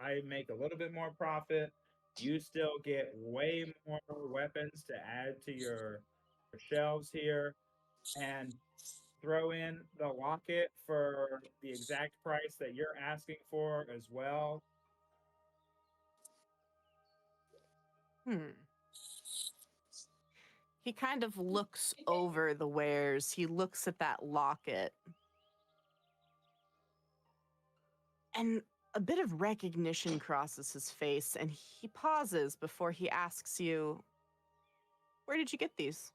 I make a little bit more profit. You still get way more weapons to add to your shelves here, and throw in the locket for the exact price that you're asking for as well. He kind of looks over the wares. He looks at that locket. And a bit of recognition crosses his face, and he pauses before he asks you, "Where did you get these?"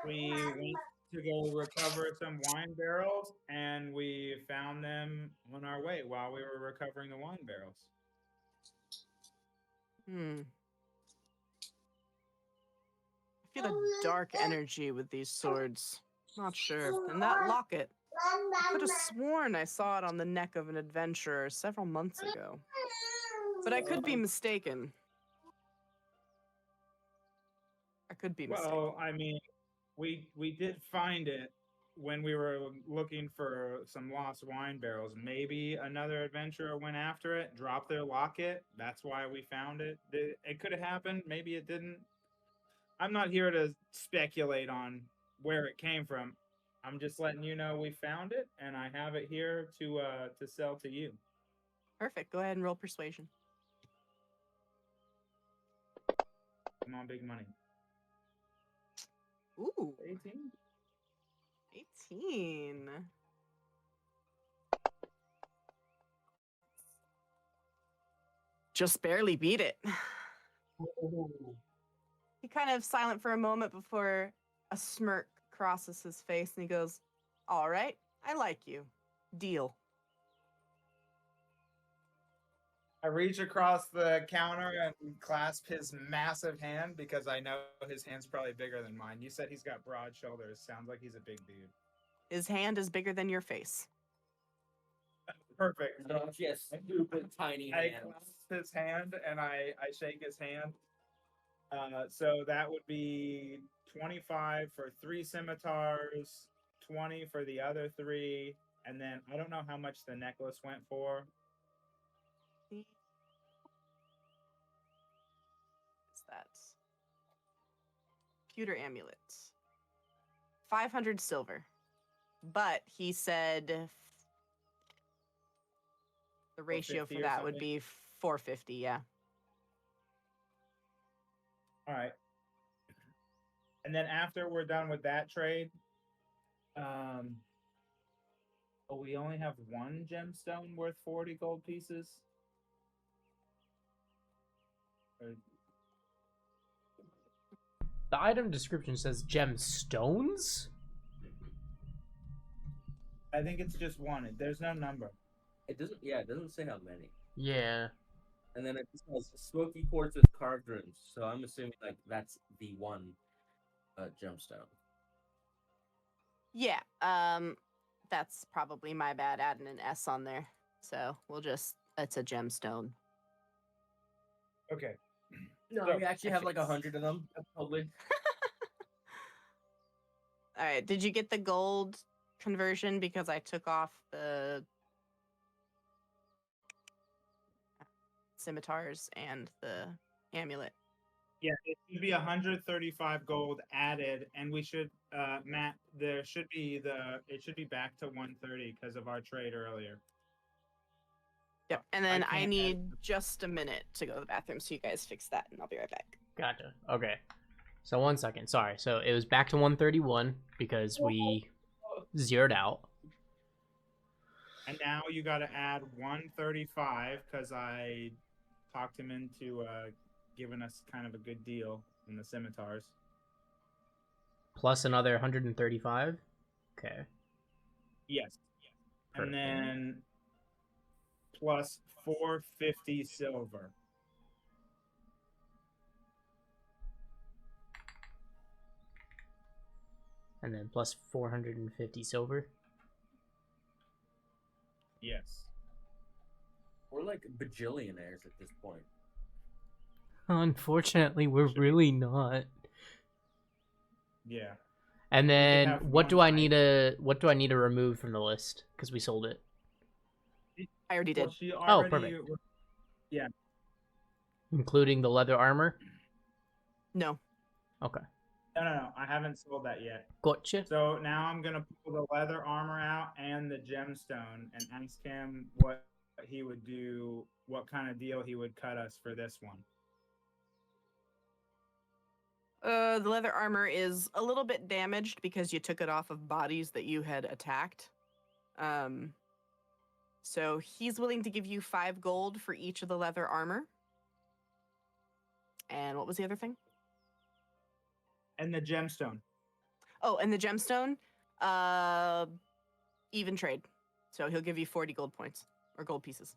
We went to go recover some wine barrels, and we found them on our way while we were recovering the wine barrels. I feel a dark energy with these swords. Not sure. And that locket, I could have sworn I saw it on the neck of an adventurer several months ago. But I could be mistaken. Well, I mean, we did find it when we were looking for some lost wine barrels. Maybe another adventurer went after it, dropped their locket. That's why we found it. It could have happened. Maybe it didn't. I'm not here to speculate on where it came from. I'm just letting you know we found it, and I have it here to sell to you. Perfect. Go ahead and roll persuasion. Come on, big money. Ooh. 18. 18. Just barely beat it. He kind of silent for a moment before a smirk crosses his face, and he goes, "All right, I like you. Deal." I reach across the counter and clasp his massive hand because I know his hand's probably bigger than mine. You said he's got broad shoulders. Sounds like he's a big dude. His hand is bigger than your face. Perfect. So she has stupid tiny I hands. clasp his hand and I shake his hand. So that would be 25 for 3 scimitars, 20 for the other 3, and then I don't know how much the necklace went for. What's that? Pewter amulet. 500 silver. But he said the ratio for 450 or that would something? be 450, yeah. All right. And then after we're done with that trade, we only have one gemstone worth 40 gold pieces. The item description says gemstones? I think it's just one. There's no number. It doesn't. Yeah, it doesn't say how many. Yeah. And then it just says smoky quartz with carved runes. So I'm assuming like that's the one gemstone. Yeah, that's probably my bad adding an S on there. So it's a gemstone. Okay. No, So, we actually have like 100 of them. Probably. All right, did you get the gold conversion? Because I took off the scimitars and the amulet. Yeah, it should be 135 gold added, and we should, Matt. It should be back to 130 because of our trade earlier. Yep. And then I can't need add- just a minute to go to the bathroom, so you guys fix that, and I'll be right back. Gotcha. Okay. So 1 second. Sorry. So it was back to 131 because we zeroed out. And now you got to add 135 because I talked him into giving us kind of a good deal in the scimitars. Plus another 135. Okay. Yes. Perfect. And then plus 450 silver. And then plus 450 silver. Yes. We're like bajillionaires at this point. Unfortunately, we're really not. Yeah. And We then have what do one I need to remove from the list because we sold it? I already Well, did. she Oh, already. perfect. Yeah. Including the leather armor. No. Okay, No. I haven't sold that yet. gotcha. So now I'm gonna pull the leather armor out and the gemstone and ask him what he would do, what kind of deal he would cut us for this one. The leather armor is a little bit damaged because you took it off of bodies that you had attacked. So he's willing to give you 5 gold for each of the leather armor. And what was the other thing? And the gemstone. Oh, and the gemstone, even trade. So he'll give you 40 gold points or gold pieces.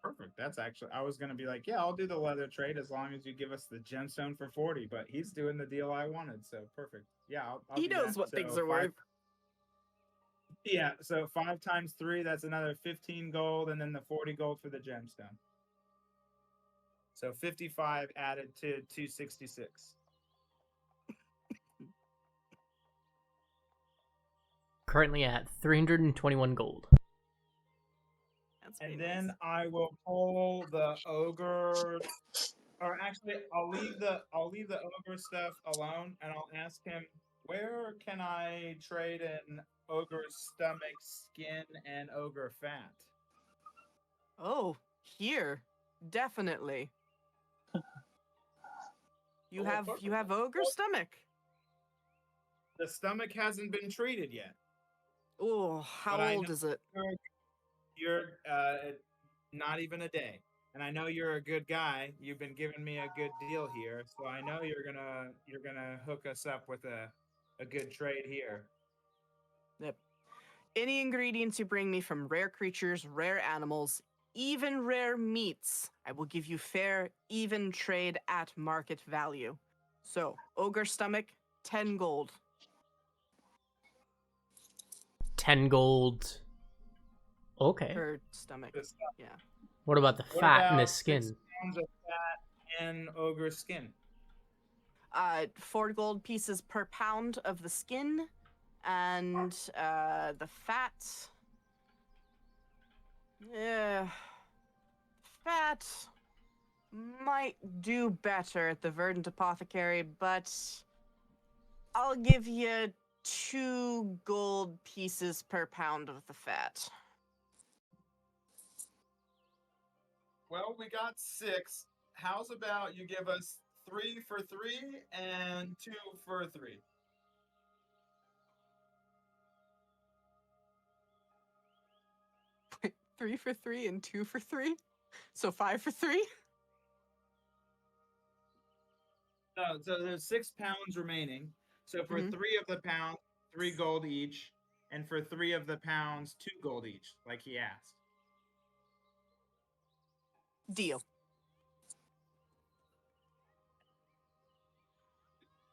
Perfect. That's actually, I was gonna be like, yeah, I'll do the leather trade as long as you give us the gemstone for 40. But he's doing the deal I wanted, so perfect. Yeah, I'll He do knows that. what things So are worth. Yeah, so 5 times 3, that's another 15 gold, and then the 40 gold for the gemstone. So 55 added to 266. Currently at 321 gold. That's And pretty then nice. I will pull the ogre, or actually, I'll leave the ogre stuff alone, and I'll ask him, where can I trade in ogre stomach, skin, and ogre fat? Oh, here. Definitely. You Oh, have perfect. ogre stomach. The stomach hasn't been treated yet. Oh, how But I old know is it? You're not even a day, and I know you're a good guy. You've been giving me a good deal here, so I know you're gonna hook us up with a good trade here. Yep. Any ingredients you bring me from rare creatures, rare animals, even rare meats, I will give you fair, even trade at market value. So, ogre stomach, 10 gold. 10 gold. Okay. Per stomach. Good stuff. Yeah. What about the What fat and the about 6 skin? pounds of fat and ogre skin? 4 gold pieces per pound of the skin, and the fat. Yeah, fat might do better at the Verdant Apothecary, but I'll give you 2 gold pieces per pound of the fat. Well, we got 6. How's about you give us 3 for 3 and 2 for 3? Wait, 3 for 3 and 2 for 3? So 5 for 3? No, so there's 6 pounds remaining. So for Mhm. 3 of the pounds, 3 gold each, and for 3 of the pounds, 2 gold each, like he asked. Deal.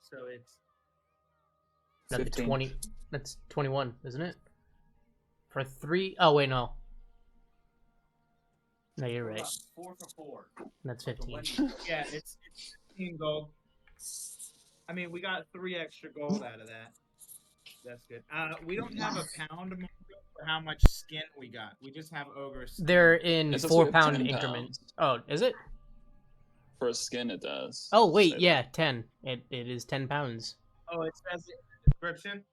So it's That's 15. 20. That's 21, isn't it? For 3. Oh, wait, no. No, you're right. 4 for 4. That's Like a 15. Wendy's. yeah, it's 15 gold. I mean, we got 3 extra gold out of that. That's good. We don't have a pound marker for how much skin we got. We just have ogre skin. They're in It says we have 4-pound 10 increments. pounds. Oh, is it? For a skin, it does. Oh, wait, say yeah, that. 10. It is 10 pounds. Oh, it says it in the description.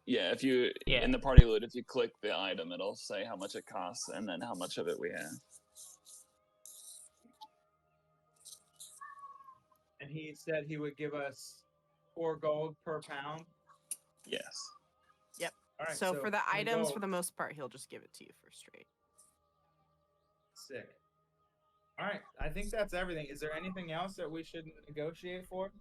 Yeah, if you Yeah. in the party loot, if you click the item, it'll say how much it costs and then how much of it we have. And he said he would give us 4 gold per pound. Yes. Yep. All right. So for the 10 items, gold. for the most part, he'll just give it to you for straight. Sick. All right. I think that's everything. Is there anything else that we should negotiate for?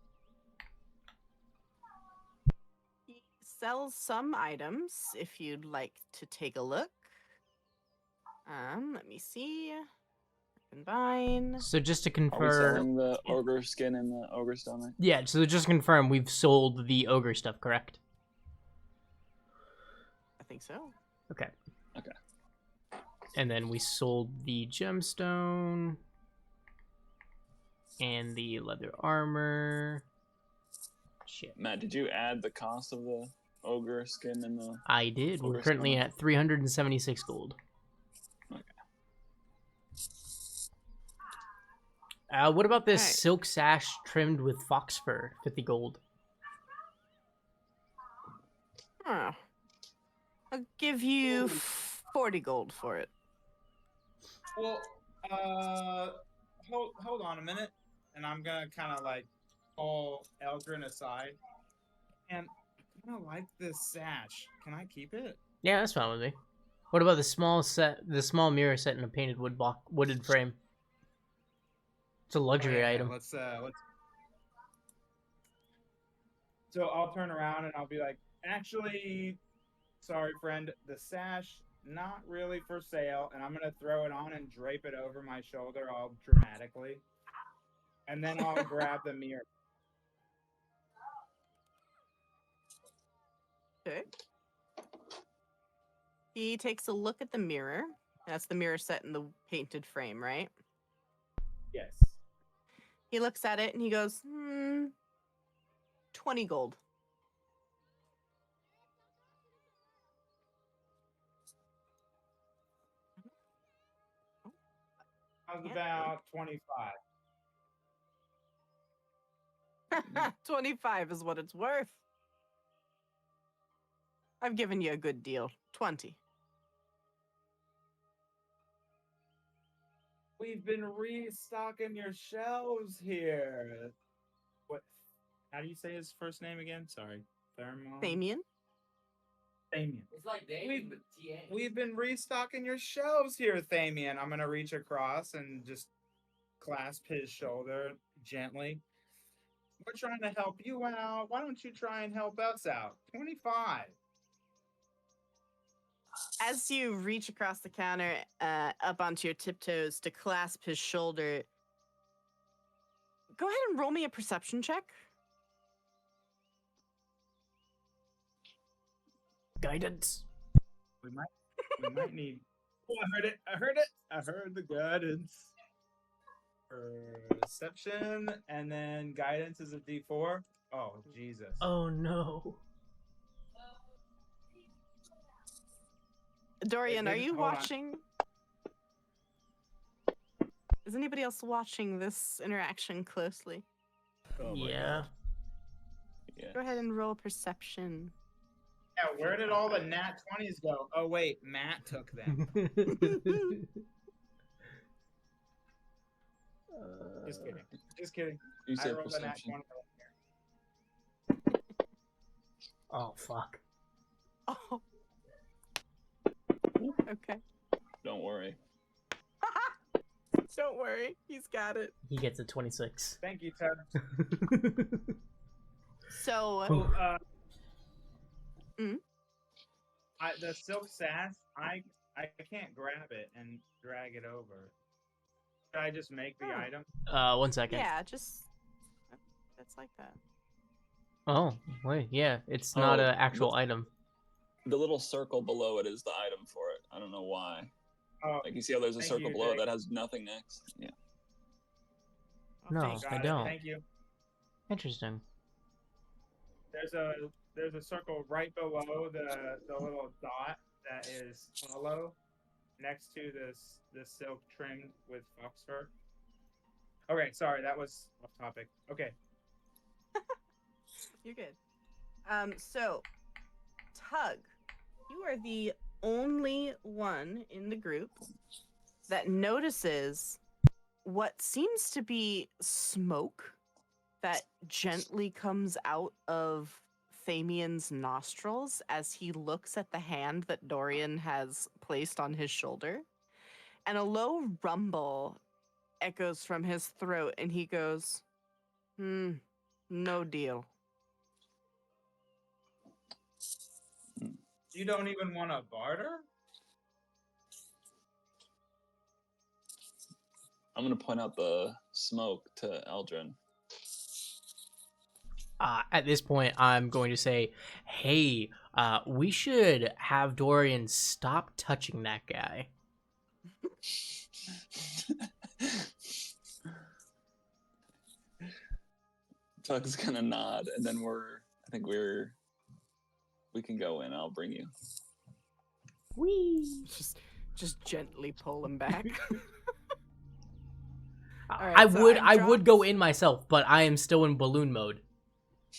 He sells some items if you'd like to take a look. Let me see. Combine. So just to Are we confirm. selling the ogre skin and the ogre stomach? Yeah, so just to confirm, we've sold the ogre stuff, correct? I think so. Okay. Okay. And then we sold the gemstone and the leather armor. Shit. Matt, did you add the cost of the ogre skin in the? I did. We're Ogre currently stomach? at 376 gold. Okay. What about this Alright. silk sash trimmed with fox fur? 50 gold. Huh. I'll give you 40 gold for it. Well, hold on a minute, and I'm gonna kind of like pull Eldrin aside, and I kind of like this sash. Can I keep it? Yeah, that's fine with me. What about the small mirror set in a painted wooden frame? It's a luxury Yeah, item. let's. So I'll turn around and I'll be like, actually, sorry, friend, the sash not really for sale, and I'm gonna throw it on and drape it over my shoulder all dramatically, and then I'll grab the mirror. Okay. He takes a look at the mirror. That's the mirror set in the painted frame, right? Yes. He looks at it and he goes, 20 gold. How's Yeah. about 25? 25 is what it's worth. I've given you a good deal. 20. We've been restocking your shelves here. What? How do you say his first name again? Sorry. Damien? Thamian. It's like We've- David TA. We've been restocking your shelves here, Thamian. I'm gonna reach across and just clasp his shoulder gently. We're trying to help you out. Why don't you try and help us out? 25. As you reach across the counter, up onto your tiptoes to clasp his shoulder, go ahead and roll me a perception check. Guidance. We might need. Oh, I heard it. I heard it. I heard the guidance. Perception and then guidance is a D4. Oh Jesus. Oh no. Dorian, are didn't- you hold on. watching? Is anybody else watching this interaction closely? Oh my Yeah. Yeah. Go ahead and roll perception. Yeah, where did all the nat 20s go? Oh wait, Matt took them. Just kidding. Just kidding. You I said rolled a nat perception. 20. Oh fuck. Oh. Okay. Don't worry. Don't worry, he's got it. He gets a 26. Thank you, Ted. So, Oh, Mm. the silk sash, I can't grab it and drag it over. Should I just make the Oh. item? 1 second. yeah, just that's like that. Oh, wait, yeah. It's not Oh, an actual item. The little circle below it is the item for it. I don't know why. Oh, Like you see how there's a Thank circle you, below it Jake. that has nothing next. Yeah. Oh, No. thanks. got I it. don't. Thank you. Interesting. There's a circle right below the little dot that is hollow next to this silk trimmed with fox fur. Okay, sorry, that was off topic. Okay. You're good. So, Tug, you are the only one in the group that notices what seems to be smoke that gently comes out of Thamian's nostrils as he looks at the hand that Dorian has placed on his shoulder. And a low rumble echoes from his throat, and he goes, no deal. You don't even want to barter? I'm gonna point out the smoke to Eldrin. At this point, I'm going to say, hey, we should have Dorian stop touching that guy. Tug's gonna nod, and then I think we can go in. I'll bring you. Whee! Just gently pull him back. Alright, I so would I would go dropped- in myself, but I am still in balloon mode.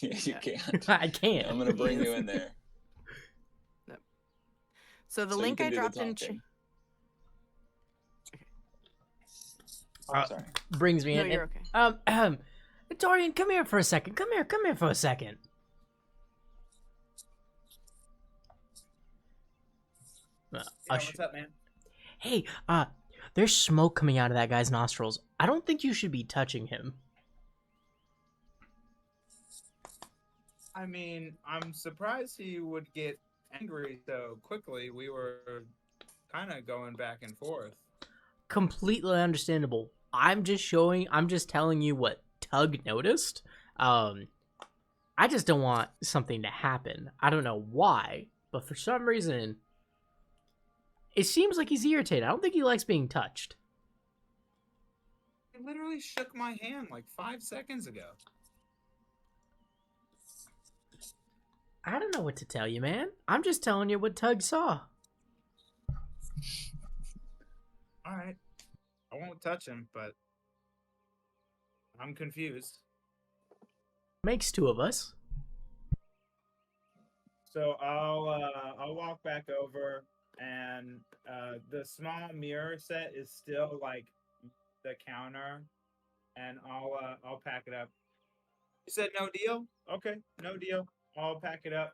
Yeah, you can't. I can't. I'm gonna bring you in there. So the So you link can I do the dropped in. talking. Uh, I'm sorry. Brings me No, in. you're and- Dorian, come here for a second. Come here for a second. Yeah, I'll sh- what's up, man? Hey, there's smoke coming out of that guy's nostrils. I don't think you should be touching him. I mean, I'm surprised he would get angry so quickly. We were kind of going back and forth. Completely understandable. I'm just telling you what Tug noticed. I just don't want something to happen. I don't know why, but for some reason, it seems like he's irritated. I don't think he likes being touched. He literally shook my hand like 5 seconds ago. I don't know what to tell you, man. I'm just telling you what Tug saw. All right. I won't touch him, but I'm confused. Makes two of us. So I'll walk back over, and the small mirror set is still like the counter, and I'll pack it up. You said no deal? Okay, no deal. I'll pack it up.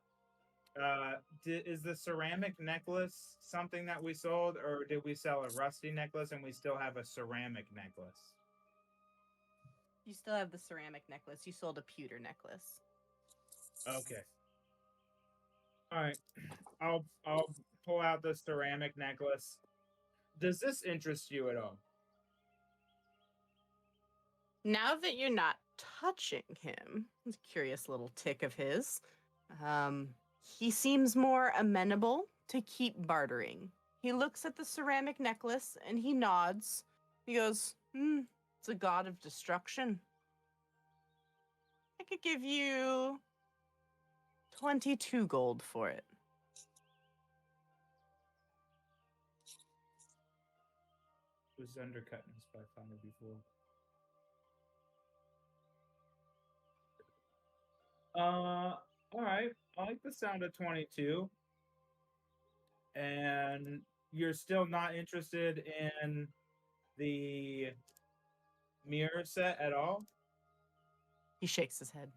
Is the ceramic necklace something that we sold, or did we sell a rusty necklace and we still have a ceramic necklace? You still have the ceramic necklace. You sold a pewter necklace. Okay. All right. I'll pull out the ceramic necklace. Does this interest you at all? Now that you're not touching him, it's a curious little tick of his. He seems more amenable to keep bartering. He looks at the ceramic necklace and he nods. He goes, it's a god of destruction. I could give you 22 gold for it. It was undercutting us by 5 before. All right. I like the sound of 22. And you're still not interested in the mirror set at all? He shakes his head.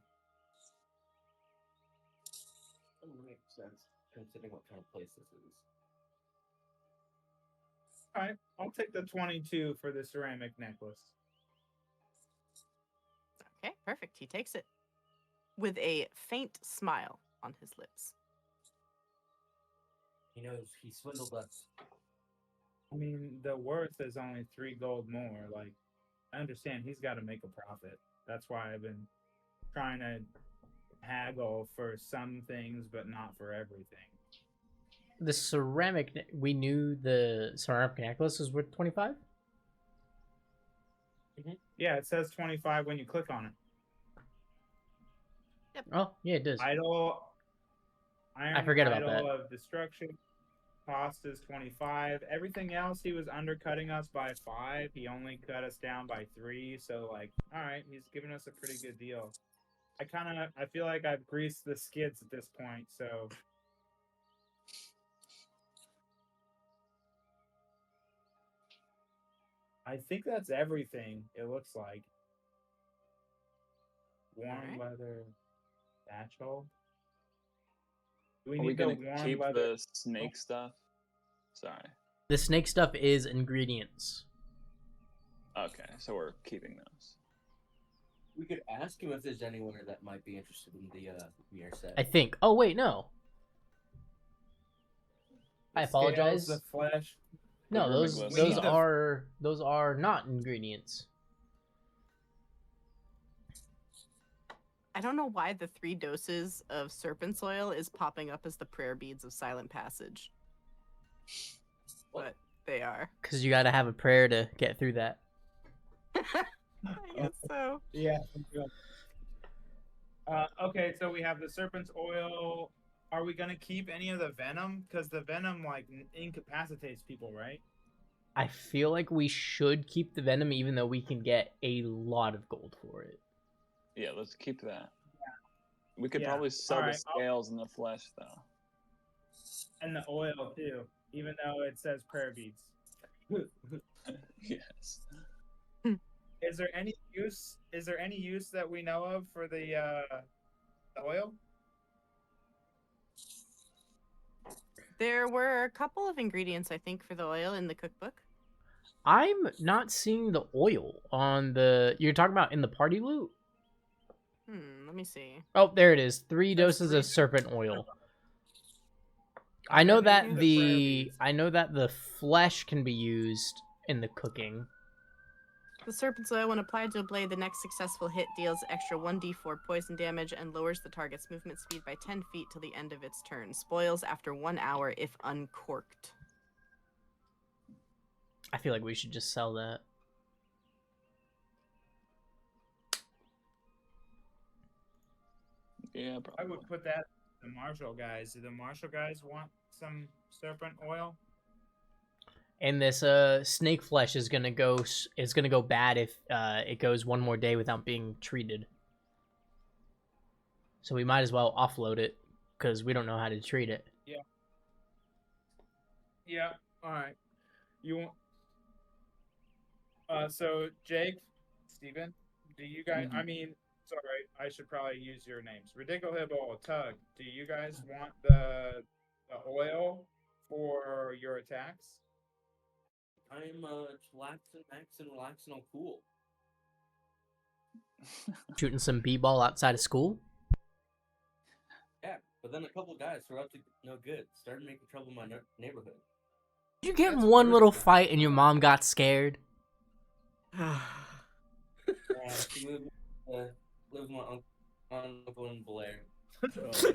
That would make sense, considering what kind of place this is. All right. I'll take the 22 for the ceramic necklace. Okay, perfect. He takes it with a faint smile on his lips. He knows he swindled us. I mean, the worth is only 3 gold more. Like, I understand he's got to make a profit. That's why I've been trying to haggle for some things, but not for everything. The ceramic, we knew the ceramic necklace was worth 25? Yeah, it says 25 when you click on it. Oh, yeah, it does. Iron forget about idol that. of destruction. Cost is 25. Everything else, he was undercutting us by 5. He only cut us down by 3. So, like, all right, he's giving us a pretty good deal. I feel like I've greased the skids at this point. So, I think that's everything. It looks like warm Alright. leather satchel. Do Are we need gonna the warm keep leather? the snake stuff? Sorry. The snake stuff is ingredients. Okay, so we're keeping those. We could ask him if there's anyone that might be interested in the mirror set. I think. Oh, wait, no. I The scales, apologize. the flesh. No, The those vermigloss. We need those are not ingredients. I don't know why the 3 doses of serpent's oil is popping up as the prayer beads of silent passage. What? But they are. Because you got to have a prayer to get through that. I guess so. Yeah. Okay, so we have the serpent's oil. Are we gonna keep any of the venom? Because the venom like incapacitates people, right? I feel like we should keep the venom, even though we can get a lot of gold for it. Yeah, let's keep that. We could Yeah, probably sell the alright, scales and the flesh, though. and the oil too, even though it says prayer beads. Yes. Is there any use? Is there any use that we know of for the oil? There were a couple of ingredients, I think, for the oil in the cookbook. I'm not seeing the oil on the. You're talking about in the party loot? Let me see. Oh, there it is. 3 That's doses 3 of serpent oil. I Okay, know maybe that the prayer the beads. I know that the flesh can be used in the cooking. The serpent's oil, when applied to a blade, the next successful hit deals extra 1d4 poison damage and lowers the target's movement speed by 10 feet till the end of its turn. Spoils after 1 hour if uncorked. I feel like we should just sell that. Yeah, I probably. would put that to the martial guys. Do the martial guys want some serpent oil? And this snake flesh is gonna go bad if it goes 1 more day without being treated. So we might as well offload it because we don't know how to treat it. Yeah. All right. You want? So Jake, Steven, do you guys? I mean, sorry, I should probably use your names. Ridiculable, Tug. Do you guys want the oil for your attacks? I'm relaxing, all cool. Shooting some b-ball outside of school. Yeah, but then a couple guys who are up to no good started making trouble in my neighborhood. Did you get in That's one really little bad. fight and your mom got scared? She moved, lives with my uncle in Blair. Oh my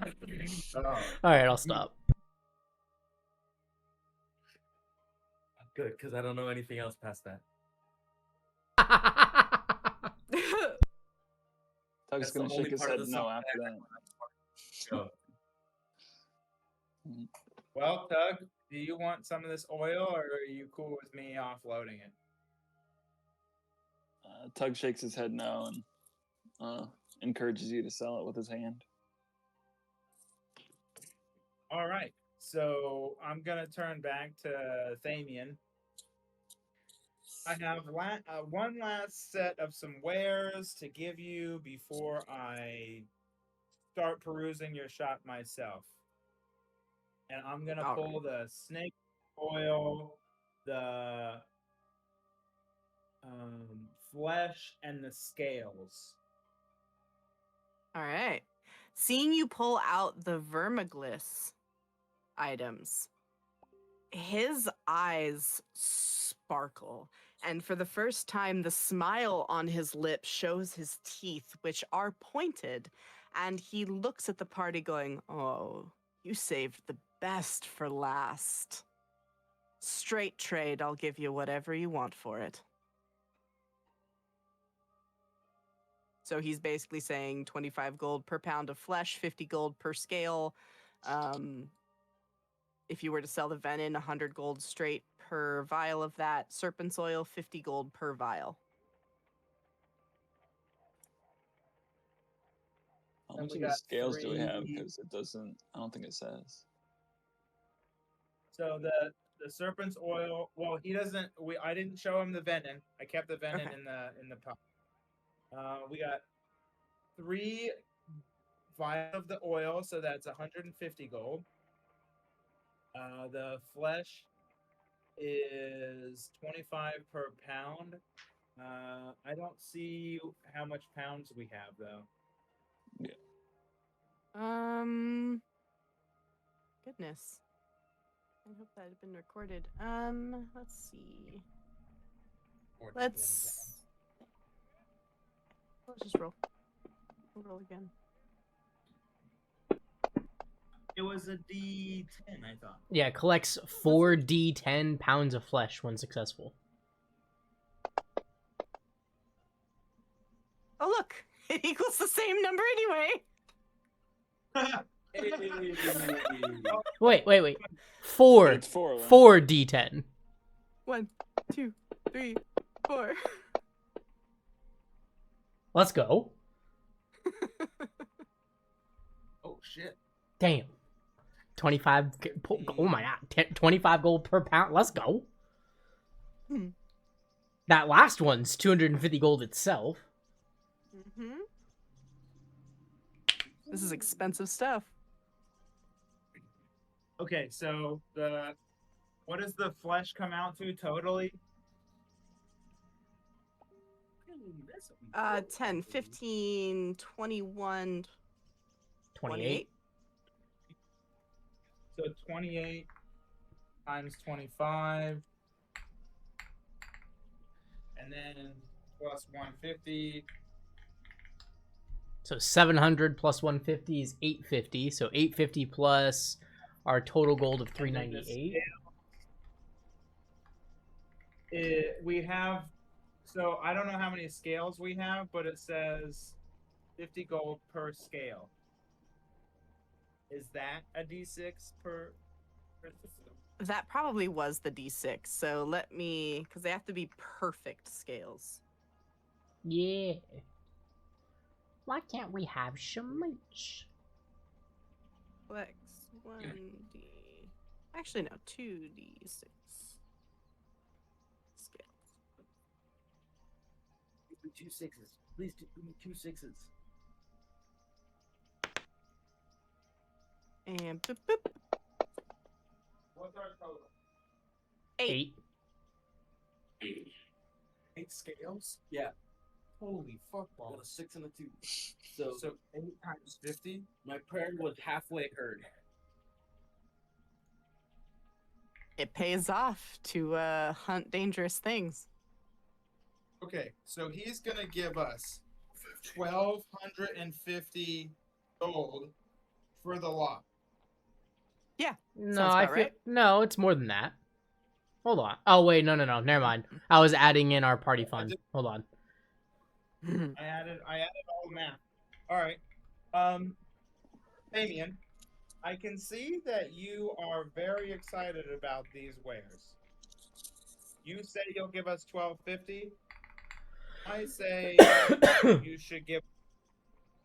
god. Oh. All right, I'll stop. Good, because I don't know anything else past that. Tug's That's the gonna only shake his part of head the no song after that. Go. Well, Tug, do you want some of this oil, or are you cool with me offloading it? Tug shakes his head no and encourages you to sell it with his hand. All right. So I'm gonna turn back to Thamian. I have one last set of some wares to give you before I start perusing your shop myself. And I'm gonna All pull the snake oil, the flesh, and the scales. All right. Seeing you pull out the vermiglis items, his eyes sparkle. And for the first time, the smile on his lips shows his teeth, which are pointed. And he looks at the party going, "Oh, you saved the best for last. Straight trade, I'll give you whatever you want for it." So he's basically saying 25 gold per pound of flesh, 50 gold per scale. If you were to sell the venin, 100 gold straight per vial of that. Serpent's oil, 50 gold per vial. How Then much we of the got scales do we have? 3. Because it doesn't. I don't think it says. So the serpent's oil. Well, he doesn't. I didn't show him the venin. I kept the venin Okay. in the pot. We got 3 vials of the oil, so that's 150 gold. The flesh is 25 per pound. I don't see how much pounds we have though. Goodness. I hope that had been recorded. Let's see. Let's just roll. We'll roll again. It was a D10, I thought. Yeah, collects 4d10 pounds of flesh when successful. Oh look, it equals the same number anyway. Wait. Four. It's 4 of them. 4d10. 1, 2, 3, 4. Let's go. Oh shit. Damn. 25. Oh my god. 25 gold per pound. Let's go. Hmm. That last one's 250 gold itself. Mm-hmm. This is expensive stuff. Okay, so what does the flesh come out to totally? 10, 15, 21, 28. So 28 times 25. And then plus 150. So 700 plus 150 is 850. So 850 plus our total gold of 398. We have, so I don't know how many scales we have, but it says 50 gold per scale. Is that a D6 per? That probably was the D6. So let me, because they have to be perfect scales. Yeah. Why can't we have some merch? Flex 1D. Actually, no, 2D6 scales. Give me 2 6s. Please give me 2 6s. And boop, boop. What's our total? 8. 8 scales? Yeah. Holy fuck I got balls. a 6 and a 2. So 8 times 50? My prayer was halfway heard. It pays off to hunt dangerous things. Okay, so he's gonna give us 1,250 gold for the lot. No, Sounds I about feel right. no, it's more than that. Hold on. Oh wait, no, never mind. I was adding in our party fund. Hold on. I added all the math. All right. Damien, I can see that you are very excited about these wares. You say you'll give us 1,250. I say you should give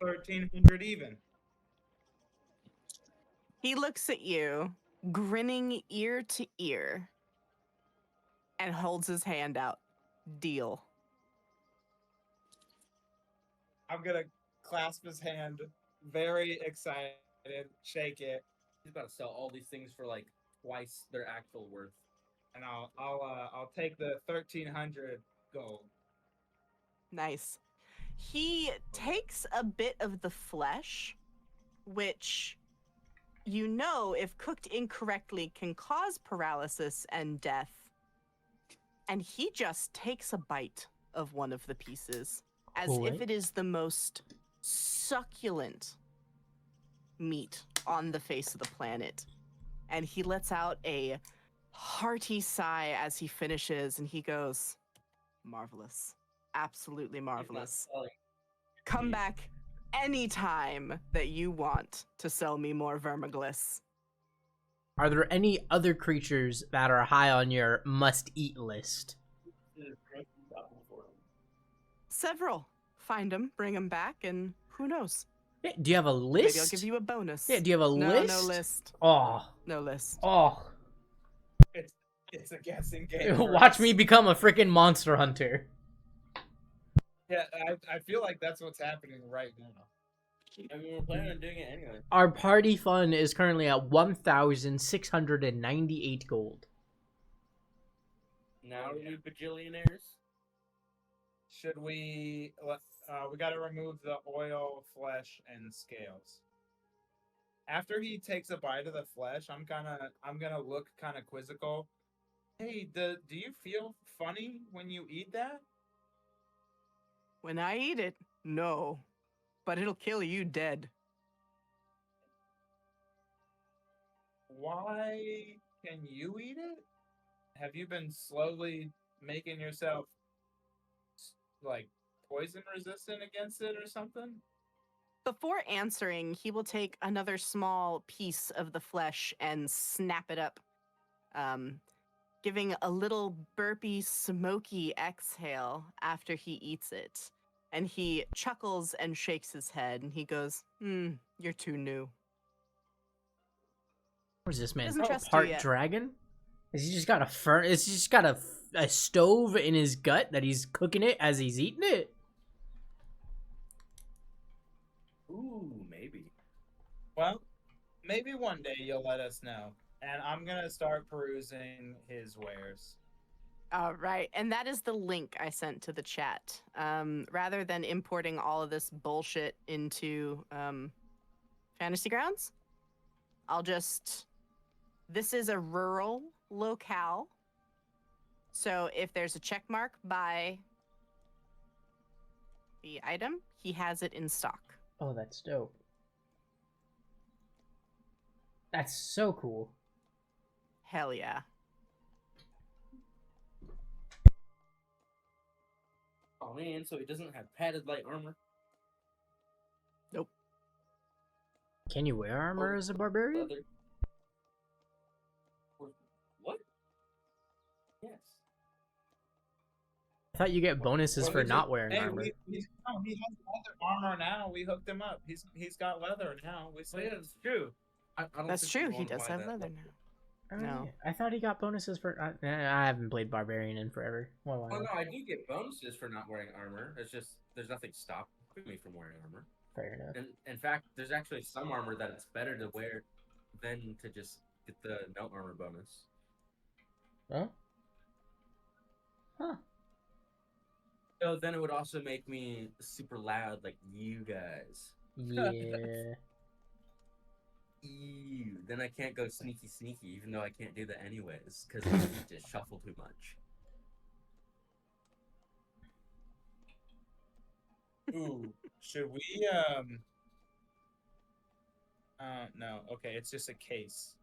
1,300 even. He looks at you, grinning ear to ear, and holds his hand out. Deal. I'm gonna clasp his hand, very excited, shake it, He's about to sell all these things for like twice their actual worth. and I'll take the 1,300 gold. Nice. He takes a bit of the flesh, which you know, if cooked incorrectly, can cause paralysis and death. And he just takes a bite of one of the pieces, as if Cool. it is the most succulent meat on the face of the planet. And he lets out a hearty sigh as he finishes, and he goes, marvelous. Absolutely He's not marvelous. selling. Come back anytime that you want to sell me more vermiglis. Are there any other creatures that are high on your must-eat list? Several. Find them, bring them back, and who knows? Yeah, do you have a list? Maybe I'll give you a bonus. Yeah, do you have a no, list? No list. Oh, No list. oh. It's a guessing game. for Watch us. me become a freaking monster hunter. Yeah, I feel like that's what's happening right now. I mean, we're planning on doing it anyway. Our party fund is currently at 1,698 gold. Now are we bajillionaires? Should we? We got to remove the oil, flesh, and scales. After he takes a bite of the flesh, I'm gonna look kind of quizzical. Hey, do you feel funny when you eat that? When I eat it, no. But it'll kill you dead. Why can you eat it? Have you been slowly making yourself like poison resistant against it or something? Before answering, he will take another small piece of the flesh and snap it up, giving a little burpy, smoky exhale after he eats it. And he chuckles and shakes his head, and he goes, you're too new. What is this man? Doesn't trust you Part yet. dragon? Is he just got a Is he just got a stove in his gut that he's cooking it as he's eating it? Ooh, maybe. Well, maybe one day you'll let us know. And I'm gonna start perusing his wares. All right, and that is the link I sent to the chat. Rather than importing all of this bullshit into Fantasy Grounds, I'll just... This is a rural locale. So if there's a check mark by the item, he has it in stock. Oh, that's dope. That's so cool. Hell yeah. Oh man, so he doesn't have padded light armor. Can you wear armor as a barbarian? Leather. What? Yes. I thought you get bonuses Well, for we not just- wearing hey, armor. he has leather armor now. We hooked him up. He's got leather now. We Oh, said yeah, that's true. I don't That's think true, we he wanna does buy have that leather leather. now. Oh, No. yeah. I thought he got bonuses for. I haven't played barbarian in forever. Well, Well, no, I do get bonuses for not wearing armor. It's just there's nothing stopping me from wearing armor. fair enough. And in fact, there's actually some armor that it's better to wear than to just get the no armor bonus. Oh. Huh. So then it would also make me super loud like you guys. Yeah. Ew. Then I can't go sneaky sneaky, even though I can't do that anyways, because my feet just shuffle too much. Ooh, should we no, okay, it's just a case.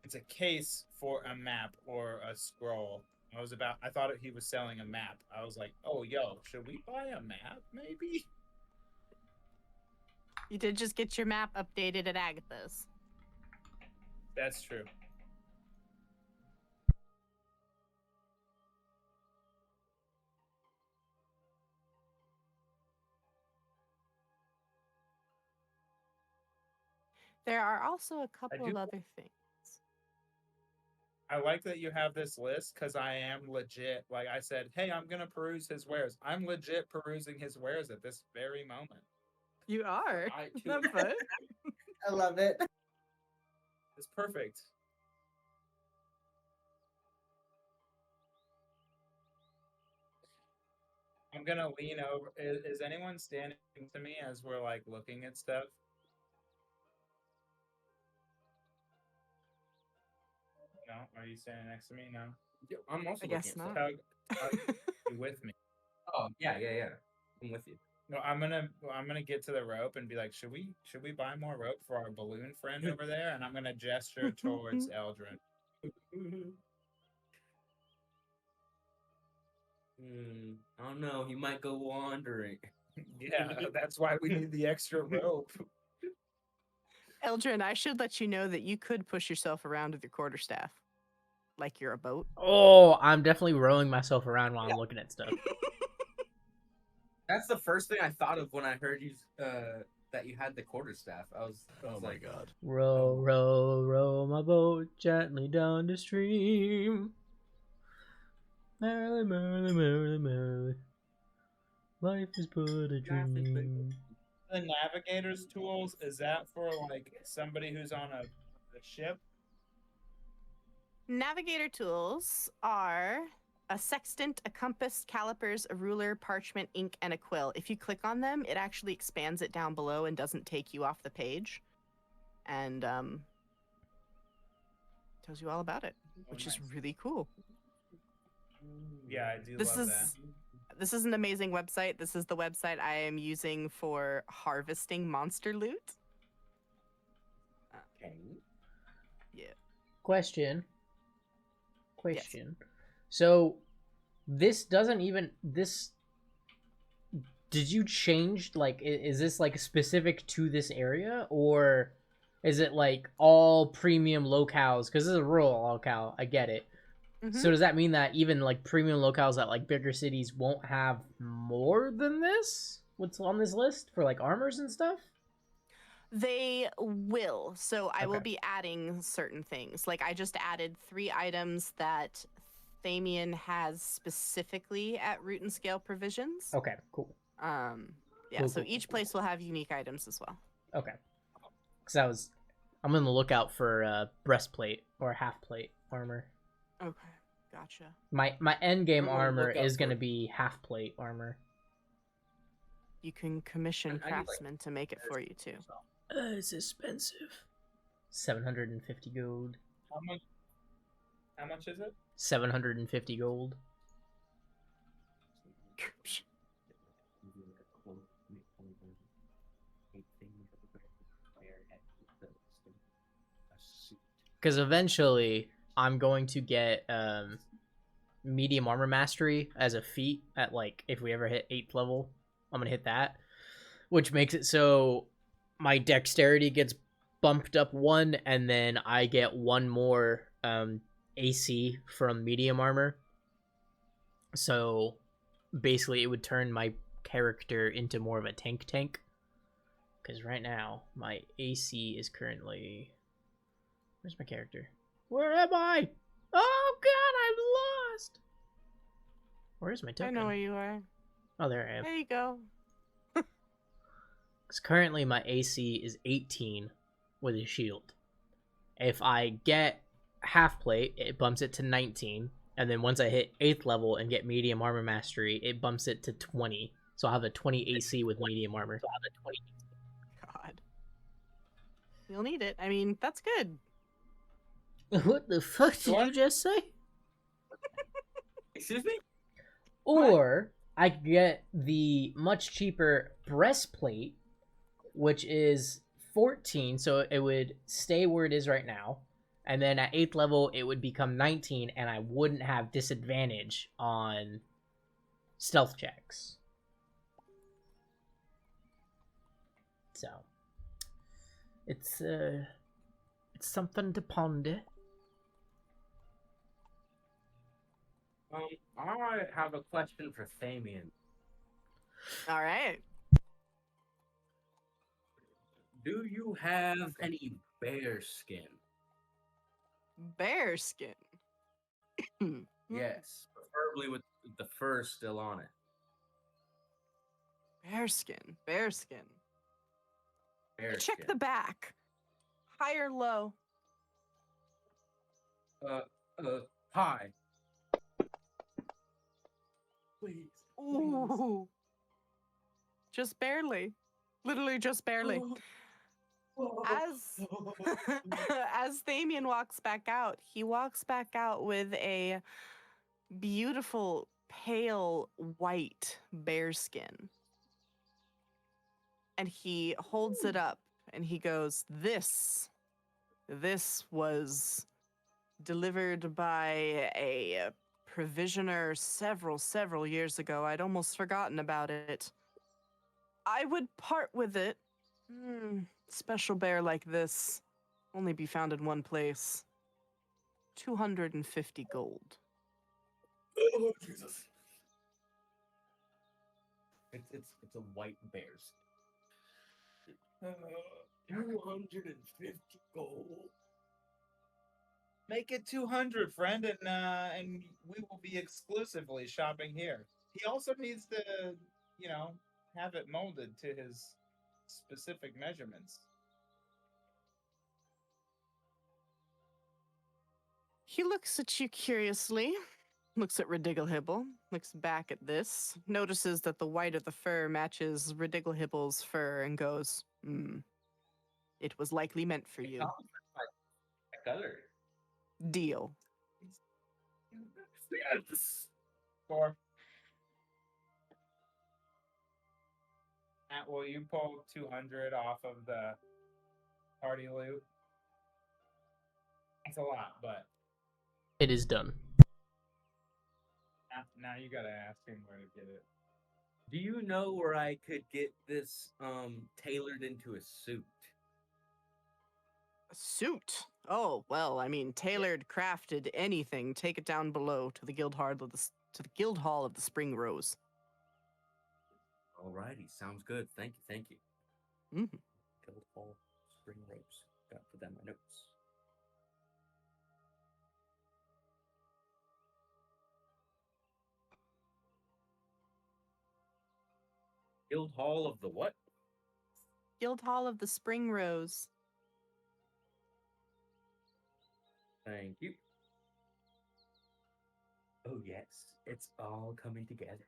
It's a case for a map or a scroll. I thought he was selling a map. I was like, oh yo, should we buy a map maybe? You did just get your map updated at Agatha's. That's true. There are also a couple do- of other things. I like that you have this list because I am legit. Like I said, hey, I'm gonna peruse his wares. I'm legit perusing his wares at this very moment. You are? I too. Isn't that fun? I love it. It's perfect. I'm gonna lean over. Is anyone standing to me as we're like looking at stuff? No? Are you standing next to me? No? Yeah, I'm also I guess looking at not. stuff. Tug, you with me? Oh yeah. I'm with you. No, I'm gonna get to the rope and be like, should we buy more rope for our balloon friend over there? And I'm gonna gesture towards Eldrin. I don't know. He might go wandering. Yeah, that's why we need the extra rope. Eldrin, I should let you know that you could push yourself around with your quarterstaff. Like you're a boat. Oh, I'm definitely rowing myself around while I'm looking at stuff. That's the first thing I thought of when I heard you that you had the quarterstaff. I was Oh my like, god. Row, row, row my boat gently down the stream. Merrily, merrily, merrily, merrily. Life is but a dream. The navigator's tools, is that for like somebody who's on a ship? Navigator tools are a sextant, a compass, calipers, a ruler, parchment, ink, and a quill. If you click on them, it actually expands it down below and doesn't take you off the page. And tells you all about it, which is nice. really cool. Yeah, I do This love is this is an amazing website. This is the website I am using for harvesting monster loot. okay. Yeah. Question. So, this did you change, like, is this, like, specific to this area, or is it, like, all premium locales? Because this is a rural locale, I get it. So does that mean that even, like, premium locales at, like, bigger cities won't have more than this? What's on this list for, like, armors and stuff? They will. So I will Okay. be adding certain things. Like I just added 3 items that Thamian has specifically at root and scale provisions. Okay, cool. Yeah, Cool, so cool, each place will have unique items as well. Okay. Because I'm on the lookout for breastplate or half plate armor. Okay, gotcha. My end game I'm on the armor lookout is going to for- be half plate armor. You can commission I need, like, craftsmen to make it for you too. It's expensive. 750 gold. How much is it? 750 gold. Because eventually I'm going to get medium armor mastery as a feat at, like, if we ever hit 8th level, I'm gonna hit that, which makes it so my dexterity gets bumped up 1, and then I get 1 more AC from medium armor. So basically it would turn my character into more of a tank, because right now my AC is currently, where's my character? Where am I? Oh god, I'm lost. Where's my I token? know where you are. Oh, there I am. There you go. Because currently my AC is 18 with a shield. If I get half plate, it bumps it to 19. And then once I hit 8th level and get medium armor mastery, it bumps it to 20. So I'll have a 20 AC with medium armor. God. You'll need it. I mean, that's good. What the fuck did What? you just say? Excuse me? Or I could get the much cheaper breastplate, which is 14, so it would stay where it is right now. And then at 8th level, it would become 19, and I wouldn't have disadvantage on stealth checks. So, it's something to ponder. I have a question for Thamian. All right. Do you have any bear skin? Bear skin. Yes, preferably with the fur still on it. Bear skin. Bear skin. Bear Check skin. the back. High or low? Hi. Please. Ooh. Just barely. Literally just barely. As as Thamian walks back out, he walks back out with a beautiful pale white bear skin. And he holds it up and he goes, This was delivered by a provisioner several years ago. I'd almost forgotten about it. I would part with it. Special bear like this only be found in one place. 250 gold. Oh, Jesus. It's a white bear's. 250 gold. Make it 200, friend, and we will be exclusively shopping here. He also needs to, have it molded to his specific measurements. He looks at you curiously, looks at Ridigglehibble, looks back at this, notices that the white of the fur matches Ridigglehibble's fur, and goes, It was likely meant for you. Color. Deal. Yes. Or will you pull 200 off of the party loot? It's a lot, but It is done. now you gotta ask him where to get it. Do you know where I could get this tailored into a suit? A suit. Oh well, I mean, tailored, crafted, anything. Take it down below to the guild hall of the Spring Rose. Alrighty, sounds good. Thank you, thank you. Mhm. Guild Hall, Spring Rose. Got to put that in my notes. Guild Hall of the what? Guild hall of the Spring Rose. Thank you. Oh yes, it's all coming together.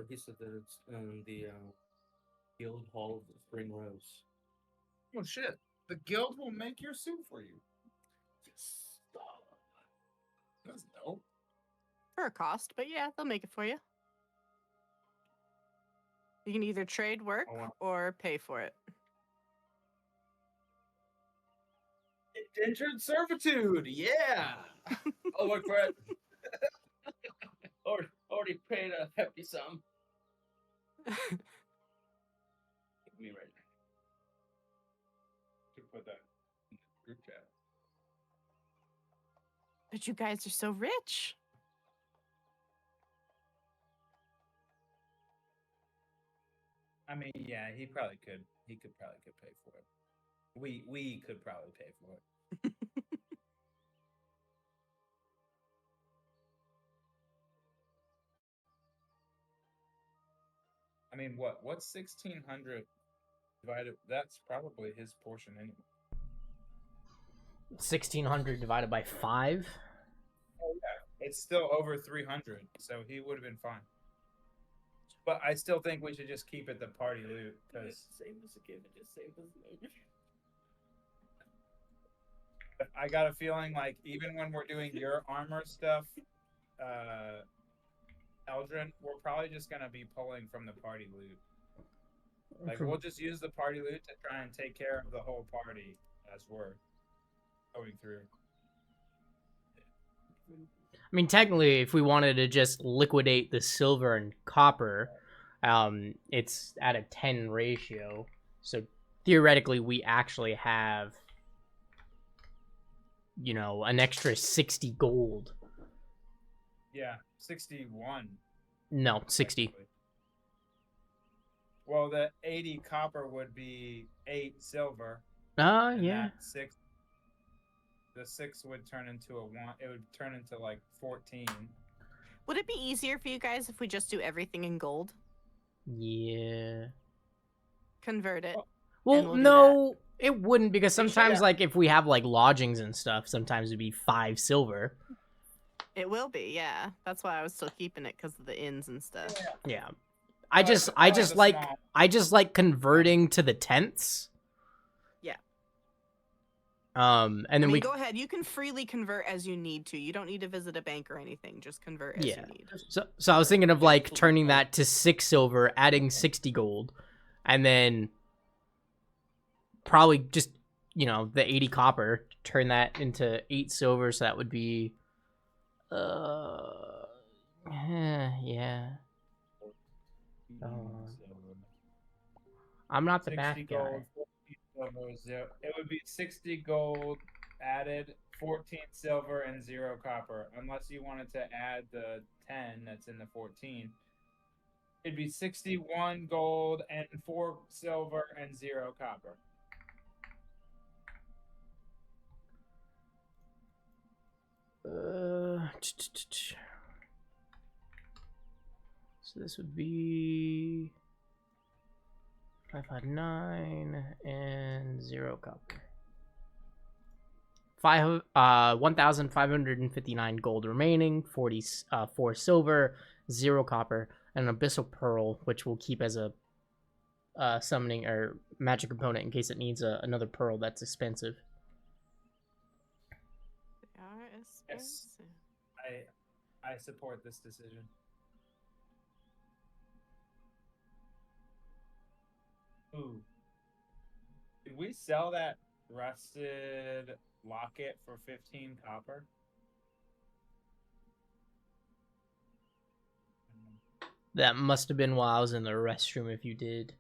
He said that it's the Guild Hall of the Spring Rose. Oh shit! The guild will make your suit for you. Yes. That's dope. For a cost, but yeah, they'll make it for you. You can either trade work Oh, wow. or pay for it. Indentured servitude. Yeah. I'll work for it. Already paid a hefty sum. Give me right now. To put that in the group chat. But you guys are so rich. I mean, yeah, he probably could. He could probably pay for it. We could probably pay for it. I mean, what's 1,600 divided? That's probably his portion anyway. 1,600 divided by 5. Oh yeah, it's still over 300, so he would have been fine. But I still think we should just keep it the party loot because Save us again and just save us later. I got a feeling like even when we're doing your armor stuff, Eldrin, we're probably just gonna be pulling from the party loot. Like we'll just use the party loot to try and take care of the whole party as we're going through. I mean, technically, if we wanted to just liquidate the silver and copper, it's at a 10 ratio. So theoretically, we actually have, you know, an extra 60 gold. Yeah, 61. No, 60. Technically. Well, the 80 copper would be 8 silver. And Yeah. that 6. The 6 would turn into a 1. It would turn into like 14. Would it be easier for you guys if we just do everything in gold? Yeah. Convert it. Well, we'll do no, it wouldn't, because We should, sometimes, yeah. like, if we have, like, lodgings and stuff, sometimes it'd be 5 silver. It will be, yeah. That's why I was still keeping it because of the inns and stuff. Yeah. I just small. like converting to the tenths. Yeah. And then I mean, we go ahead. You can freely convert as you need to. You don't need to visit a bank or anything. Just convert as Yeah. you need. So I was thinking of like turning that to 6 silver, adding 60 gold, and then probably just, you know, the 80 copper, turn that into 8 silver, so that would be yeah. I'm not the 60 math guy. gold, 14 silver, 0. It would be 60 gold added, 14 silver, and 0 copper. Unless you wanted to add the 10 that's in the 14. It'd be 61 gold and 4 silver and 0 copper. So this would be 559 and 0 copper. 1,559 gold remaining, 4 silver, 0 copper, and an abyssal pearl, which we'll keep as a summoning or magic component in case it needs another pearl that's expensive. They are Yes. expensive. I support this decision. Ooh. Did we sell that rusted locket for 15 copper? That must have been while I was in the restroom if you did.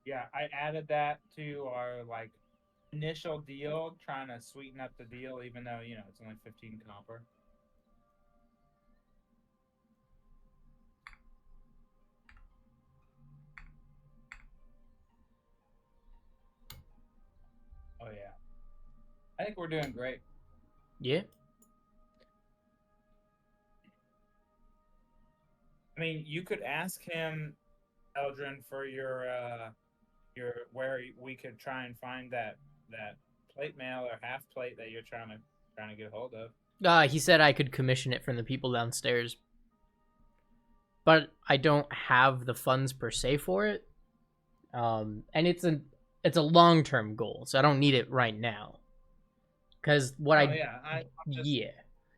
Yeah, I added that to our like initial deal, trying to sweeten up the deal, even though it's only 15 copper. Oh yeah, I think we're doing great. Yeah. I mean, you could ask him, Eldrin, for your where we could try and find that plate mail or half plate that you're trying to get hold of. He said I could commission it from the people downstairs, but I don't have the funds per se for it. And it's a long-term goal, so I don't need it right now. Because what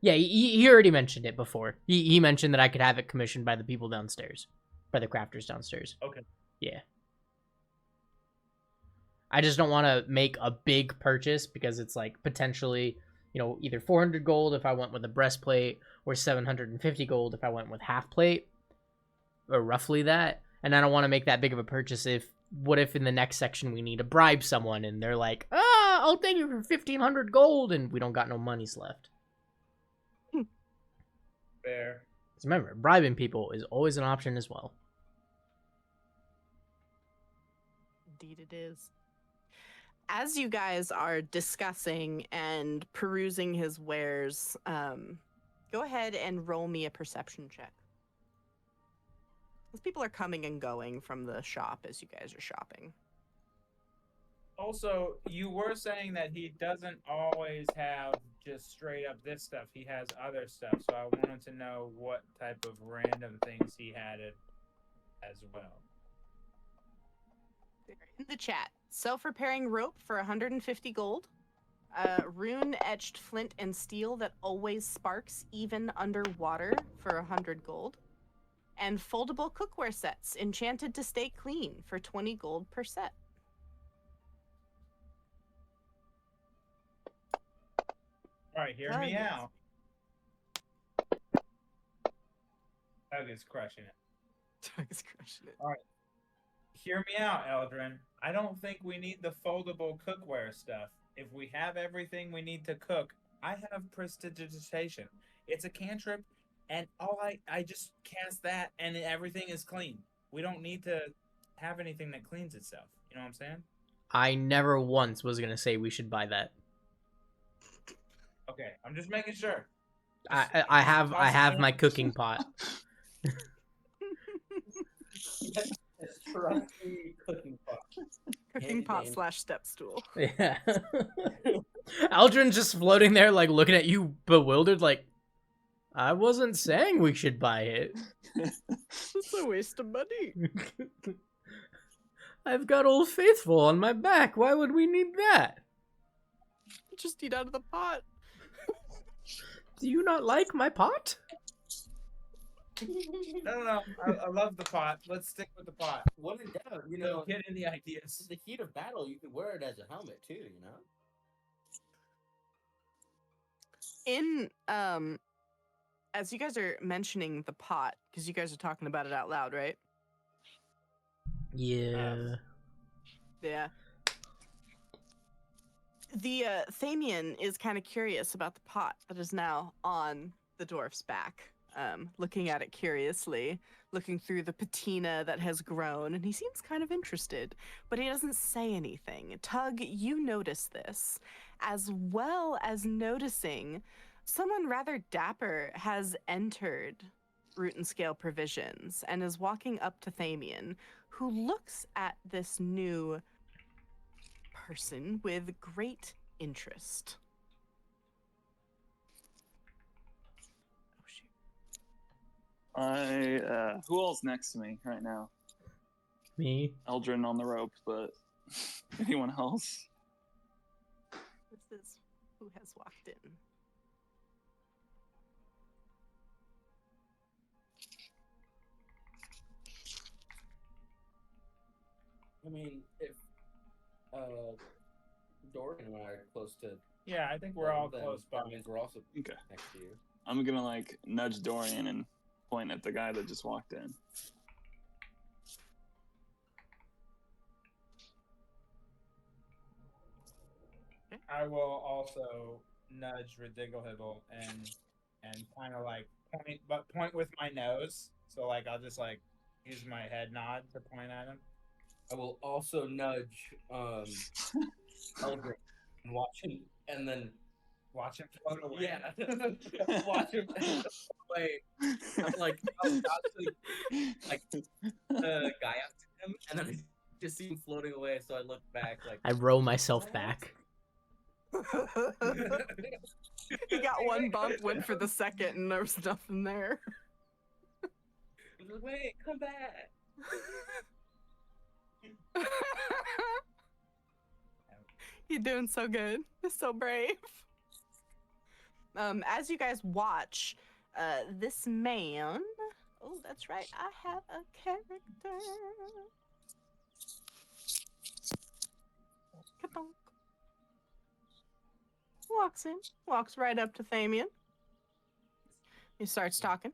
yeah, he already mentioned it before. He mentioned that I could have it commissioned by the people downstairs, by the crafters downstairs. Okay. Yeah. I just don't want to make a big purchase because it's like potentially, either 400 gold if I went with a breastplate or 750 gold if I went with half plate, or roughly that. And I don't want to make that big of a purchase what if in the next section we need to bribe someone and they're like, I'll take you for 1,500 gold and we don't got no monies left. Fair. Because remember, bribing people is always an option as well. Indeed it is. As you guys are discussing and perusing his wares, go ahead and roll me a perception check. As people are coming and going from the shop as you guys are shopping. Also, you were saying that he doesn't always have just straight up this stuff. He has other stuff. So I wanted to know what type of random things he had as well. In the chat, self-repairing rope for 150 gold. Rune-etched flint and steel that always sparks even underwater for 100 gold. And foldable cookware sets, enchanted to stay clean for 20 gold per set. All right, hear me out. Doug is crushing it. Doug is crushing it. All right. Hear me out, Eldrin. I don't think we need the foldable cookware stuff. If we have everything we need to cook, I have prestidigitation. It's a cantrip, and I just cast that, and everything is clean. We don't need to have anything that cleans itself. You know what I'm saying? I never once was going to say we should buy that. Okay, I'm just making sure. I have my cooking pot. Cooking pot. Cooking pot / step stool. Yeah. Aldrin's just floating there, like, looking at you bewildered, like, I wasn't saying we should buy it. It's a waste of money. I've got Old Faithful on my back. Why would we need that? Just eat out of the pot. Do you not like my pot? No. I love the pot. Let's stick with the pot. When in doubt, Don't get any ideas. in the heat of battle, you could wear it as a helmet too, In as you guys are mentioning the pot, because you guys are talking about it out loud, right? Yeah. Yeah. The Thamian is kind of curious about the pot that is now on the dwarf's back, looking at it curiously, looking through the patina that has grown, and he seems kind of interested, but he doesn't say anything. Tug, you notice this, as well as noticing someone rather dapper has entered Root and Scale Provisions and is walking up to Thamian, who looks at this new person with great interest. Oh shoot. Who all's next to me right now? Me? Eldrin on the rope, but anyone else? This is who has walked in. I mean, if Dorian and I are close to Yeah, I think we're all then close by. that means we're also Okay. next to you. I'm gonna like nudge Dorian and point at the guy that just walked in. I will also nudge Ridiglehibble and kind of like point with my nose. So like I'll just like use my head nod to point at him. I will also nudge Eldrin and watch him, and then Watch him float away. yeah, watch him float away. Like I'll like guy up to him, and then I just see him floating away. So I look back, like I row myself back. He got one bump, went for the second, and there was nothing there. I'm like, wait, come back. You're doing so good. You're so brave. As you guys watch, this man. Oh, that's right. I have a character. Ka-bonk. Walks right up to Thamian. He starts talking.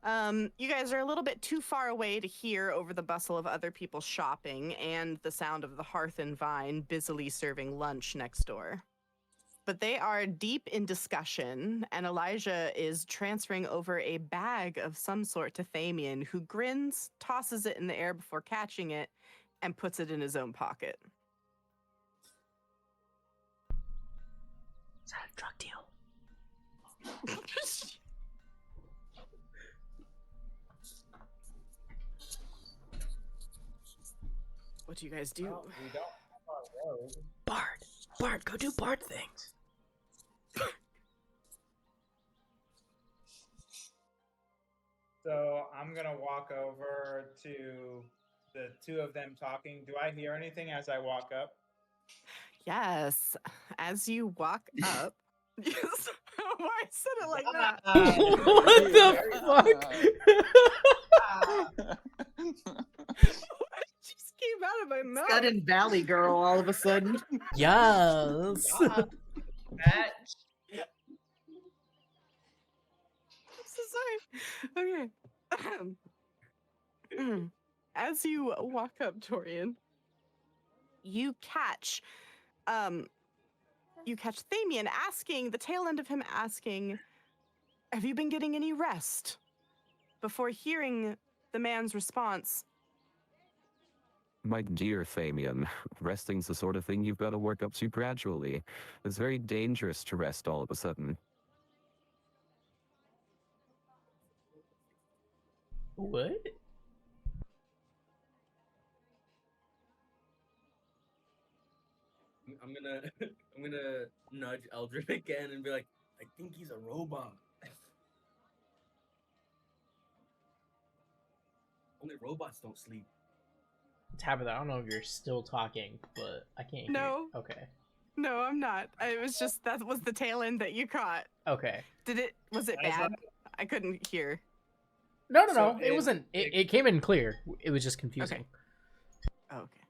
You guys are a little bit too far away to hear over the bustle of other people shopping and the sound of the hearth and vine busily serving lunch next door. But they are deep in discussion, and Elijah is transferring over a bag of some sort to Thamian, who grins, tosses it in the air before catching it, and puts it in his own pocket. Is that a drug deal? What do you guys do? Well, we don't have our road. Bard, go do Bard things. So I'm gonna walk over to the two of them talking. Do I hear anything as I walk up? Yes. As you walk up. Yes. Why I said it like that? What the fuck? What just came out of my mouth? Sudden Valley Girl all of a sudden. Yes. Match. I'm so sorry. Okay. As you walk up, Torian, you catch Thamian asking, the tail end of him asking, have you been getting any rest? Before hearing the man's response, My dear Thamian, resting's the sort of thing you've got to work up to gradually. It's very dangerous to rest all of a sudden. What? I'm gonna nudge Eldrin again and be like, I think he's a robot. Only robots don't sleep. Tabitha, I don't know if you're still talking, but I can't hear. No. Okay. no, I'm not. It was just, that was the tail end that you caught. Okay. Was it As bad? I couldn't hear. No. So It wasn't. It came in clear. It was just confusing. Oh, okay.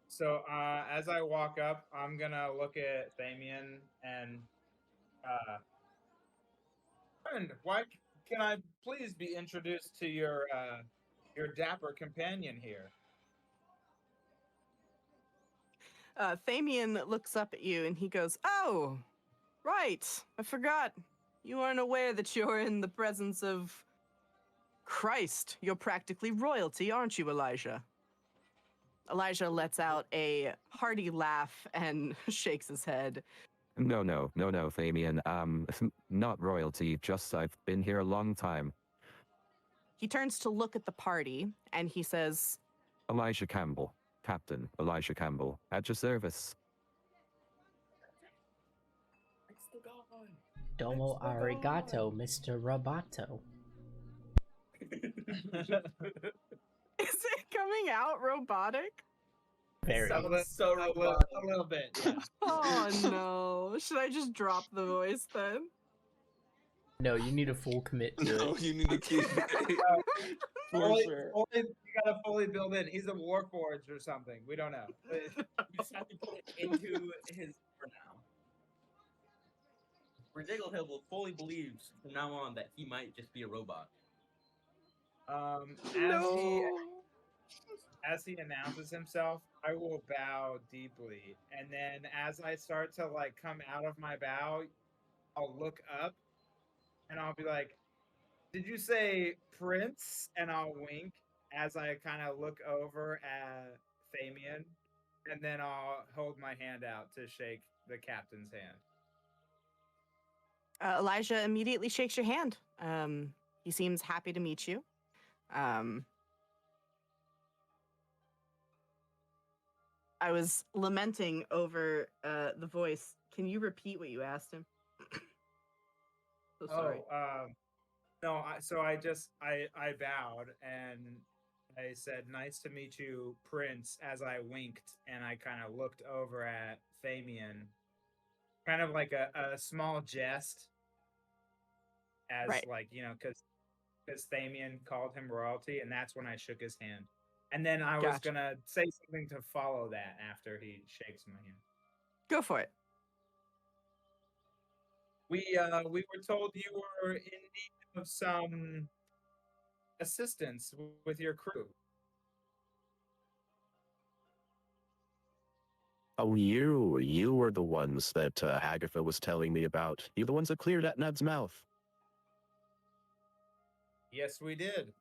So as I walk up, I'm gonna look at Thamian and friend, why can I please be introduced to your dapper companion here? Thamian looks up at you and he goes, oh, right. I forgot. You aren't aware that you're in the presence of Christ. You're practically royalty, aren't you, Elijah? Elijah lets out a hearty laugh and shakes his head. No, Thamian. Not royalty, just I've been here a long time. He turns to look at the party and he says, Elijah Campbell. Captain Elijah Campbell. At your service. Domo arigato, Mr. Roboto. is it coming out robotic? Very. A little bit. Yeah. Oh no. Should I just drop the voice then? No, you need a full commit to No, it. you need to keep it. For Fully, sure. you gotta fully build in. He's a warforged or something. We don't know. We just have to put it into his for now. Ridigle Hill fully believes from now on that he might just be a robot. As he announces himself, I will bow deeply, and then as I start to like come out of my bow, I'll look up, and I'll be like, "Did you say Prince?" And I'll wink as I kind of look over at Famian, and then I'll hold my hand out to shake the captain's hand. Elijah immediately shakes your hand. He seems happy to meet you. I was lamenting over the voice. Can you repeat what you asked him? So sorry. No. I bowed and I said, "Nice to meet you, Prince." As I winked and I kind of looked over at Famian, kind of like a small jest, as Right. like because Famian called him royalty, and that's when I shook his hand. And then I was Gotcha. gonna say something to follow that after he shakes my hand. Go for it. We were told you were in need of some assistance with your crew. Oh, you were the ones that Agatha was telling me about. You the ones that cleared at Ned's mouth. Yes, we did.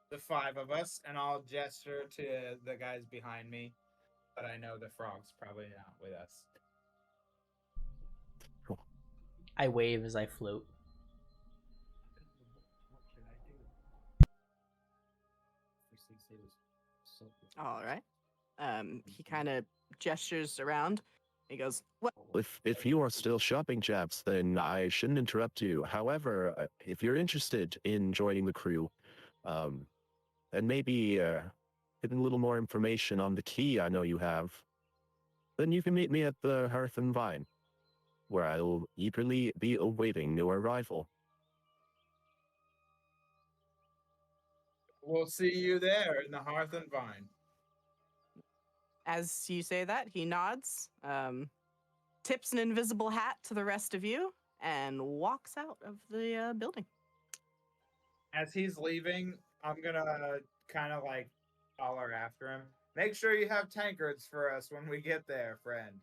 The 5 of us, and I'll gesture to the guys behind me, but I know the frog's probably not with us. I wave as I float. What should I do? All right. He kind of gestures around. He goes, "What?" If you are still shopping, chaps, then I shouldn't interrupt you. However, if you're interested in joining the crew, and maybe getting a little more information on the key I know you have, then you can meet me at the Hearth and Vine, where I'll eagerly be awaiting your arrival. We'll see you there in the Hearth and Vine. As you say that, he nods, tips an invisible hat to the rest of you, and walks out of the building. As he's leaving, I'm gonna kind of like holler after him. Make sure you have tankards for us when we get there, friend.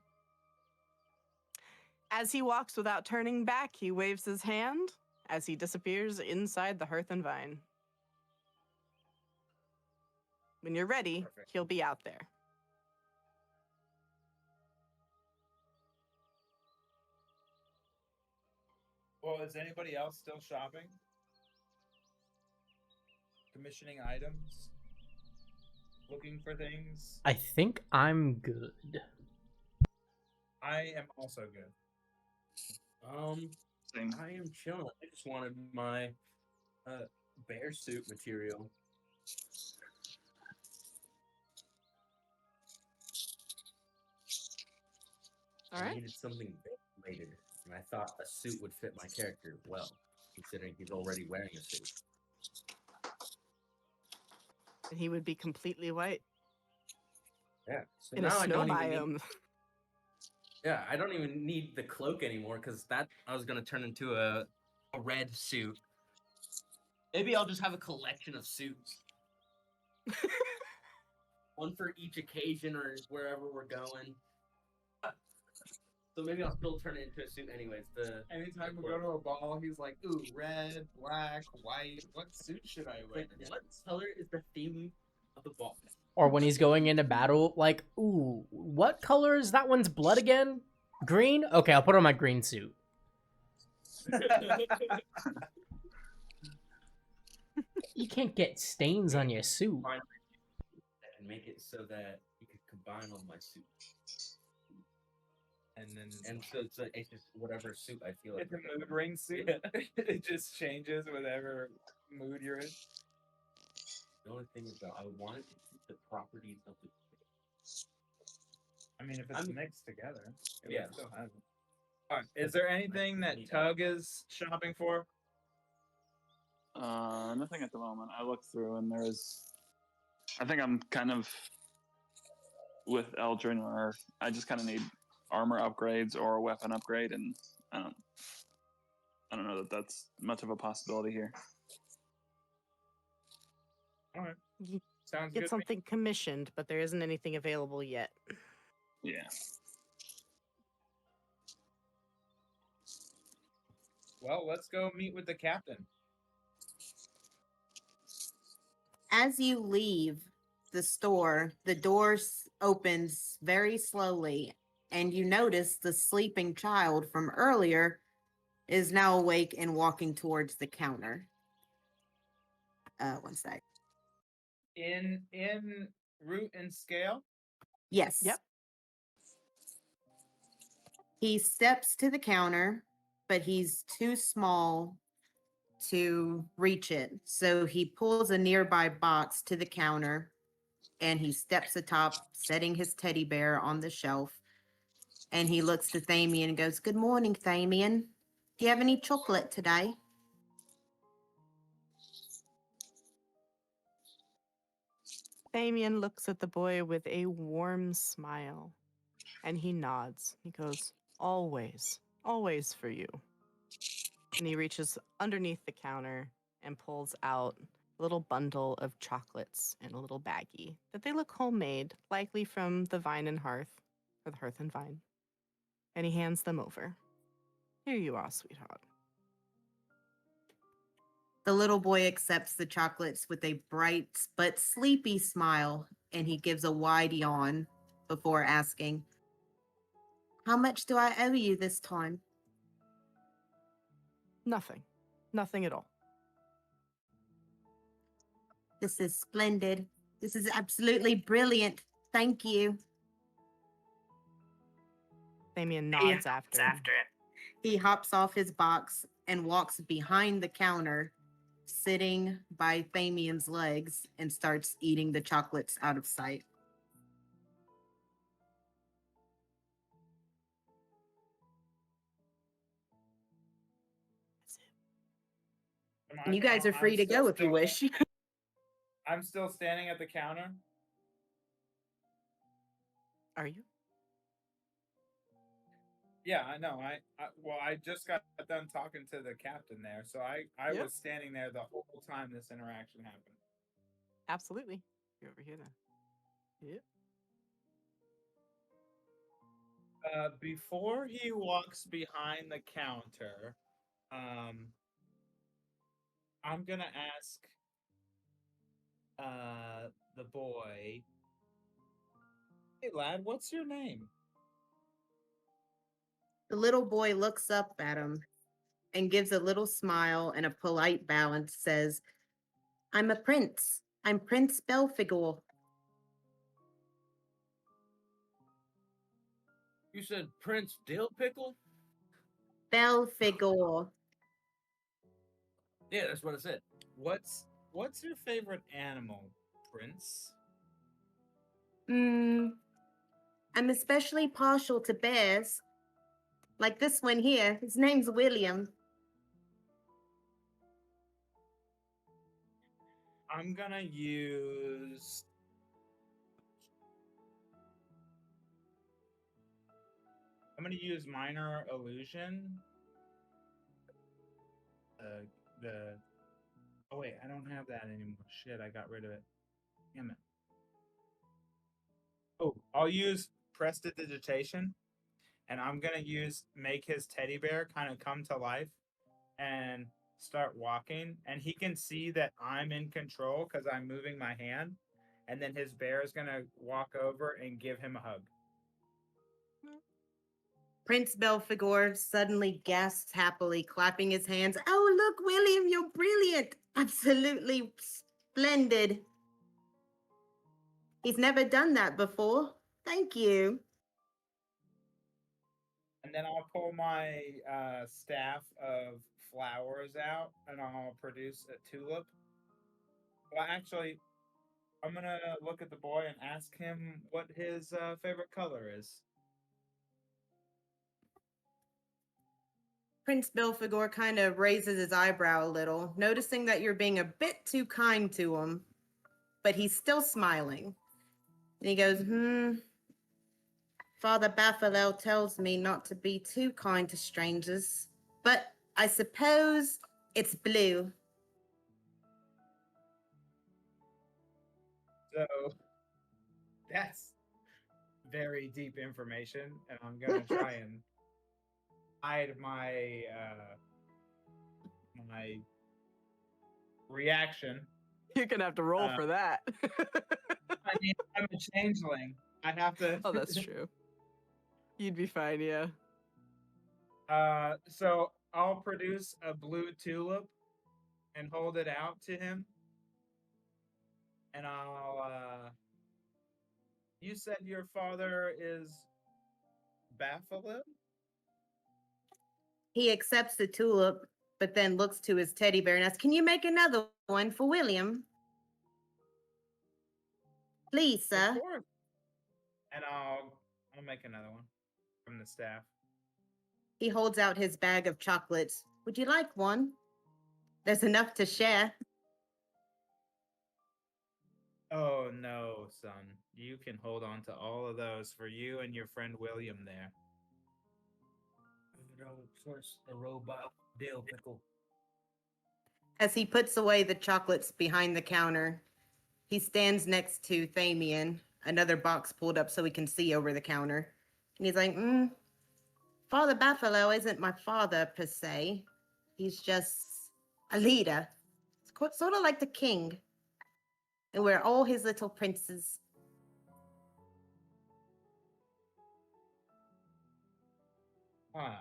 As he walks without turning back, he waves his hand as he disappears inside the Hearth and Vine. When you're ready, Perfect. he'll be out there. Well, is anybody else still shopping? Commissioning items? Looking for things? I think I'm good. I am also good. Same. I am chilling. I just wanted my bear suit material. All I right. needed something bear-related, and I thought a suit would fit my character well, considering he's already wearing a suit. And he would be completely white Yeah. So in a now I snow don't even need, biome. yeah, I don't even need the cloak anymore because that I was gonna turn into a red suit. Maybe I'll just have a collection of suits. One for each occasion or wherever we're going. So maybe I'll still turn it into a suit anyways. Anytime we go to a ball, he's like, "Ooh, red, black, white. What suit should I wear?" Like, what color is the theme of the ball? Or when he's going into battle, like, ooh, what color is that one's blood again? Green? Okay, I'll put on my green suit. You can't get stains on your suit. And make it so that you could combine all my suits. And so it's just whatever suit I feel like. It's a mood ring suit. It just changes whatever mood you're in. The only thing is that I wanted to keep the properties of the. I mean, if it's mixed together, it Yeah. would still have it. Alright, is there anything that Tug is shopping for? Nothing at the moment. I looked through and I think I'm kind of with Eldrin, or I just kind of need armor upgrades or a weapon upgrade, and I don't know that that's much of a possibility here. Alright, You sounds get good to me. something commissioned, but there isn't anything available yet. Yeah. Well, let's go meet with the captain. As you leave the store, the door opens very slowly, and you notice the sleeping child from earlier is now awake and walking towards the counter. One sec. In root and scale. Yes. Yep. He steps to the counter, but he's too small to reach it. So he pulls a nearby box to the counter and he steps atop, setting his teddy bear on the shelf. And he looks to Thamian and goes, "Good morning, Thamian. Do you have any chocolate today?" Damien looks at the boy with a warm smile, and he nods. He goes, "Always, always for you." And he reaches underneath the counter and pulls out a little bundle of chocolates in a little baggie that they look homemade, likely from the Vine and Hearth, or the Hearth and Vine. And he hands them over. "Here you are, sweetheart." The little boy accepts the chocolates with a bright but sleepy smile, and he gives a wide yawn before asking, "How much do I owe you this time?" Nothing. Nothing at all. "This is splendid. This is absolutely brilliant. Thank you." Damien nods after. He hops off his box and walks behind the counter, sitting by Thamian's legs, and starts eating the chocolates out of sight. And you guys are free to go if you wish. I'm still standing at the counter. Are you? Yeah, I know. I just got done talking to the captain there, so I Yeah. was standing there the whole time this interaction happened. Absolutely. You're over here then. Yep. Before he walks behind the counter, I'm gonna ask the boy, "Hey lad, what's your name?" The little boy looks up at him and gives a little smile and a polite bow and says, "I'm a prince. I'm Prince Belphegor." You said Prince Dill Pickle? Belphegor. Yeah, that's what I said. What's your favorite animal, Prince? I'm especially partial to bears. Like this one here. His name's William. I'm gonna use minor illusion. Oh wait, I don't have that anymore. Shit, I got rid of it. Damn it. Oh, I'll use prestidigitation, and I'm gonna make his teddy bear kind of come to life and start walking, and he can see that I'm in control because I'm moving my hand, and then his bear is gonna walk over and give him a hug. Prince Belphegor suddenly gasps happily, clapping his hands. "Oh, look, William, you're brilliant. Absolutely splendid. He's never done that before. Thank you." And then I'll pull my staff of flowers out, and I'll produce a tulip. Well, actually, I'm gonna look at the boy and ask him what his favorite color is. Prince Belphegor kind of raises his eyebrow a little, noticing that you're being a bit too kind to him, but he's still smiling. And he goes, Father Baphalel tells me not to be too kind to strangers, but I suppose it's blue. So that's very deep information, and I'm gonna try and hide my reaction. You're gonna have to roll Uh, for that. I mean, I'm a changeling. I have to. Oh, that's true. You'd be fine, yeah. So I'll produce a blue tulip and hold it out to him, and I'll. You said your father is Baphalil? He accepts the tulip, but then looks to his teddy bear and asks, Can you make another one for William? Please, Of sir. course. And I'll make another one from the staff. He holds out his bag of chocolates. Would you like one? There's enough to share. Oh no, son. You can hold on to all of those for you and your friend William there. Source the robot dill pickle. As he puts away the chocolates behind the counter, he stands next to Thamian, another box pulled up so he can see over the counter. And he's like, Father Baphalel isn't my father per se. He's just a leader. It's sort of like the king. And we're all his little princes. Huh.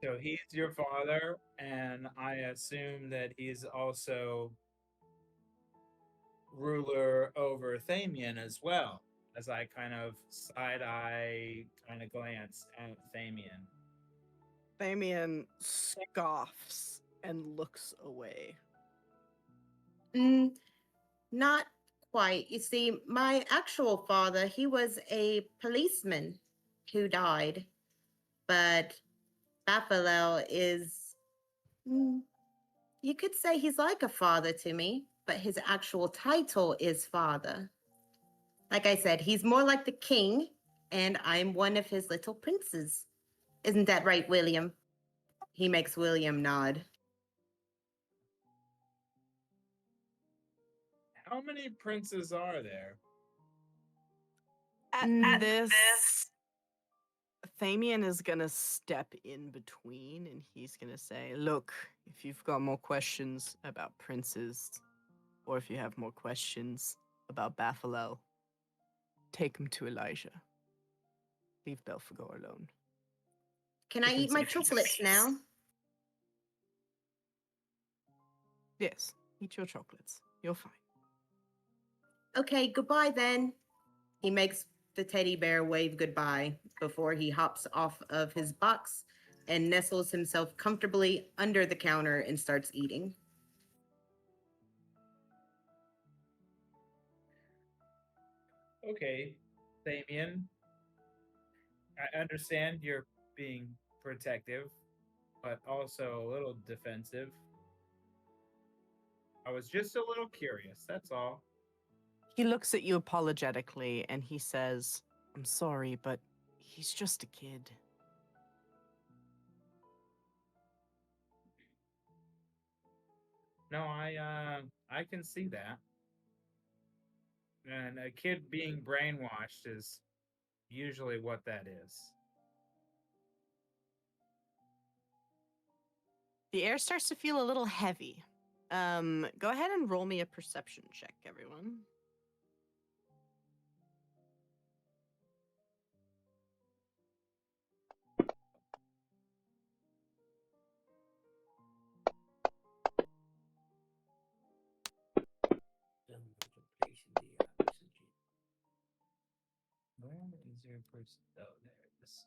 So he's your father, and I assume that he's also ruler over Thamian as well, as I kind of side-eye kind of glance at Thamian. Thamian scoffs and looks away. Not quite. You see, my actual father, he was a policeman who died. But Baphalel is, you could say he's like a father to me, but his actual title is father. Like I said, he's more like the king, and I'm one of his little princes. Isn't that right, William? He makes William nod. How many princes are there? At this, Thamian is gonna step in between and he's gonna say, Look, if you've got more questions about princes, or if you have more questions about Baphalel, take him to Elijah. Leave Belphegor alone. Can I eat my chocolates now? Yes, eat your chocolates. You're fine. Okay, goodbye then. He makes the teddy bear wave goodbye before he hops off of his box and nestles himself comfortably under the counter and starts eating. Okay, Thamian. I understand you're being protective, but also a little defensive. I was just a little curious, that's all. He looks at you apologetically and he says, I'm sorry, but he's just a kid. No, I can see that. And a kid being brainwashed is usually what that is. The air starts to feel a little heavy. Go ahead and roll me a perception check, everyone. Where is your person? Oh, there it is.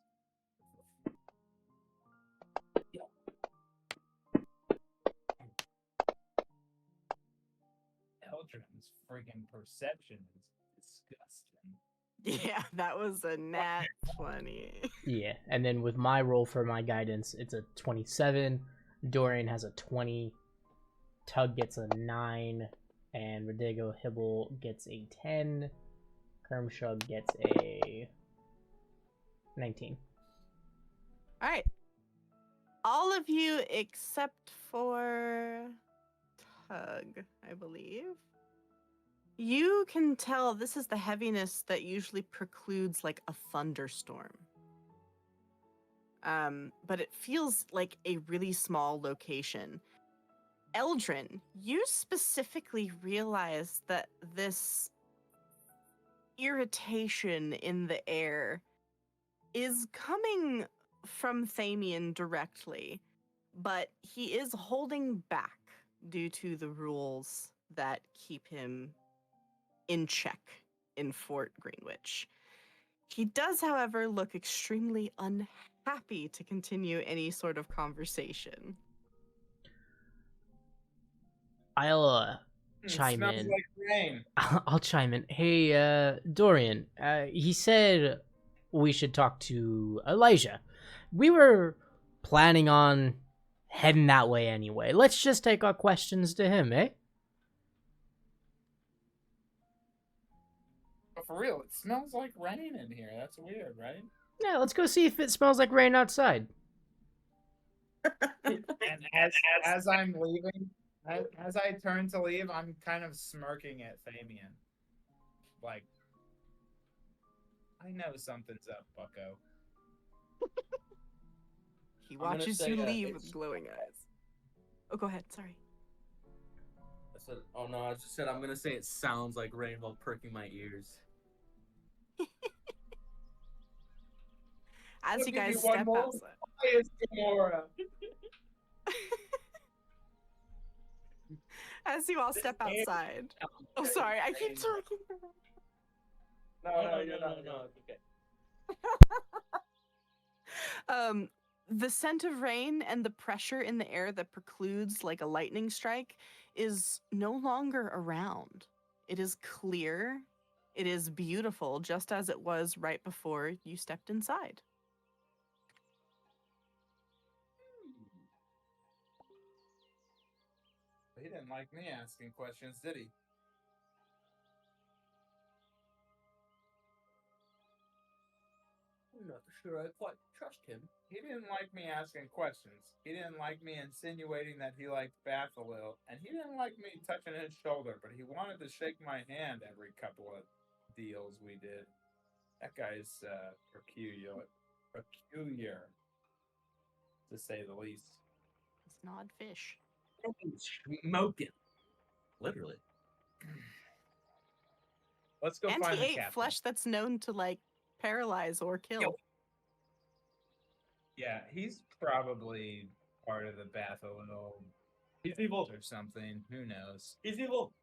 Eldrin's freaking perception is disgusting. Yeah, that was a nat 20. Yeah, and then with my roll for my guidance, it's a 27. Dorian has a 20. Tug gets a 9. And Rodrigo Hibble gets a 10. Kermshug gets a 19. All right. All of you except for Tug, I believe. You can tell this is the heaviness that usually precludes like a thunderstorm. But it feels like a really small location. Eldrin, you specifically realize that this irritation in the air is coming from Thamian directly, but he is holding back due to the rules that keep him in check in Fort Greenwich. He does, however, look extremely unhappy to continue any sort of conversation. I'll It chime smells in. like rain. I'll chime in. Hey, Dorian, he said we should talk to Elijah. We were planning on heading that way anyway. Let's just take our questions to him, eh? But for real, it smells like rain in here. That's weird, right? Yeah, let's go see if it smells like rain outside. And as I'm leaving, as I turn to leave, I'm kind of smirking at Thamian. Like, I know something's up, bucko. He gonna watches say, you leave it's- with glowing eyes. Oh, go ahead. Sorry. I said, oh no, I just said I'm gonna say it sounds like rain while perking my ears. As I'll you give guys you one step more. outside. Why is Gamora? As you all step outside. Oh, sorry. I keep talking. No, you're not. It's okay. The scent of rain and the pressure in the air that precludes like a lightning strike is no longer around. It is clear. It is beautiful, just as it was right before you stepped inside. He didn't like me asking questions, did he? I'm not sure I quite trust him. He didn't like me asking questions. He didn't like me insinuating that he liked Bathilil, and he didn't like me touching his shoulder, but he wanted to shake my hand every couple of deals we did. That guy's peculiar, to say the least. It's not fish. Smoking. Literally. Let's go And find he the ate captain. flesh that's known to like paralyze or kill. Yo. Yeah, he's probably part of the Bathilil. He's evil. Or something. Who knows? He's evil.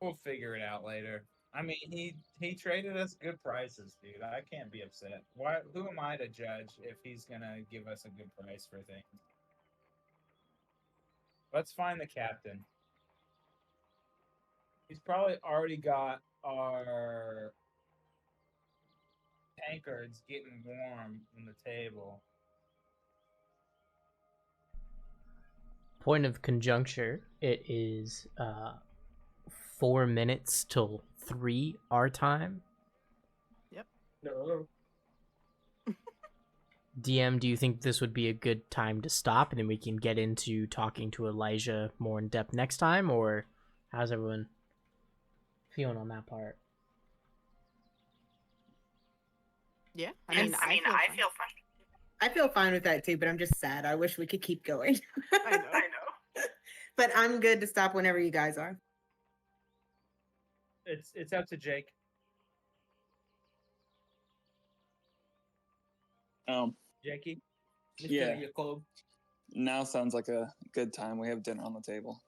We'll figure it out later. I mean, he traded us good prices, dude. I can't be upset. Why? Who am I to judge if he's gonna give us a good price for things? Let's find the captain. He's probably already got our tankards getting warm on the table. Point of conjuncture, it is 4 minutes till 3 our time. No. DM, do you think this would be a good time to stop and then we can get into talking to Elijah more in depth next time, or how's everyone feeling on that part? Yeah, I mean, I feel fine. I feel fine with that too, but I'm just sad. I wish we could keep going. I know. But I'm good to stop whenever you guys are. It's up to Jake. Jakey. Just Yeah. your clothes. Now sounds like a good time. We have dinner on the table.